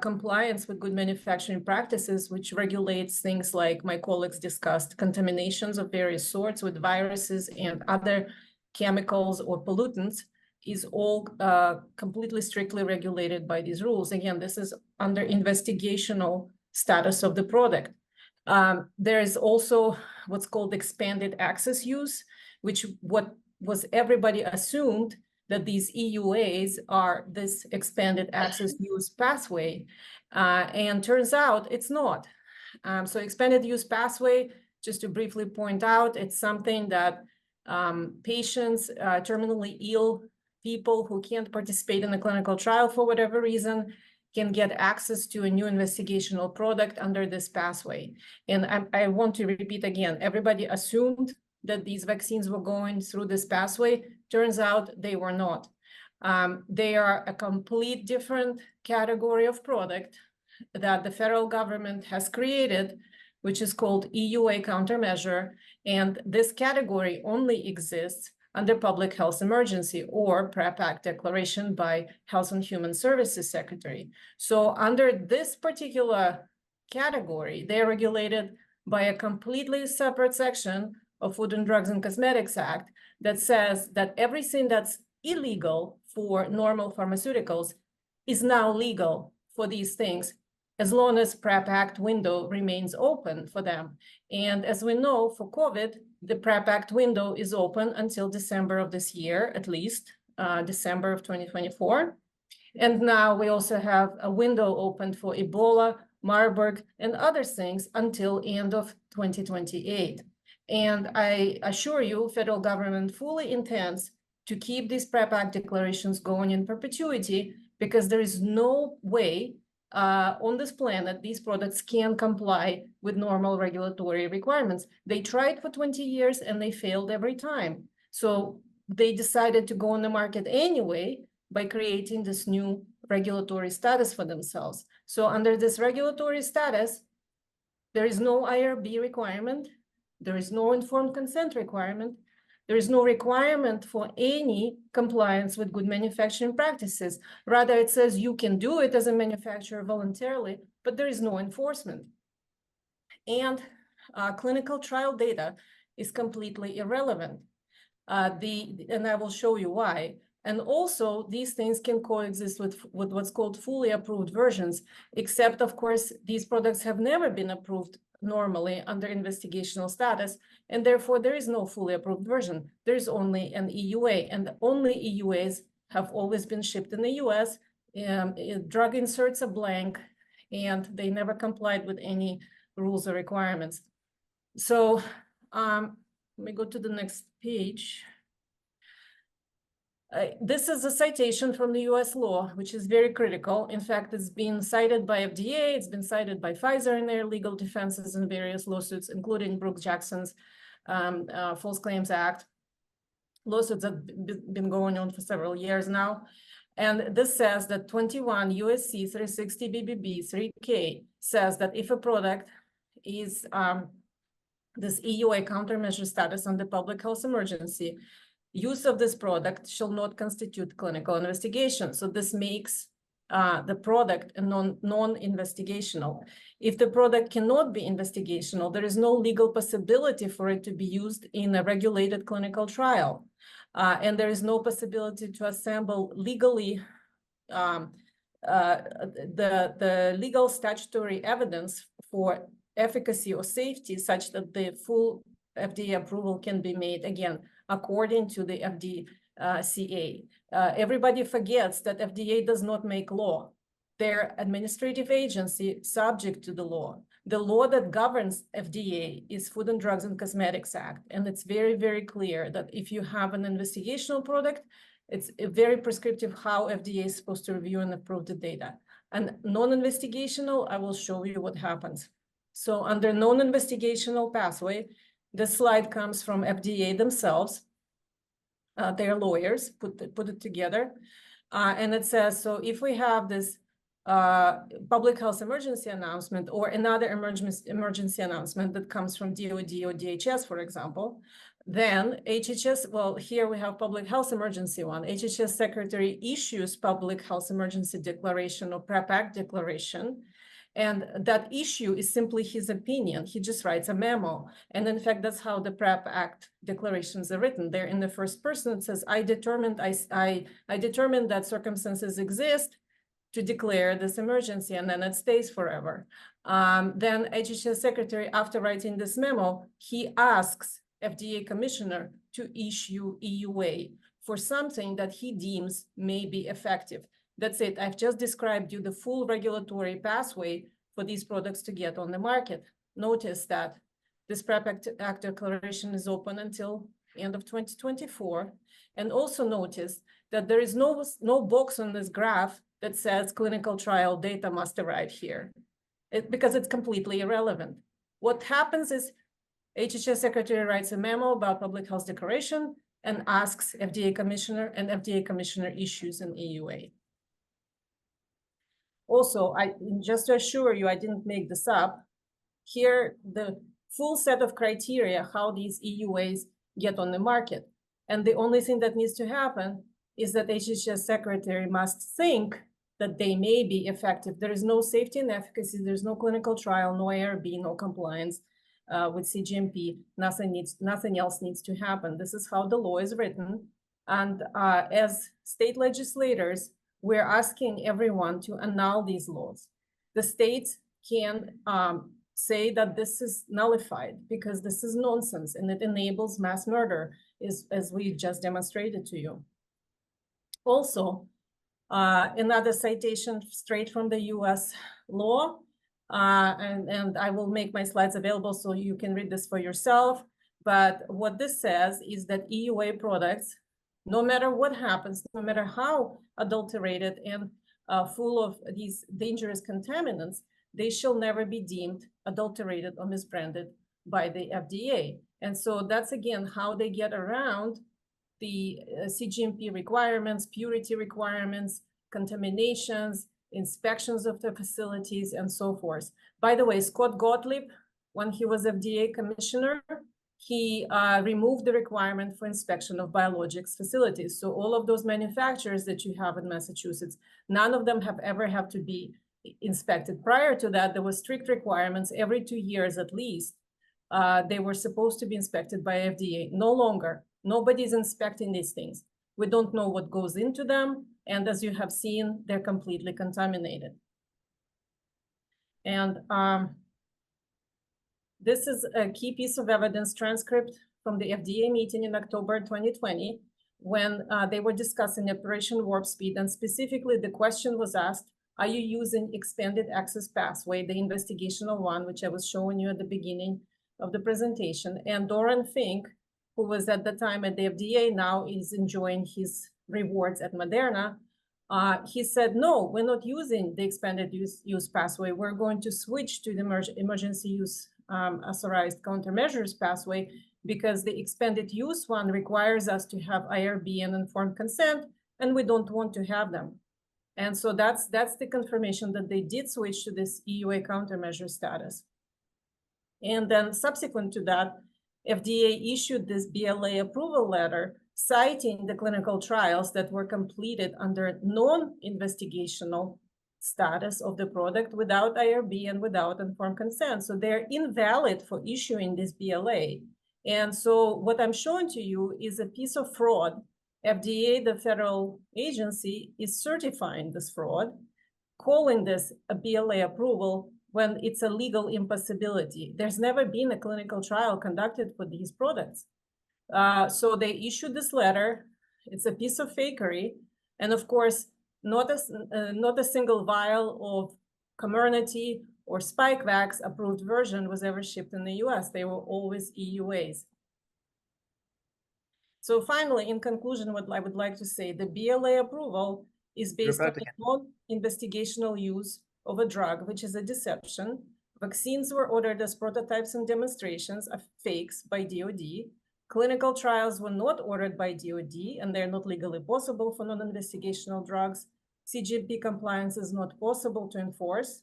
compliance with good manufacturing practices, which regulates things like my colleagues discussed, contaminations of various sorts with viruses and other chemicals or pollutants, is all completely strictly regulated by these rules. Again, this is under investigational status of the product. There is also what's called expanded access use, which what was everybody assumed that these EUAs are this expanded access use pathway, and turns out it's not. So expanded use pathway, just to briefly point out, it's something that patients, terminally ill people who can't participate in a clinical trial for whatever reason, can get access to a new investigational product under this pathway. And I want to repeat again, everybody assumed that these vaccines were going through this pathway. Turns out they were not. They are a complete different category of product that the federal government has created, which is called EUA countermeasure. And this category only exists under public health emergency or PrEP Act declaration by Health and Human Services Secretary. So under this particular category, they're regulated by a completely separate section of Food and Drugs and Cosmetics Act that says that everything that's illegal for normal pharmaceuticals is now legal for these things, as long as PrEP Act window remains open for them. And as we know, for COVID, the PrEP Act window is open until December of this year, at least December of 2024. And now we also have a window open for Ebola, Marburg, and other things until end of 2028. And I assure you, federal government fully intends to keep these PrEP Act declarations going in perpetuity, because there is no way on this planet these products can comply with normal regulatory requirements. They tried for 20 years and they failed every time. So they decided to go on the market anyway by creating this new regulatory status for themselves. So under this regulatory status, there is no IRB requirement. There is no informed consent requirement. There is no requirement for any compliance with good manufacturing practices. Rather, it says you can do it as a manufacturer voluntarily, but there is no enforcement. And clinical trial data is completely irrelevant. And I will show you why. And also, these things can coexist with what's called fully approved versions, except, of course, these products have never been approved normally under investigational status, and therefore there is no fully approved version. There is only an EUA, and only EUAs have always been shipped in the US. Drug inserts are blank, and they never complied with any rules or requirements. So let me go to the next page. This is a citation from the US law, which is very critical. In fact, it's been cited by FDA, it's been cited by Pfizer in their legal defenses in various lawsuits, including Brooks-Jackson's False Claims Act. Lawsuits have been going on for several years now. And this says that 21 USC 360 BBB 3K says that if a product is this EUA countermeasure status under public health emergency, use of this product shall not constitute clinical investigation. So this makes the product a non-investigational. If the product cannot be investigational, there is no legal possibility for it to be used in a regulated clinical trial. And there is no possibility to assemble legally the legal statutory evidence for efficacy or safety such that the full FDA approval can be made, again, according to the FDCA. Everybody forgets that FDA does not make law. They're administrative agency subject to the law. The law that governs FDA is Food and Drugs and Cosmetics Act. And it's very, very clear that if you have an investigational product, it's very prescriptive how FDA is supposed to review and approve the data. And non-investigational, I will show you what happens. So under non-investigational pathway, this slide comes from FDA themselves. Their lawyers put it together. And it says, so if we have this public health emergency announcement or another emergency announcement that comes from DOD or DHS, for example, then HHS, well, here we have public health emergency one. HHS secretary issues public health emergency declaration or PrEP Act declaration. And that issue is simply his opinion. He just writes a memo. And in fact, that's how the PrEP Act declarations are written. They're in the first person. It says, I determined that circumstances exist to declare this emergency, and then it stays forever. Then HHS secretary, after writing this memo, he asks FDA commissioner to issue EUA for something that he deems may be effective. That's it. I've just described you the full regulatory pathway for these products to get on the market. Notice that this PrEP Act declaration is open until end of 2024. And also notice that there is no box on this graph that says clinical trial data must arrive here, because it's completely irrelevant. What happens is HHS Secretary writes a memo about public health declaration and asks FDA Commissioner, and FDA Commissioner issues an EUA. Also, just to assure you, I didn't make this up. Here, the full set of criteria how these EUAs get on the market. And the only thing that needs to happen is that HHS Secretary must think that they may be effective. There is no safety and efficacy, there's no clinical trial, no ARB, no compliance with CGMP, nothing else needs to happen. This is how the law is written. And as state legislators, we're asking everyone to annul these laws. The states can say that this is nullified because this is nonsense and it enables mass murder, as we just demonstrated to you. Also, another citation straight from the US law, and I will make my slides available so you can read this for yourself. But what this says is that EUA products, no matter what happens, no matter how adulterated and full of these dangerous contaminants, they shall never be deemed adulterated or misbranded by the FDA. And so that's, again, how they get around the CGMP requirements, purity requirements, contaminations, inspections of the facilities, and so forth. By the way, Scott Gottlieb, when he was FDA commissioner, he removed the requirement for inspection of biologics facilities. So all of those manufacturers that you have in Massachusetts, none of them have ever had to be inspected. Prior to that, there were strict requirements every 2 years at least. They were supposed to be inspected by FDA. No longer. Nobody's inspecting these things. We don't know what goes into them. And as you have seen, they're completely contaminated. And this is a key piece of evidence transcript from the FDA meeting in October 2020, when they were discussing Operation Warp Speed. And specifically, the question was asked, are you using expanded access pathway, the investigational one, which I was showing you at the beginning of the presentation? And Durant Fink, who was at the time at the FDA, now is enjoying his rewards at Moderna. He said, no, we're not using the expanded use pathway. We're going to switch to the emergency use authorized countermeasures pathway, because the expanded use one requires us to have IRB and informed consent, and we don't want to have them. And so that's the confirmation that they did switch to this EUA countermeasure status. And then subsequent to that, FDA issued this BLA approval letter citing the clinical trials that were completed under non-investigational status of the product without IRB and without informed consent. So they're invalid for issuing this BLA. And so what I'm showing to you is a piece of fraud. FDA, the federal agency, is certifying this fraud, calling this a BLA approval when it's a legal impossibility. There's never been a clinical trial conducted for these products. So they issued this letter. It's a piece of fakery. And of course, not a single vial of Comirnaty or Spikevax approved version was ever shipped in the US. They were always EUAs. So finally, in conclusion, what I would like to say, the BLA approval is based on non-investigational use of a drug, which is a deception. Vaccines were ordered as prototypes and demonstrations of fakes by DoD. Clinical trials were not ordered by DoD, and they're not legally possible for non-investigational drugs. CGMP compliance is not possible to enforce.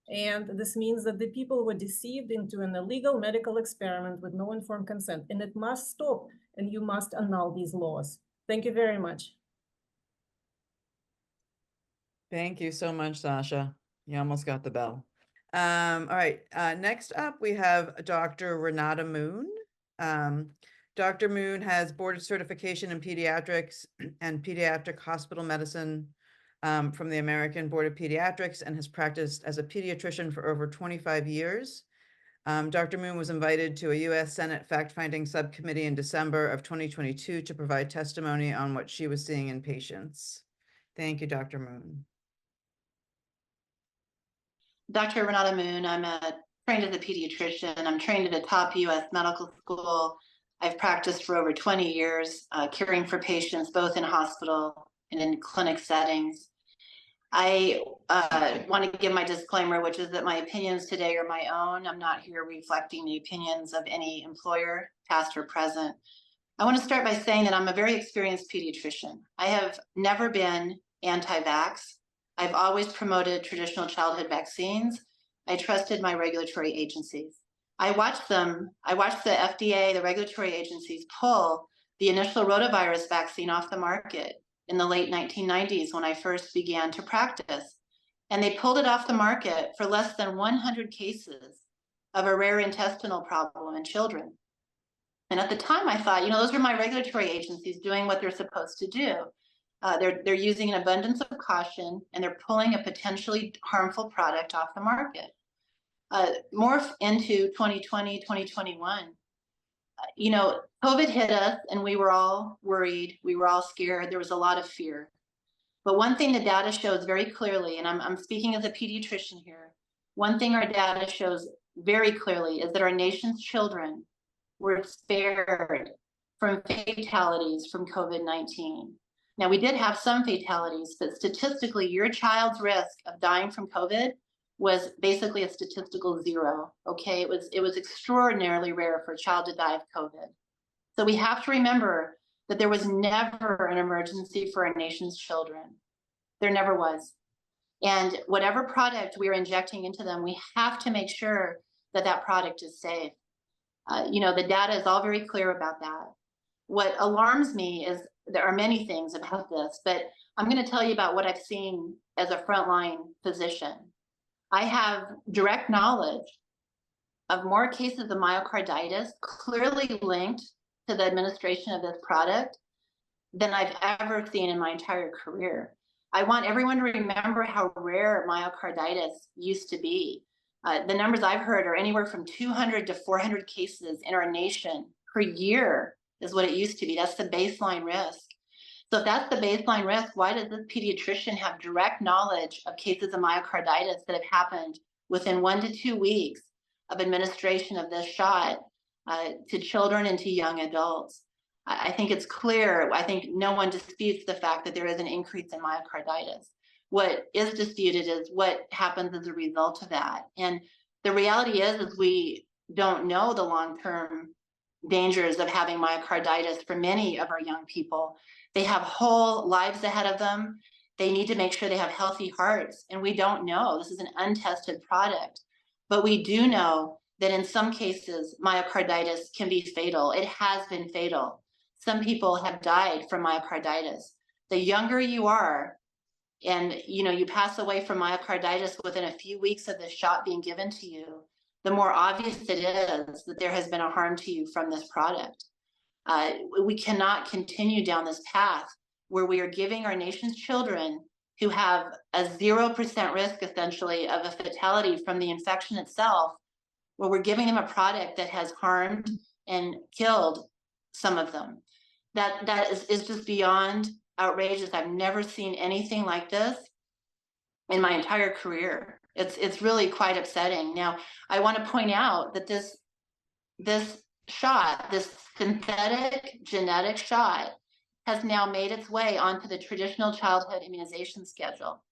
And this means that the people were deceived into an illegal medical experiment with no informed consent, and it must stop, and you must annul these laws. Thank you very much. Thank you so much, Sasha. You almost got the bell. All right, next up we have Dr. Renata Moon. Dr. Moon has board certification in pediatrics and pediatric hospital medicine from the American Board of Pediatrics, and has practiced as a pediatrician for over 25 years. Dr. Moon was invited to a U.S. Senate fact-finding subcommittee in December of 2022 to provide testimony on what she was seeing in patients. Thank you, Dr. Moon. Dr. Renata Moon, I'm trained as a pediatrician. I'm trained at a top U.S. medical school. I've practiced for over 20 years, caring for patients both in hospital and in clinic settings. I want to give my disclaimer, which is that my opinions today are my own. I'm not here reflecting the opinions of any employer, past or present. I want to start by saying that I'm a very experienced pediatrician. I have never been anti-vax. I've always promoted traditional childhood vaccines. I trusted my regulatory agencies. I watched the FDA, the regulatory agencies, pull the initial rotavirus vaccine off the market in the late 1990s when I first began to practice. And they pulled it off the market for less than 100 cases of a rare intestinal problem in children. And at the time I thought, those are my regulatory agencies doing what they're supposed to do. They're using an abundance of caution and they're pulling a potentially harmful product off the market. Morph into 2020, 2021. COVID hit us and we were all worried. We were all scared. There was a lot of fear. But one thing the data shows very clearly, and I'm speaking as a pediatrician here, one thing our data shows very clearly is that our nation's children were spared from fatalities from COVID-19. Now, we did have some fatalities, but statistically, your child's risk of dying from COVID was basically a statistical zero, okay? It was extraordinarily rare for a child to die of COVID. So we have to remember that there was never an emergency for our nation's children. There never was. And whatever product we are injecting into them, we have to make sure that that product is safe. The data is all very clear about that. What alarms me is there are many things about this, but I'm going to tell you about what I've seen as a frontline physician. I have direct knowledge of more cases of myocarditis clearly linked to the administration of this product than I've ever seen in my entire career. I want everyone to remember how rare myocarditis used to be. The numbers I've heard are anywhere from 200 to 400 cases in our nation per year is what it used to be. That's the baseline risk. So if that's the baseline risk, why does this pediatrician have direct knowledge of cases of myocarditis that have happened within 1 to 2 weeks of administration of this shot to children and to young adults? I think it's clear. I think no one disputes the fact that there is an increase in myocarditis. What is disputed is what happens as a result of that. And the reality is we don't know the long-term dangers of having myocarditis for many of our young people. They have whole lives ahead of them. They need to make sure they have healthy hearts. And we don't know. This is an untested product. But we do know that in some cases, myocarditis can be fatal. It has been fatal. Some people have died from myocarditis. The younger you are, and you pass away from myocarditis within a few weeks of the shot being given to you, the more obvious it is that there has been a harm to you from this product. We cannot continue down this path where we are giving our nation's children who have a 0% risk essentially of a fatality from the infection itself, where we're giving them a product that has harmed and killed some of them. That is just beyond outrageous. I've never seen anything like this in my entire career. It's really quite upsetting. Now, I want to point out that this shot, this synthetic genetic shot, has now made its way onto the traditional childhood immunization schedule.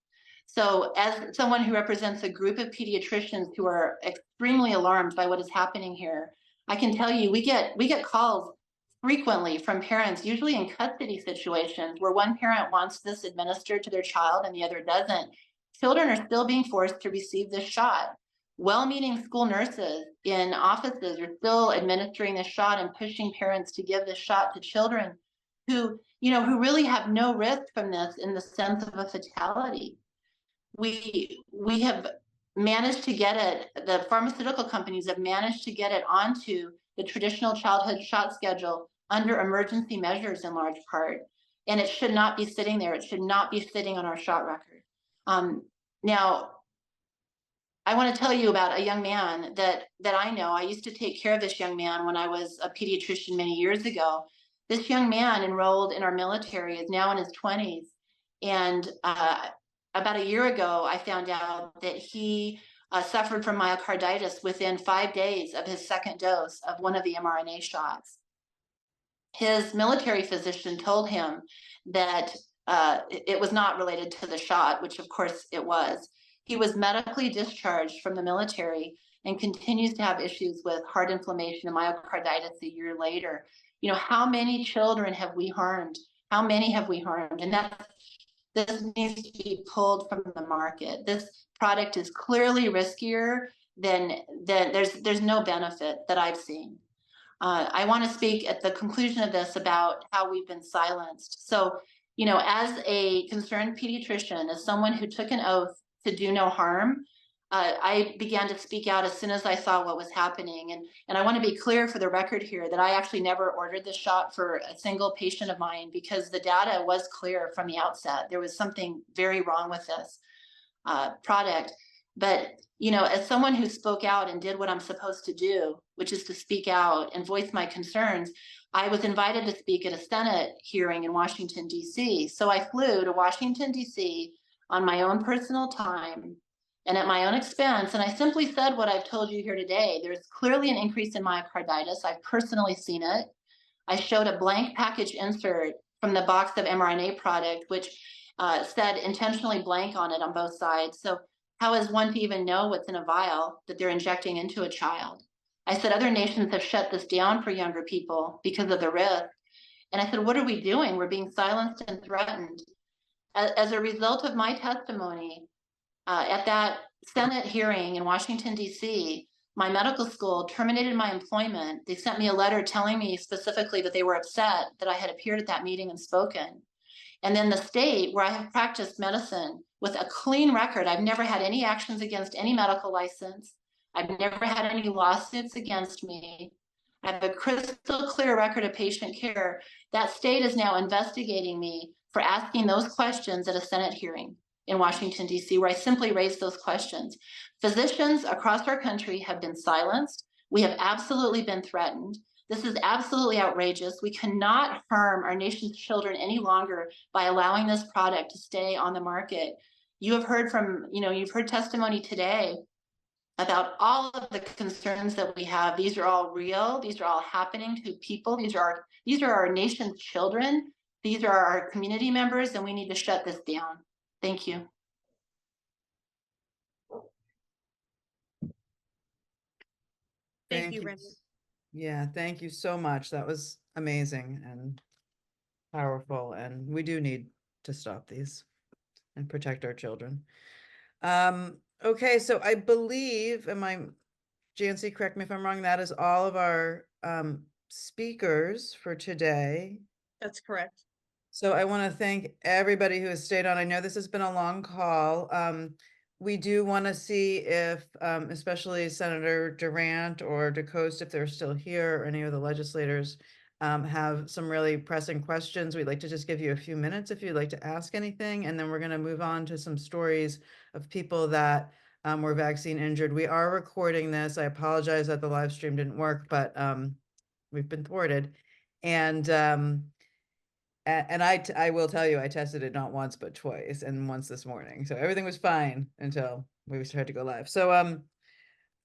So as someone who represents a group of pediatricians who are extremely alarmed by what is happening here, I can tell you we get calls frequently from parents, usually in custody situations where one parent wants this administered to their child and the other doesn't. Children are still being forced to receive this shot. Well-meaning school nurses in offices are still administering this shot and pushing parents to give this shot to children who really have no risk from this in the sense of a fatality. We have managed to get it, the pharmaceutical companies have managed to get it onto the traditional childhood shot schedule under emergency measures in large part. And it should not be sitting there. It should not be sitting on our shot record. Now, I want to tell you about a young man that I know. I used to take care of this young man when I was a pediatrician many years ago. This young man enrolled in our military, is now in his 20s. And about a year ago, I found out that he suffered from myocarditis within 5 days of his second dose of one of the mRNA shots. His military physician told him that it was not related to the shot, which of course it was. He was medically discharged from the military and continues to have issues with heart inflammation and myocarditis a year later. You know, how many children have we harmed? How many have we harmed? And this needs to be pulled from the market. This product is clearly riskier than there's no benefit that I've seen. I want to speak at the conclusion of this about how we've been silenced. So, you know, as a concerned pediatrician, as someone who took an oath to do no harm, I began to speak out as soon as I saw what was happening. And I want to be clear for the record here that I actually never ordered this shot for a single patient of mine because the data was clear from the outset. There was something very wrong with this product. But, you know, as someone who spoke out and did what I'm supposed to do, which is to speak out and voice my concerns, I was invited to speak at a Senate hearing in Washington, D.C. So I flew to Washington, D.C. on my own personal time and at my own expense. And I simply said what I've told you here today. There's clearly an increase in myocarditis. I've personally seen it. I showed a blank package insert from the box of mRNA product, which said intentionally blank on it on both sides. So how is one to even know what's in a vial that they're injecting into a child? I said other nations have shut this down for younger people because of the risk. And I said, what are we doing? We're being silenced and threatened. As a result of my testimony at that Senate hearing in Washington, D.C., my medical school terminated my employment. They sent me a letter telling me specifically that they were upset that I had appeared at that meeting and spoken. And then the state where I have practiced medicine with a clean record, I've never had any actions against any medical license. I've never had any lawsuits against me. I have a crystal clear record of patient care. That state is now investigating me for asking those questions at a Senate hearing in Washington, D.C., where I simply raised those questions. Physicians across our country have been silenced. We have absolutely been threatened. This is absolutely outrageous. We cannot harm our nation's children any longer by allowing this product to stay on the market. You have heard from, you've heard testimony today about all of the concerns that we have. These are all real. These are all happening to people. These are our nation's children. These are our community members, and we need to shut this down. Thank you. Thank you, Randy. Yeah, thank you so much. That was amazing and powerful. And we do need to stop these and protect our children. Okay, so I believe, Janci, correct me if I'm wrong, that is all of our speakers for today. That's correct. So I want to thank everybody who has stayed on. I know this has been a long call. We do want to see if, especially Senator Durant or DeCoste, if they're still here, or any of the legislators have some really pressing questions. We'd like to just give you a few minutes if you'd like to ask anything, and then we're going to move on to some stories of people that were vaccine injured. We are recording this. I apologize that the live stream didn't work, but we've been thwarted. And I will tell you, I tested it not once, but twice, and once this morning. So everything was fine until we tried to go live. So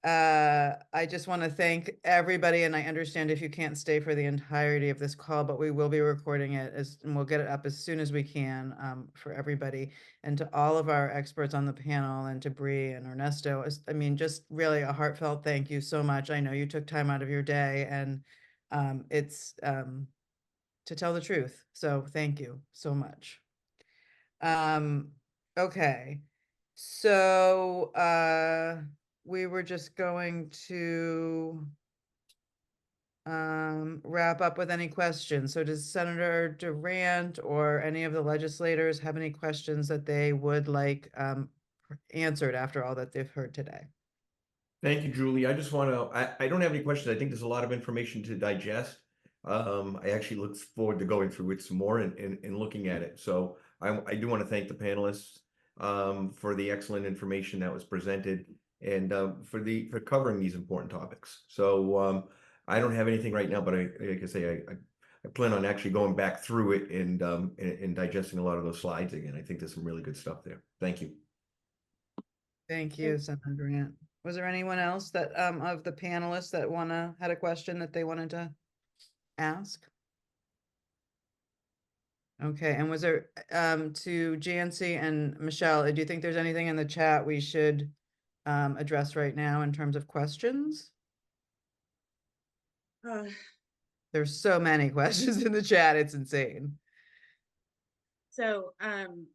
I just want to thank everybody, and I understand if you can't stay for the entirety of this call, but we will be recording it and we'll get it up as soon as we can for everybody, and to all of our experts on the panel, and to Bree and Ernesto. I mean, just really a heartfelt thank you so much. I know you took time out of your day, and it's to tell the truth. So thank you so much. Okay. So we were just going to wrap up with any questions. So does Senator Durant or any of the legislators have any questions that they would like answered after all that they've heard today? Thank you, Julie. I just want to, I don't have any questions. I think there's a lot of information to digest. I actually look forward to going through it some more and looking at it. So I do want to thank the panelists for the excellent information that was presented. and for covering these important topics. So I don't have anything right now, but like I say, I plan on actually going back through it and digesting a lot of those slides again. I think there's some really good stuff there. Thank you. Thank you, Senator Durant. Was there anyone else that of the panelists that had a question that they wanted to ask? Okay, and was there to Janci and Michelle, do you think there's anything in the chat we should address right now in terms of questions? There's so many questions in the chat, it's insane. So I'm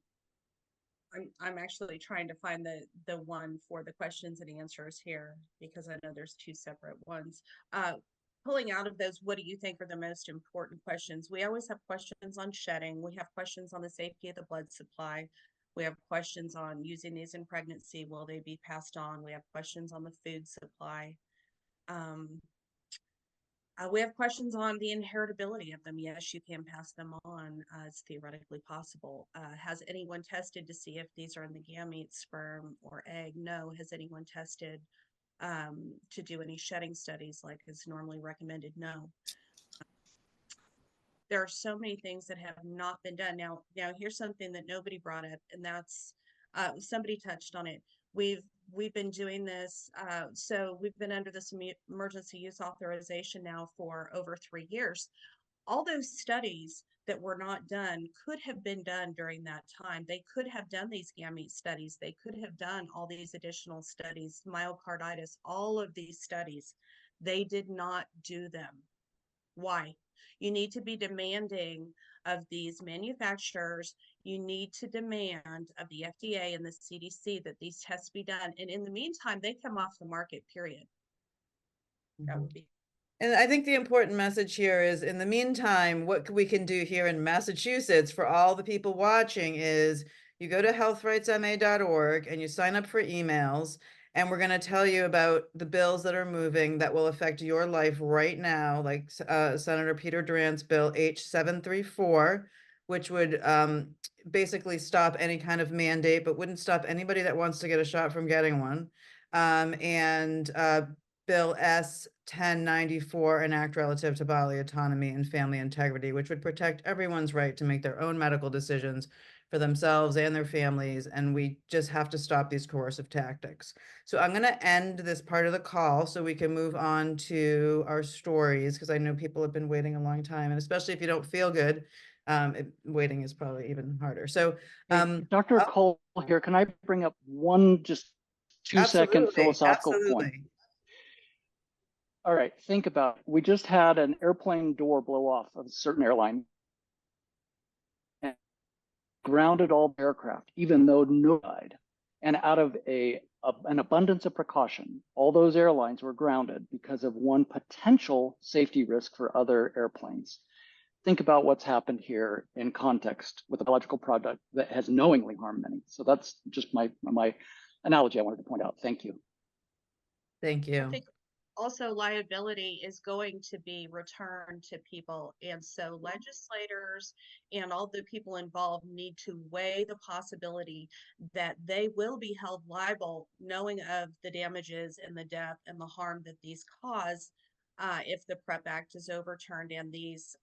actually trying to find the one for the questions and answers here, because I know there's two separate ones. Pulling out of those, what do you think are the most important questions? We always have questions on shedding. We have questions on the safety of the blood supply. We have questions on using these in pregnancy. Will they be passed on? We have questions on the food supply. We have questions on the inheritability of them. Yes, you can pass them on. It's theoretically possible. Has anyone tested to see if these are in the gametes, sperm, or egg? No. Has anyone tested to do any shedding studies like is normally recommended? No. There are so many things that have not been done. Now here's something that nobody brought up, and that's somebody touched on it. We've been doing this, so we've been under this emergency use authorization now for over 3 years. All those studies that were not done could have been done during that time. They could have done these gamete studies. They could have done all these additional studies, myocarditis, all of these studies. They did not do them. Why? You need to be demanding of these manufacturers. You need to demand of the FDA and the CDC that these tests be done. And in the meantime, they come off the market, period. That would be. And I think the important message here is, in the meantime, what we can do here in Massachusetts for all the people watching is you go to healthrightsma.org and you sign up for emails. And we're going to tell you about the bills that are moving that will affect your life right now, like Senator Peter Durant's bill H734, which would basically stop any kind of mandate, but wouldn't stop anybody that wants to get a shot from getting one. And Bill S1094, an act relative to bodily autonomy and family integrity, which would protect everyone's right to make their own medical decisions for themselves and their families. And we just have to stop these coercive tactics. So I'm going to end this part of the call so we can move on to our stories, because I know people have been waiting a long time, and especially if you don't feel good, waiting is probably even harder. So Dr. Cole here, can I bring up one just 2-second philosophical point? All right, think about it. We just had an airplane door blow off of a certain airline and grounded all the aircraft, even though no died. And out of an abundance of precaution, all those airlines were grounded because of one potential safety risk for other airplanes. Think about what's happened here in context with a biological product that has knowingly harmed many. So that's just my analogy I wanted to point out. Thank you. Thank you. I think also liability is going to be returned to people. And so legislators and all the people involved need to weigh the possibility that they will be held liable, knowing of the damages and the death and the harm that these cause if the PrEP Act is overturned and these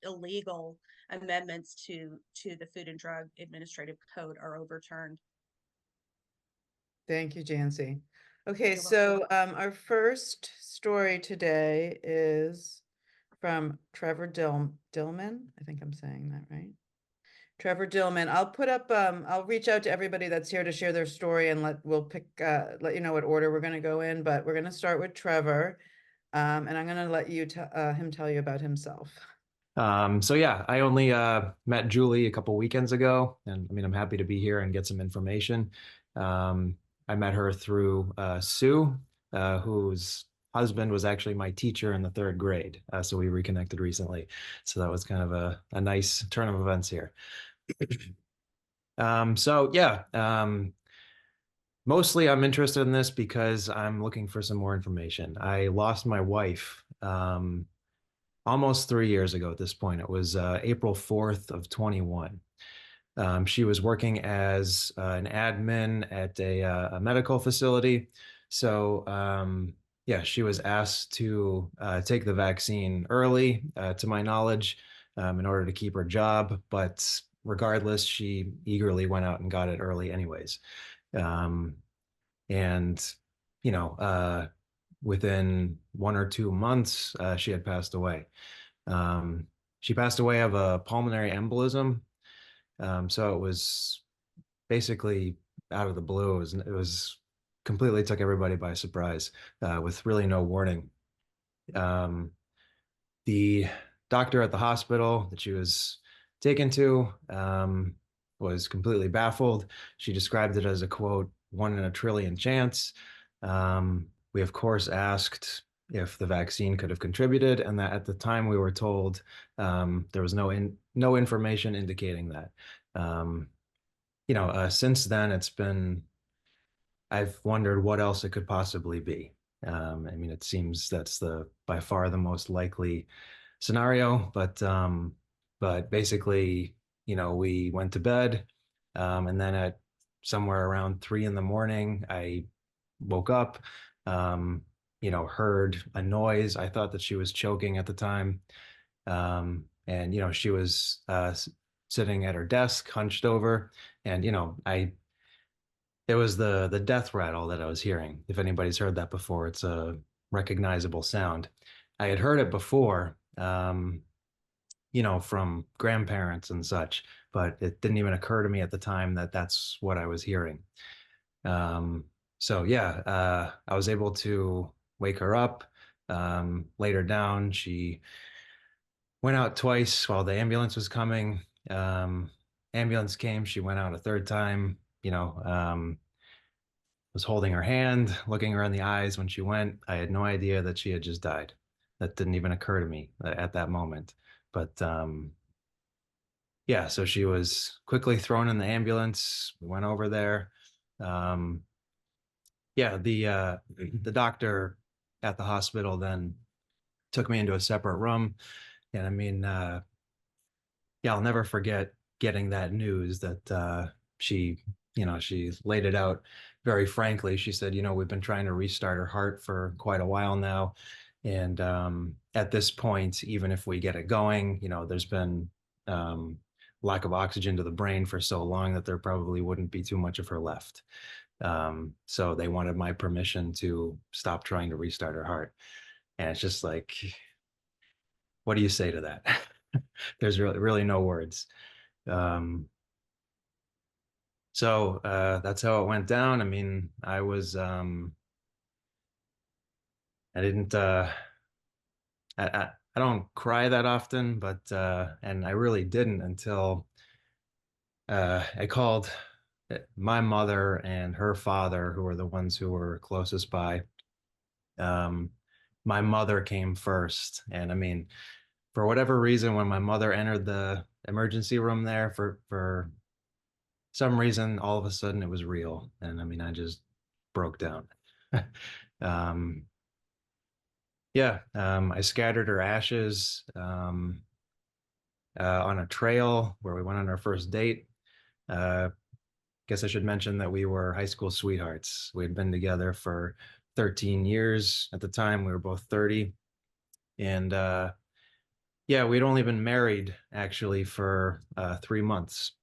illegal amendments to the Food and Drug Administrative Code are overturned. Thank you, Janci. Okay, so our first story today is from Trevor Dillman. I think I'm saying that right. Trevor Dillman. I'll put up, I'll reach out to everybody that's here to share their story, and we'll let you know what order we're going to go in, but we're going to start with Trevor. And I'm going to let him tell you about himself. So yeah, I only met Julie a couple weekends ago, and I mean, I'm happy to be here and get some information. I met her through Sue, whose husband was actually my teacher in the 3rd grade. So we reconnected recently. So that was kind of a nice turn of events here. So yeah, mostly I'm interested in this because I'm looking for some more information. I lost my wife almost 3 years ago at this point. It was April 4th of 21. She was working as an admin at a medical facility. So yeah, she was asked to take the vaccine early, to my knowledge, in order to keep her job. But regardless, she eagerly went out and got it early anyways. And, you know, within 1 or 2 months, she had passed away. She passed away of a pulmonary embolism. So it was basically out of the blue. It was completely took everybody by surprise, with really no warning. The doctor at the hospital that she was taken to was completely baffled. She described it as a, quote, 1 in a trillion chance. We, of course, asked if the vaccine could have contributed, and that at the time we were told there was no information indicating that. You know, since then, I've wondered what else it could possibly be. I mean, it seems that's by far the most likely scenario, but basically, you know, we went to bed, and then at somewhere around 3 in the morning, I woke up, you know, heard a noise. I thought that she was choking at the time. And, you know, she was sitting at her desk, hunched over, and, you know, it was the death rattle that I was hearing. If anybody's heard that before, it's a recognizable sound. I had heard it before, you know, from grandparents and such, but it didn't even occur to me at the time that that's what I was hearing. So yeah, I was able to wake her up, laid her down. She went out twice while the ambulance was coming. Ambulance came, she went out a third time, you know, was holding her hand, looking her in the eyes when she went. I had no idea that she had just died. That didn't even occur to me at that moment. But yeah, so she was quickly thrown in the ambulance. We went over there. Yeah, the doctor at the hospital then took me into a separate room. And I mean, yeah, I'll never forget getting that news that she, you know, she laid it out very frankly. She said, you know, we've been trying to restart her heart for quite a while now. And at this point, even if we get it going, you know, there's been lack of oxygen to the brain for so long that there probably wouldn't be too much of her left. So they wanted my permission to stop trying to restart her heart. And it's just like, what do you say to that? There's really no words. So that's how it went down. I mean, I didn't, I don't cry that often, but, and I really didn't until I called my mother and her father, who were the ones who were closest by. My mother came first. And I mean, for whatever reason, when my mother entered the emergency room there, for some reason, all of a sudden it was real. And I mean, I just broke down. Yeah, I scattered her ashes on a trail where we went on our first date. Guess I should mention that we were high school sweethearts. We had been together for 13 years. At the time, we were both 30. And yeah, we'd only been married actually for 3 months.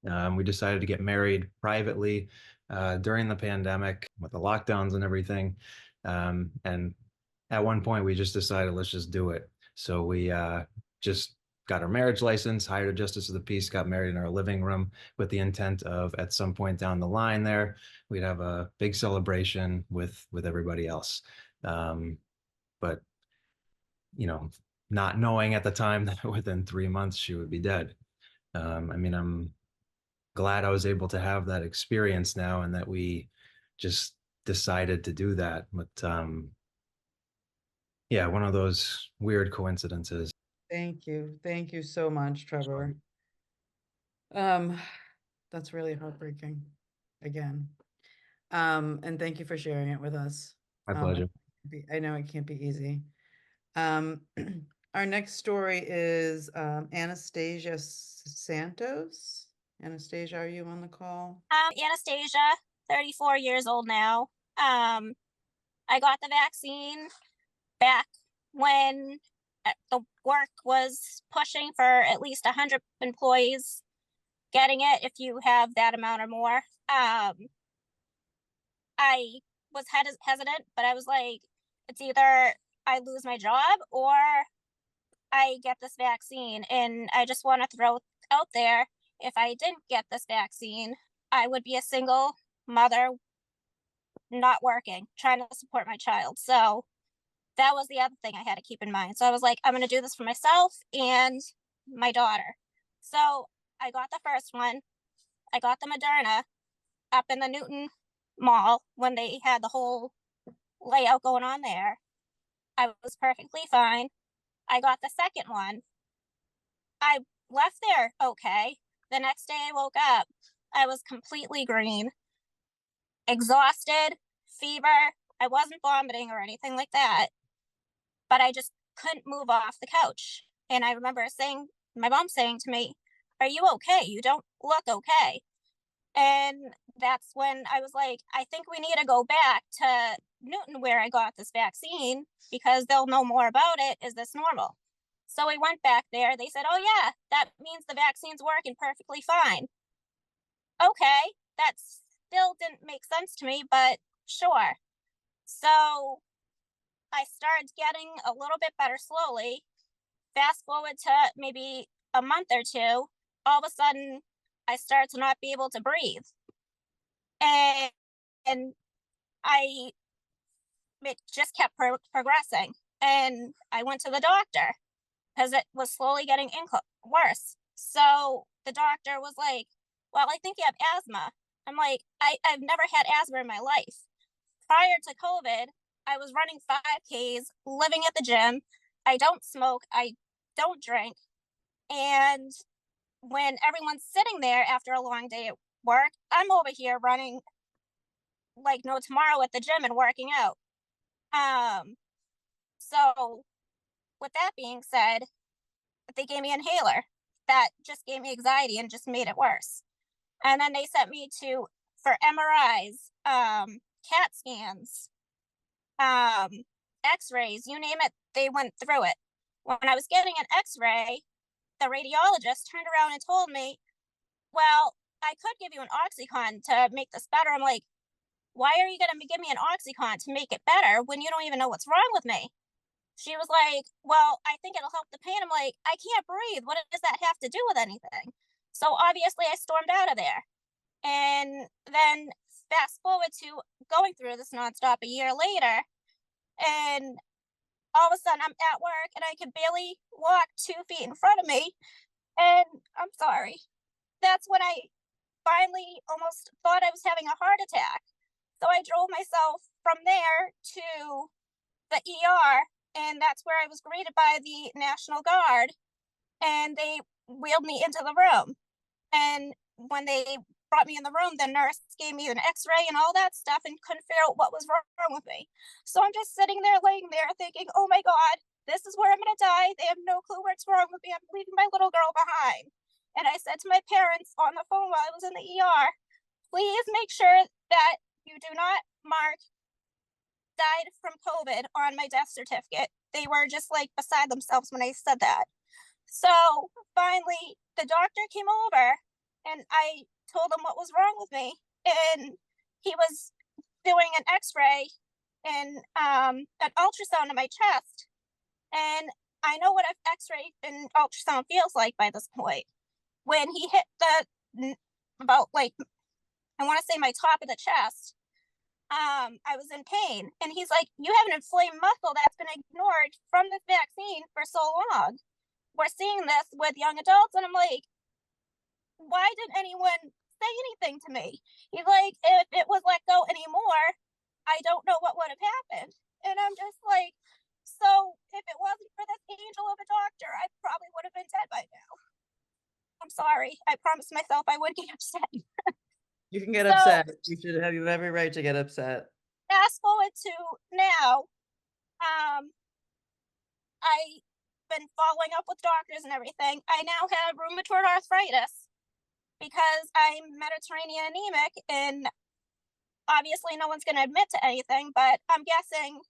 We decided to get married privately during the pandemic with the lockdowns and everything. And at one point, we just decided, let's just do it. So we just got our marriage license, hired a justice of the peace, got married in our living room with the intent of at some point down the line there, we'd have a big celebration with everybody else. But, you know, not knowing at the time that within 3 months she would be dead. I mean, I'm glad I was able to have that experience now and that we just decided to do that. But yeah, one of those weird coincidences. Thank you. Thank you so much, Trevor. That's really heartbreaking again. And thank you for sharing it with us. My pleasure. I know it can't be easy. Our next story is Anastasia Santos. Anastasia, are you on the call? Anastasia, 34 years old now. I got the vaccine back when the work was pushing for at least 100 employees getting it if you have that amount or more. I was hesitant, but I was like, it's either I lose my job or I get this vaccine. And I just want to throw out there, if I didn't get this vaccine, I would be a single mother, not working, trying to support my child. So that was the other thing I had to keep in mind. So I was like, I'm going to do this for myself and my daughter. So I got the first one. I got the Moderna up in the Newton Mall when they had the whole layout going on there. I was perfectly fine. I got the second one. I left there okay. The next day I woke up, I was completely green, exhausted, fever. I wasn't vomiting or anything like that, but I just couldn't move off the couch. And I remember my mom saying to me, "Are you okay? You don't look okay." And that's when I was like, I think we need to go back to Newton where I got this vaccine because they'll know more about it. Is this normal? So we went back there. They said, oh yeah, that means the vaccine's working perfectly fine. Okay, that still didn't make sense to me, but sure. So I started getting a little bit better slowly. Fast forward to maybe a month or two, all of a sudden I started to not be able to breathe. And it just kept progressing. And I went to the doctor because it was slowly getting worse. So the doctor was like, well, I think you have asthma. I'm like, I've never had asthma in my life. Prior to COVID, I was running 5Ks, living at the gym. I don't smoke. I don't drink. And when everyone's sitting there after a long day at work, I'm over here running like no tomorrow at the gym and working out. So with that being said, they gave me an inhaler that just gave me anxiety and just made it worse. And then they sent me for MRIs, CAT scans, x-rays, you name it, they went through it. When I was getting an x-ray, the radiologist turned around and told me, well, I could give you an Oxycontin to make this better. I'm like, why are you going to give me an Oxycontin to make it better when you don't even know what's wrong with me? She was like, well, I think it'll help the pain. I'm like, I can't breathe. What does that have to do with anything? So obviously I stormed out of there. And then fast forward to going through this nonstop a year later, and all of a sudden I'm at work and I can barely walk 2 feet in front of me. And I'm sorry. That's when I finally almost thought I was having a heart attack. So I drove myself from there to the ER, and that's where I was greeted by the National Guard, and they wheeled me into the room. And when they brought me in the room, the nurse gave me an x-ray and all that stuff and couldn't figure out what was wrong with me. So I'm just sitting there, laying there thinking, oh my God, this is where I'm going to die. They have no clue what's wrong with me. I'm leaving my little girl behind. And I said to my parents on the phone while I was in the ER, please make sure that you do not mark died from COVID on my death certificate. They were just like beside themselves when I said that. So finally, the doctor came over and I told him what was wrong with me. And he was doing an x-ray and an ultrasound of my chest. And I know what an x-ray and ultrasound feels like by this point. When he hit about like, I want to say my top of the chest, I was in pain. And he's like, you have an inflamed muscle that's been ignored from this vaccine for so long. We're seeing this with young adults. And I'm like, why didn't anyone say anything to me? He's like, if it was let go anymore, I don't know what would have happened. And I'm just like, so if it wasn't for this angel of a doctor, I probably would have been dead by now. I'm sorry. I promised myself I would get upset. You can get upset. You should have every right to get upset. Fast forward to now, I've been following up with doctors and everything. I now have rheumatoid arthritis because I'm Mediterranean anemic, and obviously no one's going to admit to anything, but I'm guessing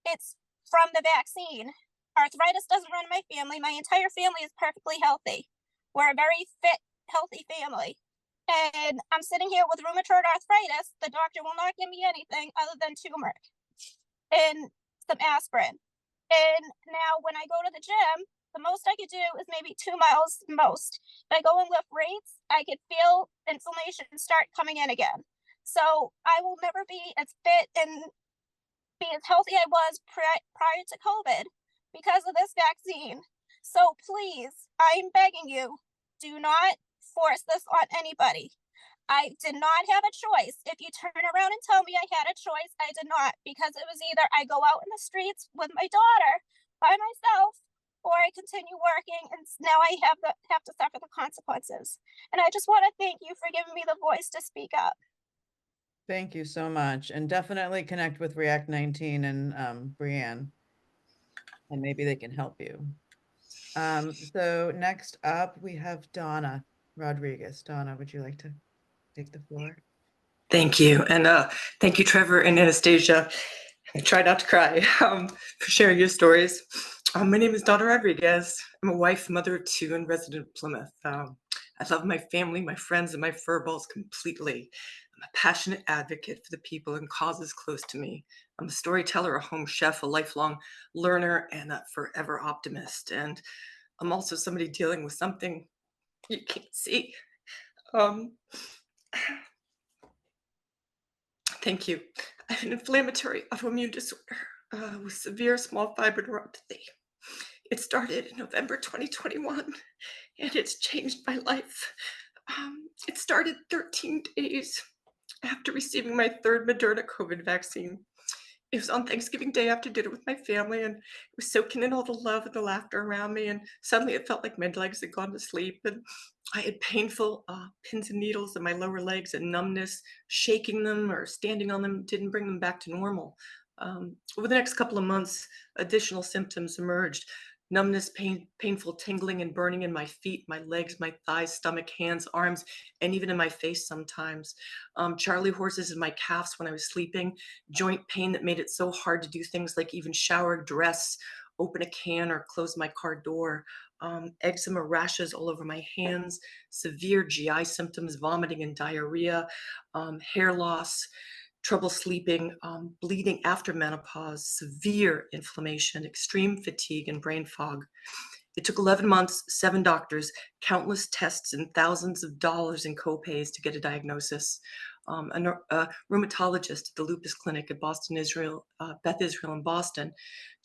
it's from the vaccine. Arthritis doesn't run in my family. My entire family is perfectly healthy. We're a very fit, healthy family. And I'm sitting here with rheumatoid arthritis. The doctor will not give me anything other than turmeric and some aspirin. And now when I go to the gym, the most I could do is maybe 2 miles most. If I go and lift weights, I could feel inflammation start coming in again. So I will never be as fit and be as healthy I was prior to COVID because of this vaccine. So please, I'm begging you, do not force this on anybody. I did not have a choice. If you turn around and tell me I had a choice, I did not, because it was either I go out in the streets with my daughter by myself, or I continue working, and now I have to suffer the consequences. And I just want to thank you for giving me the voice to speak up. Thank you so much. And definitely connect with React 19 and Brianne, and maybe they can help you. So next up, we have Donna Rodriguez. Donna, would you like to take the floor? Thank you. And thank you, Trevor and Anastasia. I try not to cry for sharing your stories. My name is Donna Rodriguez. I'm a wife, mother of 2, and resident of Plymouth. I love my family, my friends, and my furballs completely. I'm a passionate advocate for the people and causes close to me. I'm a storyteller, a home chef, a lifelong learner, and a forever optimist. And I'm also somebody dealing with something you can't see. Thank you. I have an inflammatory autoimmune disorder with severe small fiber neuropathy. It started in November 2021, and it's changed my life. It started 13 days after receiving my 3rd Moderna COVID vaccine. It was on Thanksgiving Day after dinner with my family, and it was soaking in all the love and the laughter around me, and suddenly it felt like my legs had gone to sleep, and I had painful pins and needles in my lower legs and numbness. Shaking them or standing on them didn't bring them back to normal. Over the next couple of months, additional symptoms emerged. Numbness, painful tingling and burning in my feet, my legs, my thighs, stomach, hands, arms, and even in my face sometimes. Charley horses in my calves when I was sleeping. Joint pain that made it so hard to do things like even shower, dress, open a can, or close my car door. Eczema rashes all over my hands, severe GI symptoms, vomiting and diarrhea, hair loss, trouble sleeping, bleeding after menopause, severe inflammation, extreme fatigue, and brain fog. It took 11 months, 7 doctors, countless tests, and thousands of dollars in copays to get a diagnosis. A rheumatologist at the lupus clinic at Beth Israel in Boston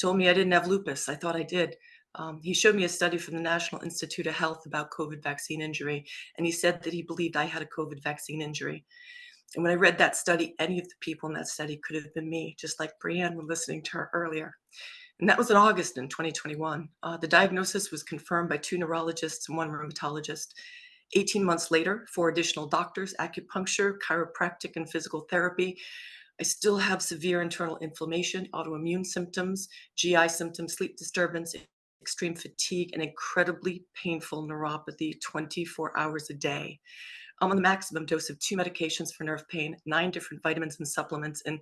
told me I didn't have lupus. I thought I did. He showed me a study from the National Institute of Health about COVID vaccine injury, and he said that he believed I had a COVID vaccine injury. And when I read that study, any of the people in that study could have been me, just like Brianne was listening to her earlier. And that was in August in 2021. The diagnosis was confirmed by 2 neurologists and 1 rheumatologist. 18 months later, 4 additional doctors, acupuncture, chiropractic, and physical therapy. I still have severe internal inflammation, autoimmune symptoms, GI symptoms, sleep disturbance, extreme fatigue, and incredibly painful neuropathy 24 hours a day. I'm on the maximum dose of 2 medications for nerve pain, 9 different vitamins and supplements, and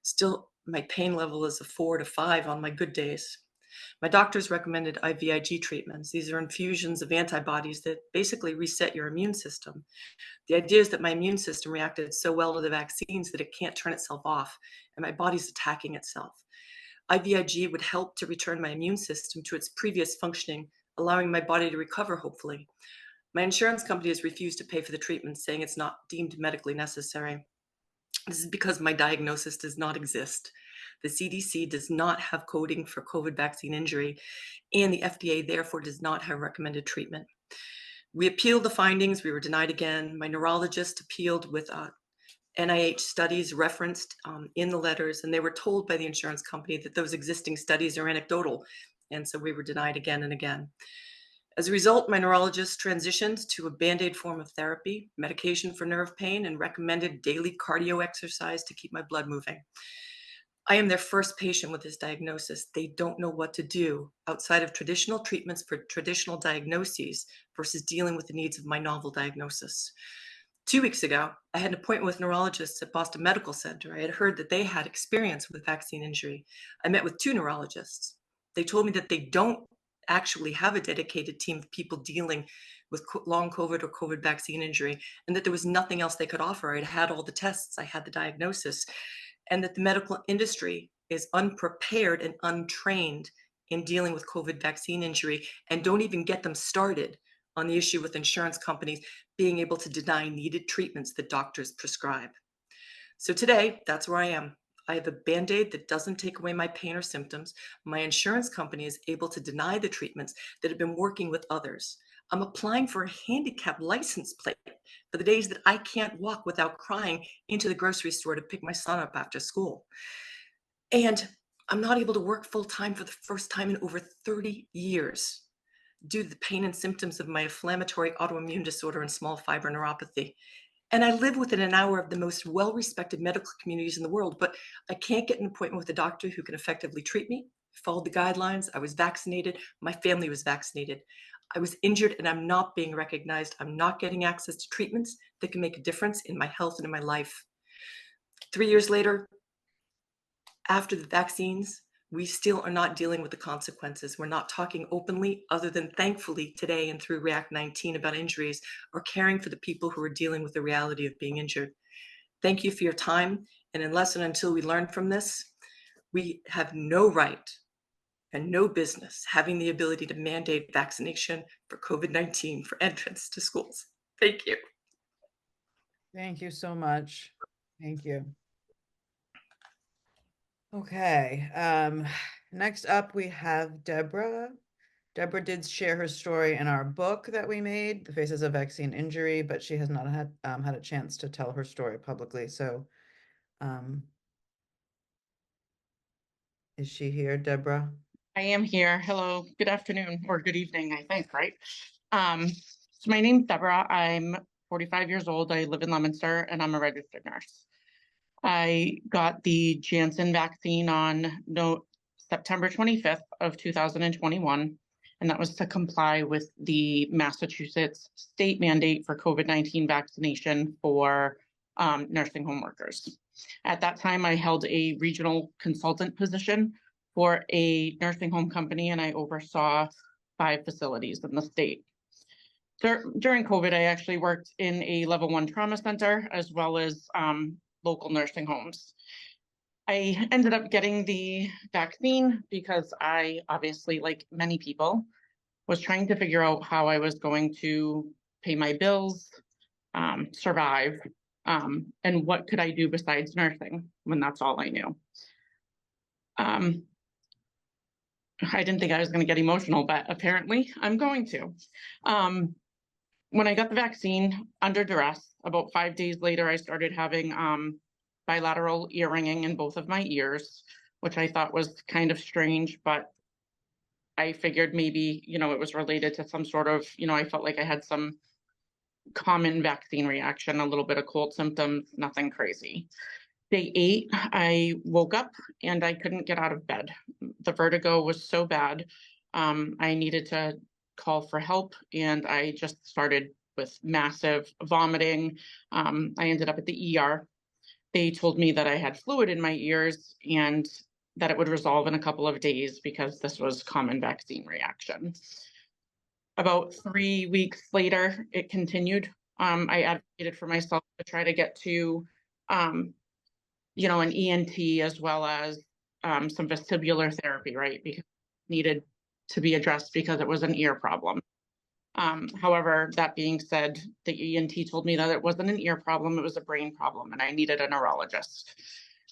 still my pain level is a 4 to 5 on my good days. My doctors recommended IVIG treatments. These are infusions of antibodies that basically reset your immune system. The idea is that my immune system reacted so well to the vaccines that it can't turn itself off, and my body's attacking itself. IVIG would help to return my immune system to its previous functioning, allowing my body to recover, hopefully. My insurance company has refused to pay for the treatment, saying it's not deemed medically necessary. This is because my diagnosis does not exist. The CDC does not have coding for COVID vaccine injury, and the FDA therefore does not have recommended treatment. We appealed the findings. We were denied again. My neurologist appealed with NIH studies referenced in the letters, and they were told by the insurance company that those existing studies are anecdotal, and so we were denied again and again. As a result, my neurologist transitioned to a Band-Aid form of therapy, medication for nerve pain, and recommended daily cardio exercise to keep my blood moving. I am their first patient with this diagnosis. They don't know what to do outside of traditional treatments for traditional diagnoses versus dealing with the needs of my novel diagnosis. 2 weeks ago, I had an appointment with neurologists at Boston Medical Center. I had heard that they had experience with vaccine injury. I met with 2 neurologists. They told me that they don't actually have a dedicated team of people dealing with long COVID or COVID vaccine injury, and that there was nothing else they could offer. I'd had all the tests, I had the diagnosis, and that the medical industry is unprepared and untrained in dealing with COVID vaccine injury, and don't even get them started on the issue with insurance companies being able to deny needed treatments that doctors prescribe. So today, that's where I am. I have a Band-Aid that doesn't take away my pain or symptoms. My insurance company is able to deny the treatments that have been working with others. I'm applying for a handicap license plate for the days that I can't walk without crying into the grocery store to pick my son up after school. And I'm not able to work full-time for the first time in over 30 years due to the pain and symptoms of my inflammatory autoimmune disorder and small fiber neuropathy. And I live within an hour of the most well-respected medical communities in the world, but I can't get an appointment with a doctor who can effectively treat me. I followed the guidelines. I was vaccinated. My family was vaccinated. I was injured and I'm not being recognized. I'm not getting access to treatments that can make a difference in my health and in my life. 3 years later, after the vaccines, we still are not dealing with the consequences. We're not talking openly, other than thankfully today and through React 19 about injuries, or caring for the people who are dealing with the reality of being injured. Thank you for your time. And unless and until we learn from this, we have no right and no business having the ability to mandate vaccination for COVID-19 for entrance to schools. Thank you. Thank you so much. Thank you. Okay, next up we have Deborah. Deborah did share her story in our book that we made, The Faces of Vaccine Injury, but she has not had a chance to tell her story publicly. So, is she here, Deborah? I am here. Hello, good afternoon or good evening, I think, right? So my name's Deborah. I'm 45 years old. I live in Leominster and I'm a registered nurse. I got the Janssen vaccine on September 25th of 2021, and that was to comply with the Massachusetts state mandate for COVID-19 vaccination for nursing home workers. At that time, I held a regional consultant position for a nursing home company, and I oversaw 5 facilities in the state. During COVID, I actually worked in a level 1 trauma center as well as local nursing homes. I ended up getting the vaccine because I obviously, like many people, was trying to figure out how I was going to pay my bills, survive, and what could I do besides nursing when that's all I knew. I didn't think I was going to get emotional, but apparently I'm going to. When I got the vaccine under duress, about 5 days later, I started having bilateral ear ringing in both of my ears, which I thought was kind of strange, but I figured maybe, it was related to some sort of, I felt like I had some common vaccine reaction, a little bit of cold symptoms, nothing crazy. Day 8, I woke up and I couldn't get out of bed. The vertigo was so bad. I needed to call for help, and I just started with massive vomiting. I ended up at the ER. They told me that I had fluid in my ears and that it would resolve in a couple of days because this was common vaccine reaction. About 3 weeks later, it continued. I advocated for myself to try to get to, an ENT as well as some vestibular therapy, right? Because it needed to be addressed because it was an ear problem. However, that being said, the ENT told me that it wasn't an ear problem, it was a brain problem, and I needed a neurologist.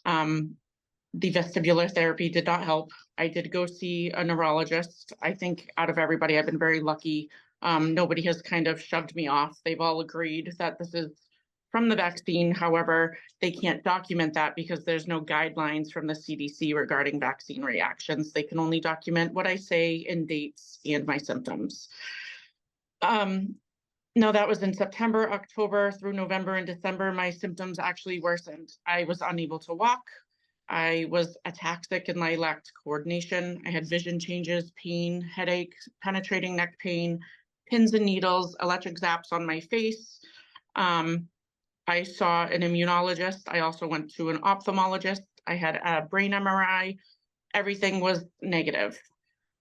The vestibular therapy did not help. I did go see a neurologist. I think out of everybody, I've been very lucky. Nobody has kind of shoved me off. They've all agreed that this is from the vaccine. However, they can't document that because there's no guidelines from the CDC regarding vaccine reactions. They can only document what I say in dates and my symptoms. No, that was in September, October through November and December. My symptoms actually worsened. I was unable to walk. I was ataxic and I lacked coordination. I had vision changes, pain, headache, penetrating neck pain, pins and needles, electric zaps on my face. I saw an immunologist. I also went to an ophthalmologist. I had a brain MRI. Everything was negative.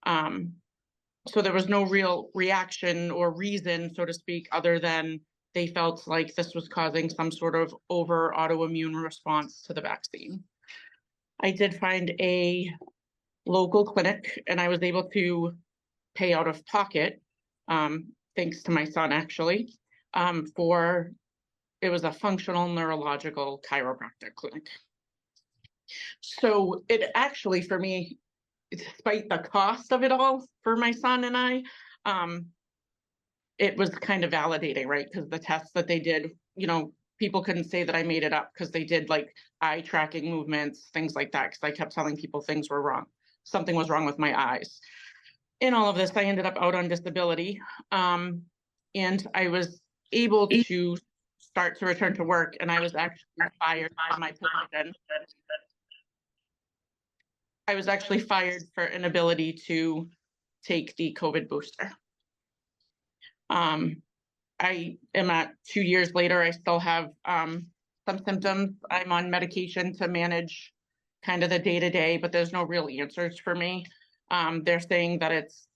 So there was no real reaction or reason, so to speak, other than they felt like this was causing some sort of over autoimmune response to the vaccine. I did find a local clinic and I was able to pay out of pocket, thanks to my son actually, it was a functional neurological chiropractic clinic. So it actually, for me, despite the cost of it all for my son and I, it was kind of validating, right? Because the tests that they did, you know, people couldn't say that I made it up because they did like eye tracking movements, things like that, because I kept telling people things were wrong. Something was wrong with my eyes. In all of this, I ended up out on disability, and I was able to start to return to work, and I was actually fired from my position. I was actually fired for inability to take the COVID booster. I am at 2 years later, I still have some symptoms. I'm on medication to manage kind of the day-to-day, but there's no real answers for me. They're saying that it's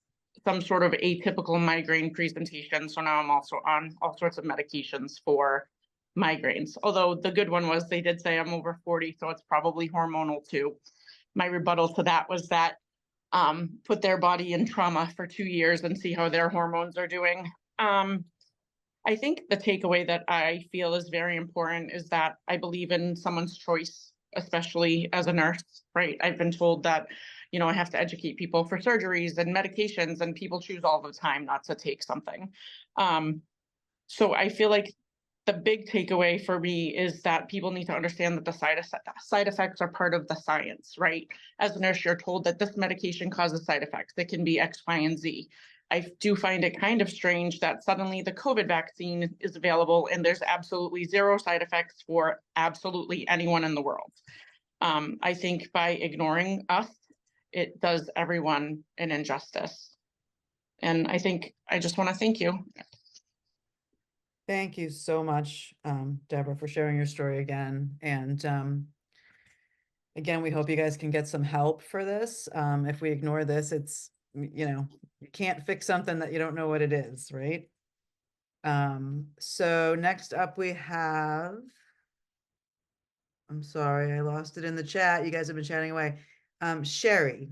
some sort of atypical migraine presentation. So now I'm also on all sorts of medications for migraines. Although the good one was they did say I'm over 40, so it's probably hormonal too. My rebuttal to that was that put their body in trauma for 2 years and see how their hormones are doing. I think the takeaway that I feel is very important is that I believe in someone's choice, especially as a nurse, right? I've been told that, you know, I have to educate people for surgeries and medications, and people choose all the time not to take something. So I feel like the big takeaway for me is that people need to understand that the side effects are part of the science, right? As a nurse, you're told that this medication causes side effects. It can be X, Y, and Z. I do find it kind of strange that suddenly the COVID vaccine is available and there's absolutely zero side effects for absolutely anyone in the world. I think by ignoring us, it does everyone an injustice. And I think I just want to thank you. Thank you so much, Deborah, for sharing your story again. And again, we hope you guys can get some help for this. If we ignore this, it's, you know, you can't fix something that you don't know what it is, right? So next up we have, I'm sorry, I lost it in the chat. You guys have been chatting away. Sherry.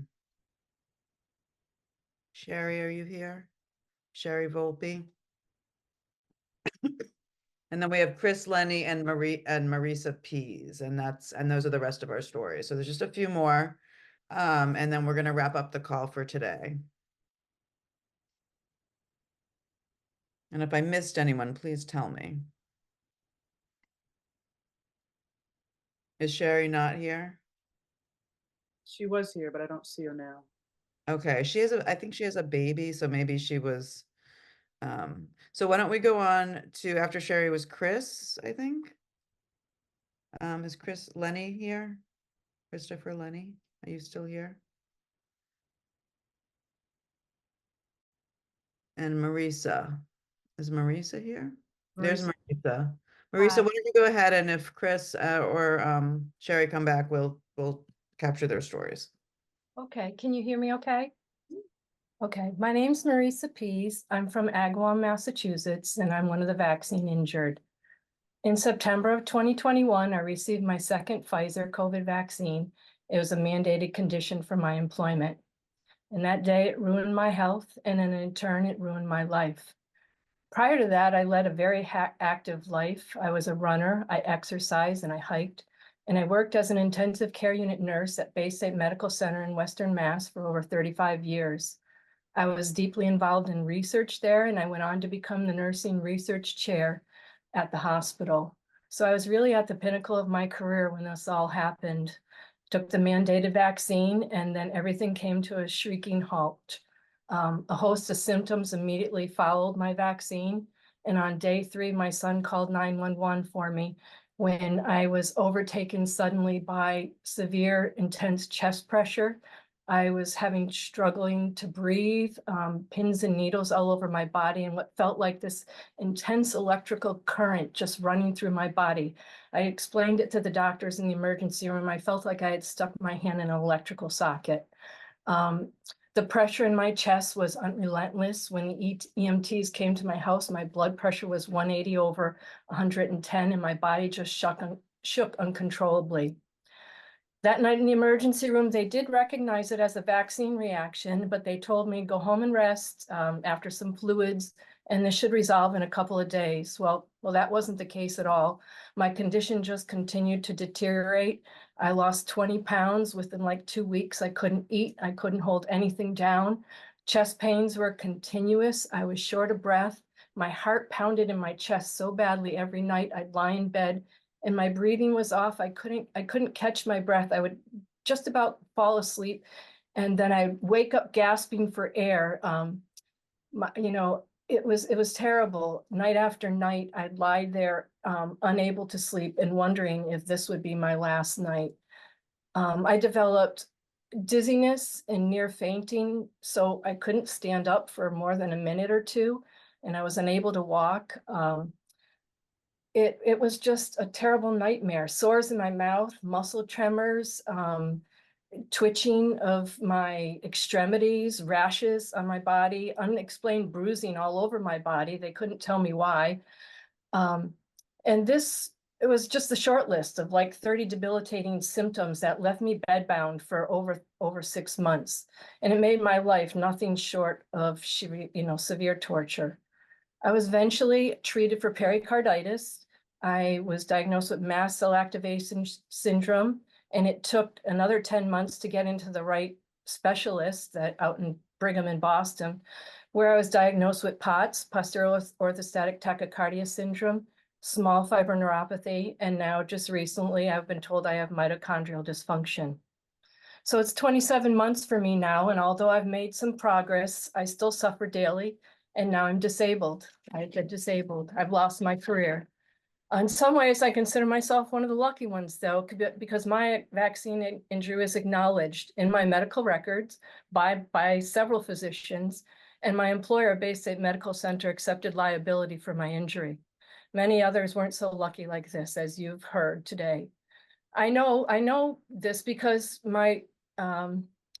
Sherry, are you here? Sherry Volpe. And then we have Chris Lenny and Marisa Pease, and those are the rest of our stories. So there's just a few more, and then we're going to wrap up the call for today. And if I missed anyone, please tell me. Is Sherry not here? She was here, but I don't see her now. Okay, I think she has a baby, so maybe she was. So why don't we go on to, after Sherry was Chris, I think. Is Chris Lenny here? Christopher Lenny, are you still here? And Marisa. Is Marisa here? There's Marisa. Marisa, why don't you go ahead, and if Chris or Sherry come back, we'll capture their stories. Okay, can you hear me okay? Okay, my name's Marisa Pease. I'm from Agawam, Massachusetts, and I'm one of the vaccine injured. In September of 2021, I received my second Pfizer COVID vaccine. It was a mandated condition for my employment. And that day it ruined my health, and in turn, it ruined my life. Prior to that, I led a very active life. I was a runner, I exercised, and I hiked. And I worked as an intensive care unit nurse at Bay State Medical Center in Western Mass for over 35 years. I was deeply involved in research there, and I went on to become the nursing research chair at the hospital. So I was really at the pinnacle of my career when this all happened. Took the mandated vaccine, and then everything came to a shrieking halt. A host of symptoms immediately followed my vaccine. And on day 3, my son called 911 for me when I was overtaken suddenly by severe, intense chest pressure I was struggling to breathe, pins and needles all over my body, and what felt like this intense electrical current just running through my body. I explained it to the doctors in the emergency room. I felt like I had stuck my hand in an electrical socket. The pressure in my chest was unrelentless. When the EMTs came to my house, my blood pressure was 180 over 110, and my body just shook uncontrollably. That night in the emergency room, they did recognize it as a vaccine reaction, but they told me go home and rest after some fluids, and this should resolve in a couple of days. Well, that wasn't the case at all. My condition just continued to deteriorate. I lost 20 pounds within like 2 weeks. I couldn't eat. I couldn't hold anything down. Chest pains were continuous. I was short of breath. My heart pounded in my chest so badly every night. I'd lie in bed and my breathing was off. I couldn't catch my breath. I would just about fall asleep, and then I'd wake up gasping for air. It was terrible. Night after night, I'd lie there unable to sleep and wondering if this would be my last night. I developed dizziness and near fainting, so I couldn't stand up for more than a minute or two, and I was unable to walk. It was just a terrible nightmare. Sores in my mouth, muscle tremors, twitching of my extremities, rashes on my body, unexplained bruising all over my body. They couldn't tell me why. It was just a short list of like 30 debilitating symptoms that left me bedbound for over 6 months. And it made my life nothing short of severe torture. I was eventually treated for pericarditis. I was diagnosed with mast cell activation syndrome, and it took another 10 months to get into the right specialist out in Brigham in Boston, where I was diagnosed with POTS, posterior orthostatic tachycardia syndrome, small fiber neuropathy, and now just recently I've been told I have mitochondrial dysfunction. So it's 27 months for me now, and although I've made some progress, I still suffer daily, and now I'm disabled. I've been disabled. I've lost my career. In some ways, I consider myself one of the lucky ones, though, because my vaccine injury was acknowledged in my medical records by several physicians, and my employer, Bay State Medical Center, accepted liability for my injury. Many others weren't so lucky like this, as you've heard today. I know this because my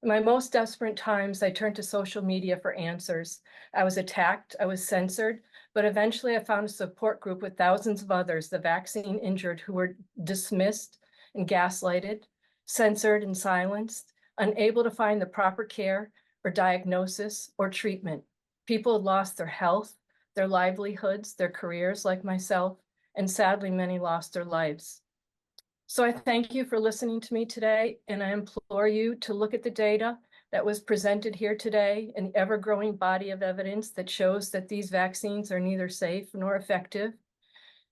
most desperate times, I turned to social media for answers. I was attacked, I was censored, but eventually I found a support group with thousands of others, the vaccine injured, who were dismissed and gaslighted, censored and silenced, unable to find the proper care or diagnosis or treatment. People had lost their health, their livelihoods, their careers like myself, and sadly, many lost their lives. So I thank you for listening to me today, and I implore you to look at the data that was presented here today, an ever-growing body of evidence that shows that these vaccines are neither safe nor effective,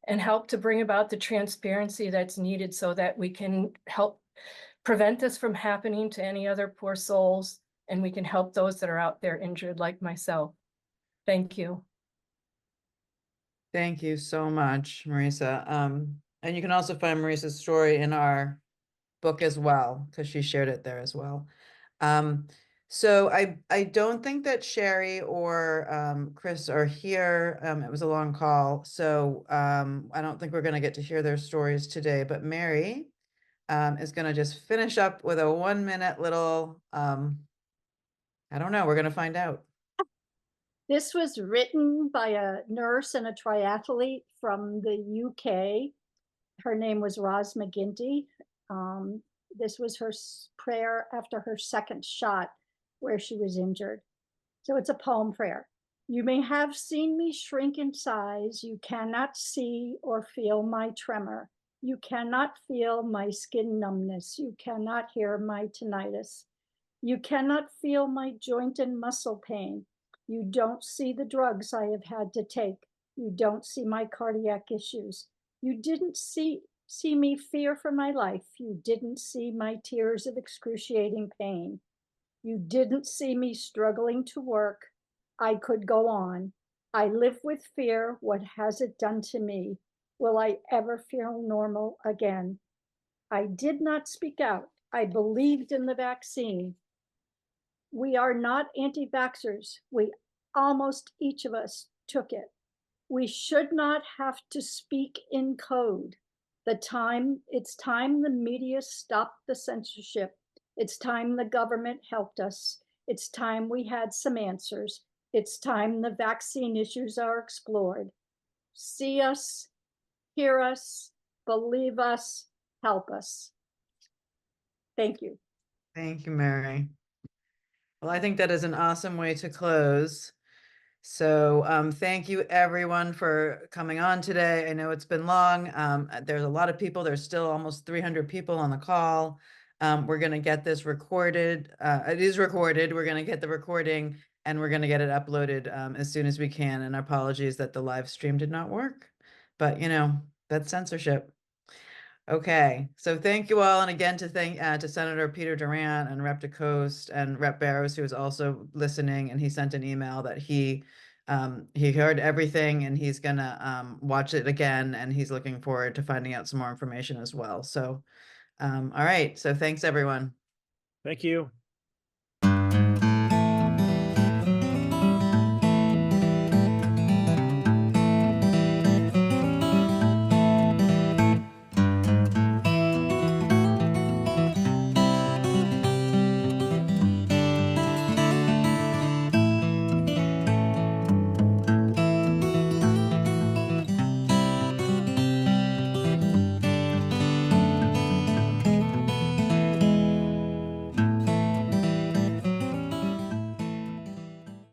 and help to bring about the transparency that's needed so that we can help prevent this from happening to any other poor souls, and we can help those that are out there injured like myself. Thank you. Thank you so much, Marisa. And you can also find Marisa's story in our book as well, because she shared it there as well. So I don't think that Sherry or Chris are here. It was a long call, so I don't think we're going to get to hear their stories today, but Mary is going to just finish up with a 1-minute little, I don't know, we're going to find out. This was written by a nurse and a triathlete from the UK. Her name was Roz McGinty. This was her prayer after her second shot where she was injured. So it's a poem prayer. You may have seen me shrink in size. You cannot see or feel my tremor. You cannot feel my skin numbness. You cannot hear my tinnitus. You cannot feel my joint and muscle pain. You don't see the drugs I have had to take. You don't see my cardiac issues. You didn't see me fear for my life. You didn't see my tears of excruciating pain. You didn't see me struggling to work. I could go on. I live with fear. What has it done to me? Will I ever feel normal again? I did not speak out. I believed in the vaccine. We are not anti-vaxxers. We almost each of us took it. We should not have to speak in code. It's time the media stopped the censorship. It's time the government helped us. It's time we had some answers. It's time the vaccine issues are explored. See us, hear us, believe us, help us. Thank you. Thank you, Mary. Well, I think that is an awesome way to close. So thank you everyone for coming on today. I know it's been long. There's a lot of people. There's still almost 300 people on the call. We're going to get this recorded. It is recorded. We're going to get the recording and we're going to get it uploaded as soon as we can. And our apologies that the live stream did not work, but you know, that's censorship. Okay, so thank you all. And again, to thank to Senator Peter Durant and Rep. DeCoste and Rep. Barrows, who is also listening. And he sent an email that he heard everything and he's gonna watch it again. And he's looking forward to finding out some more information as well. So, all right. So thanks, everyone. Thank you.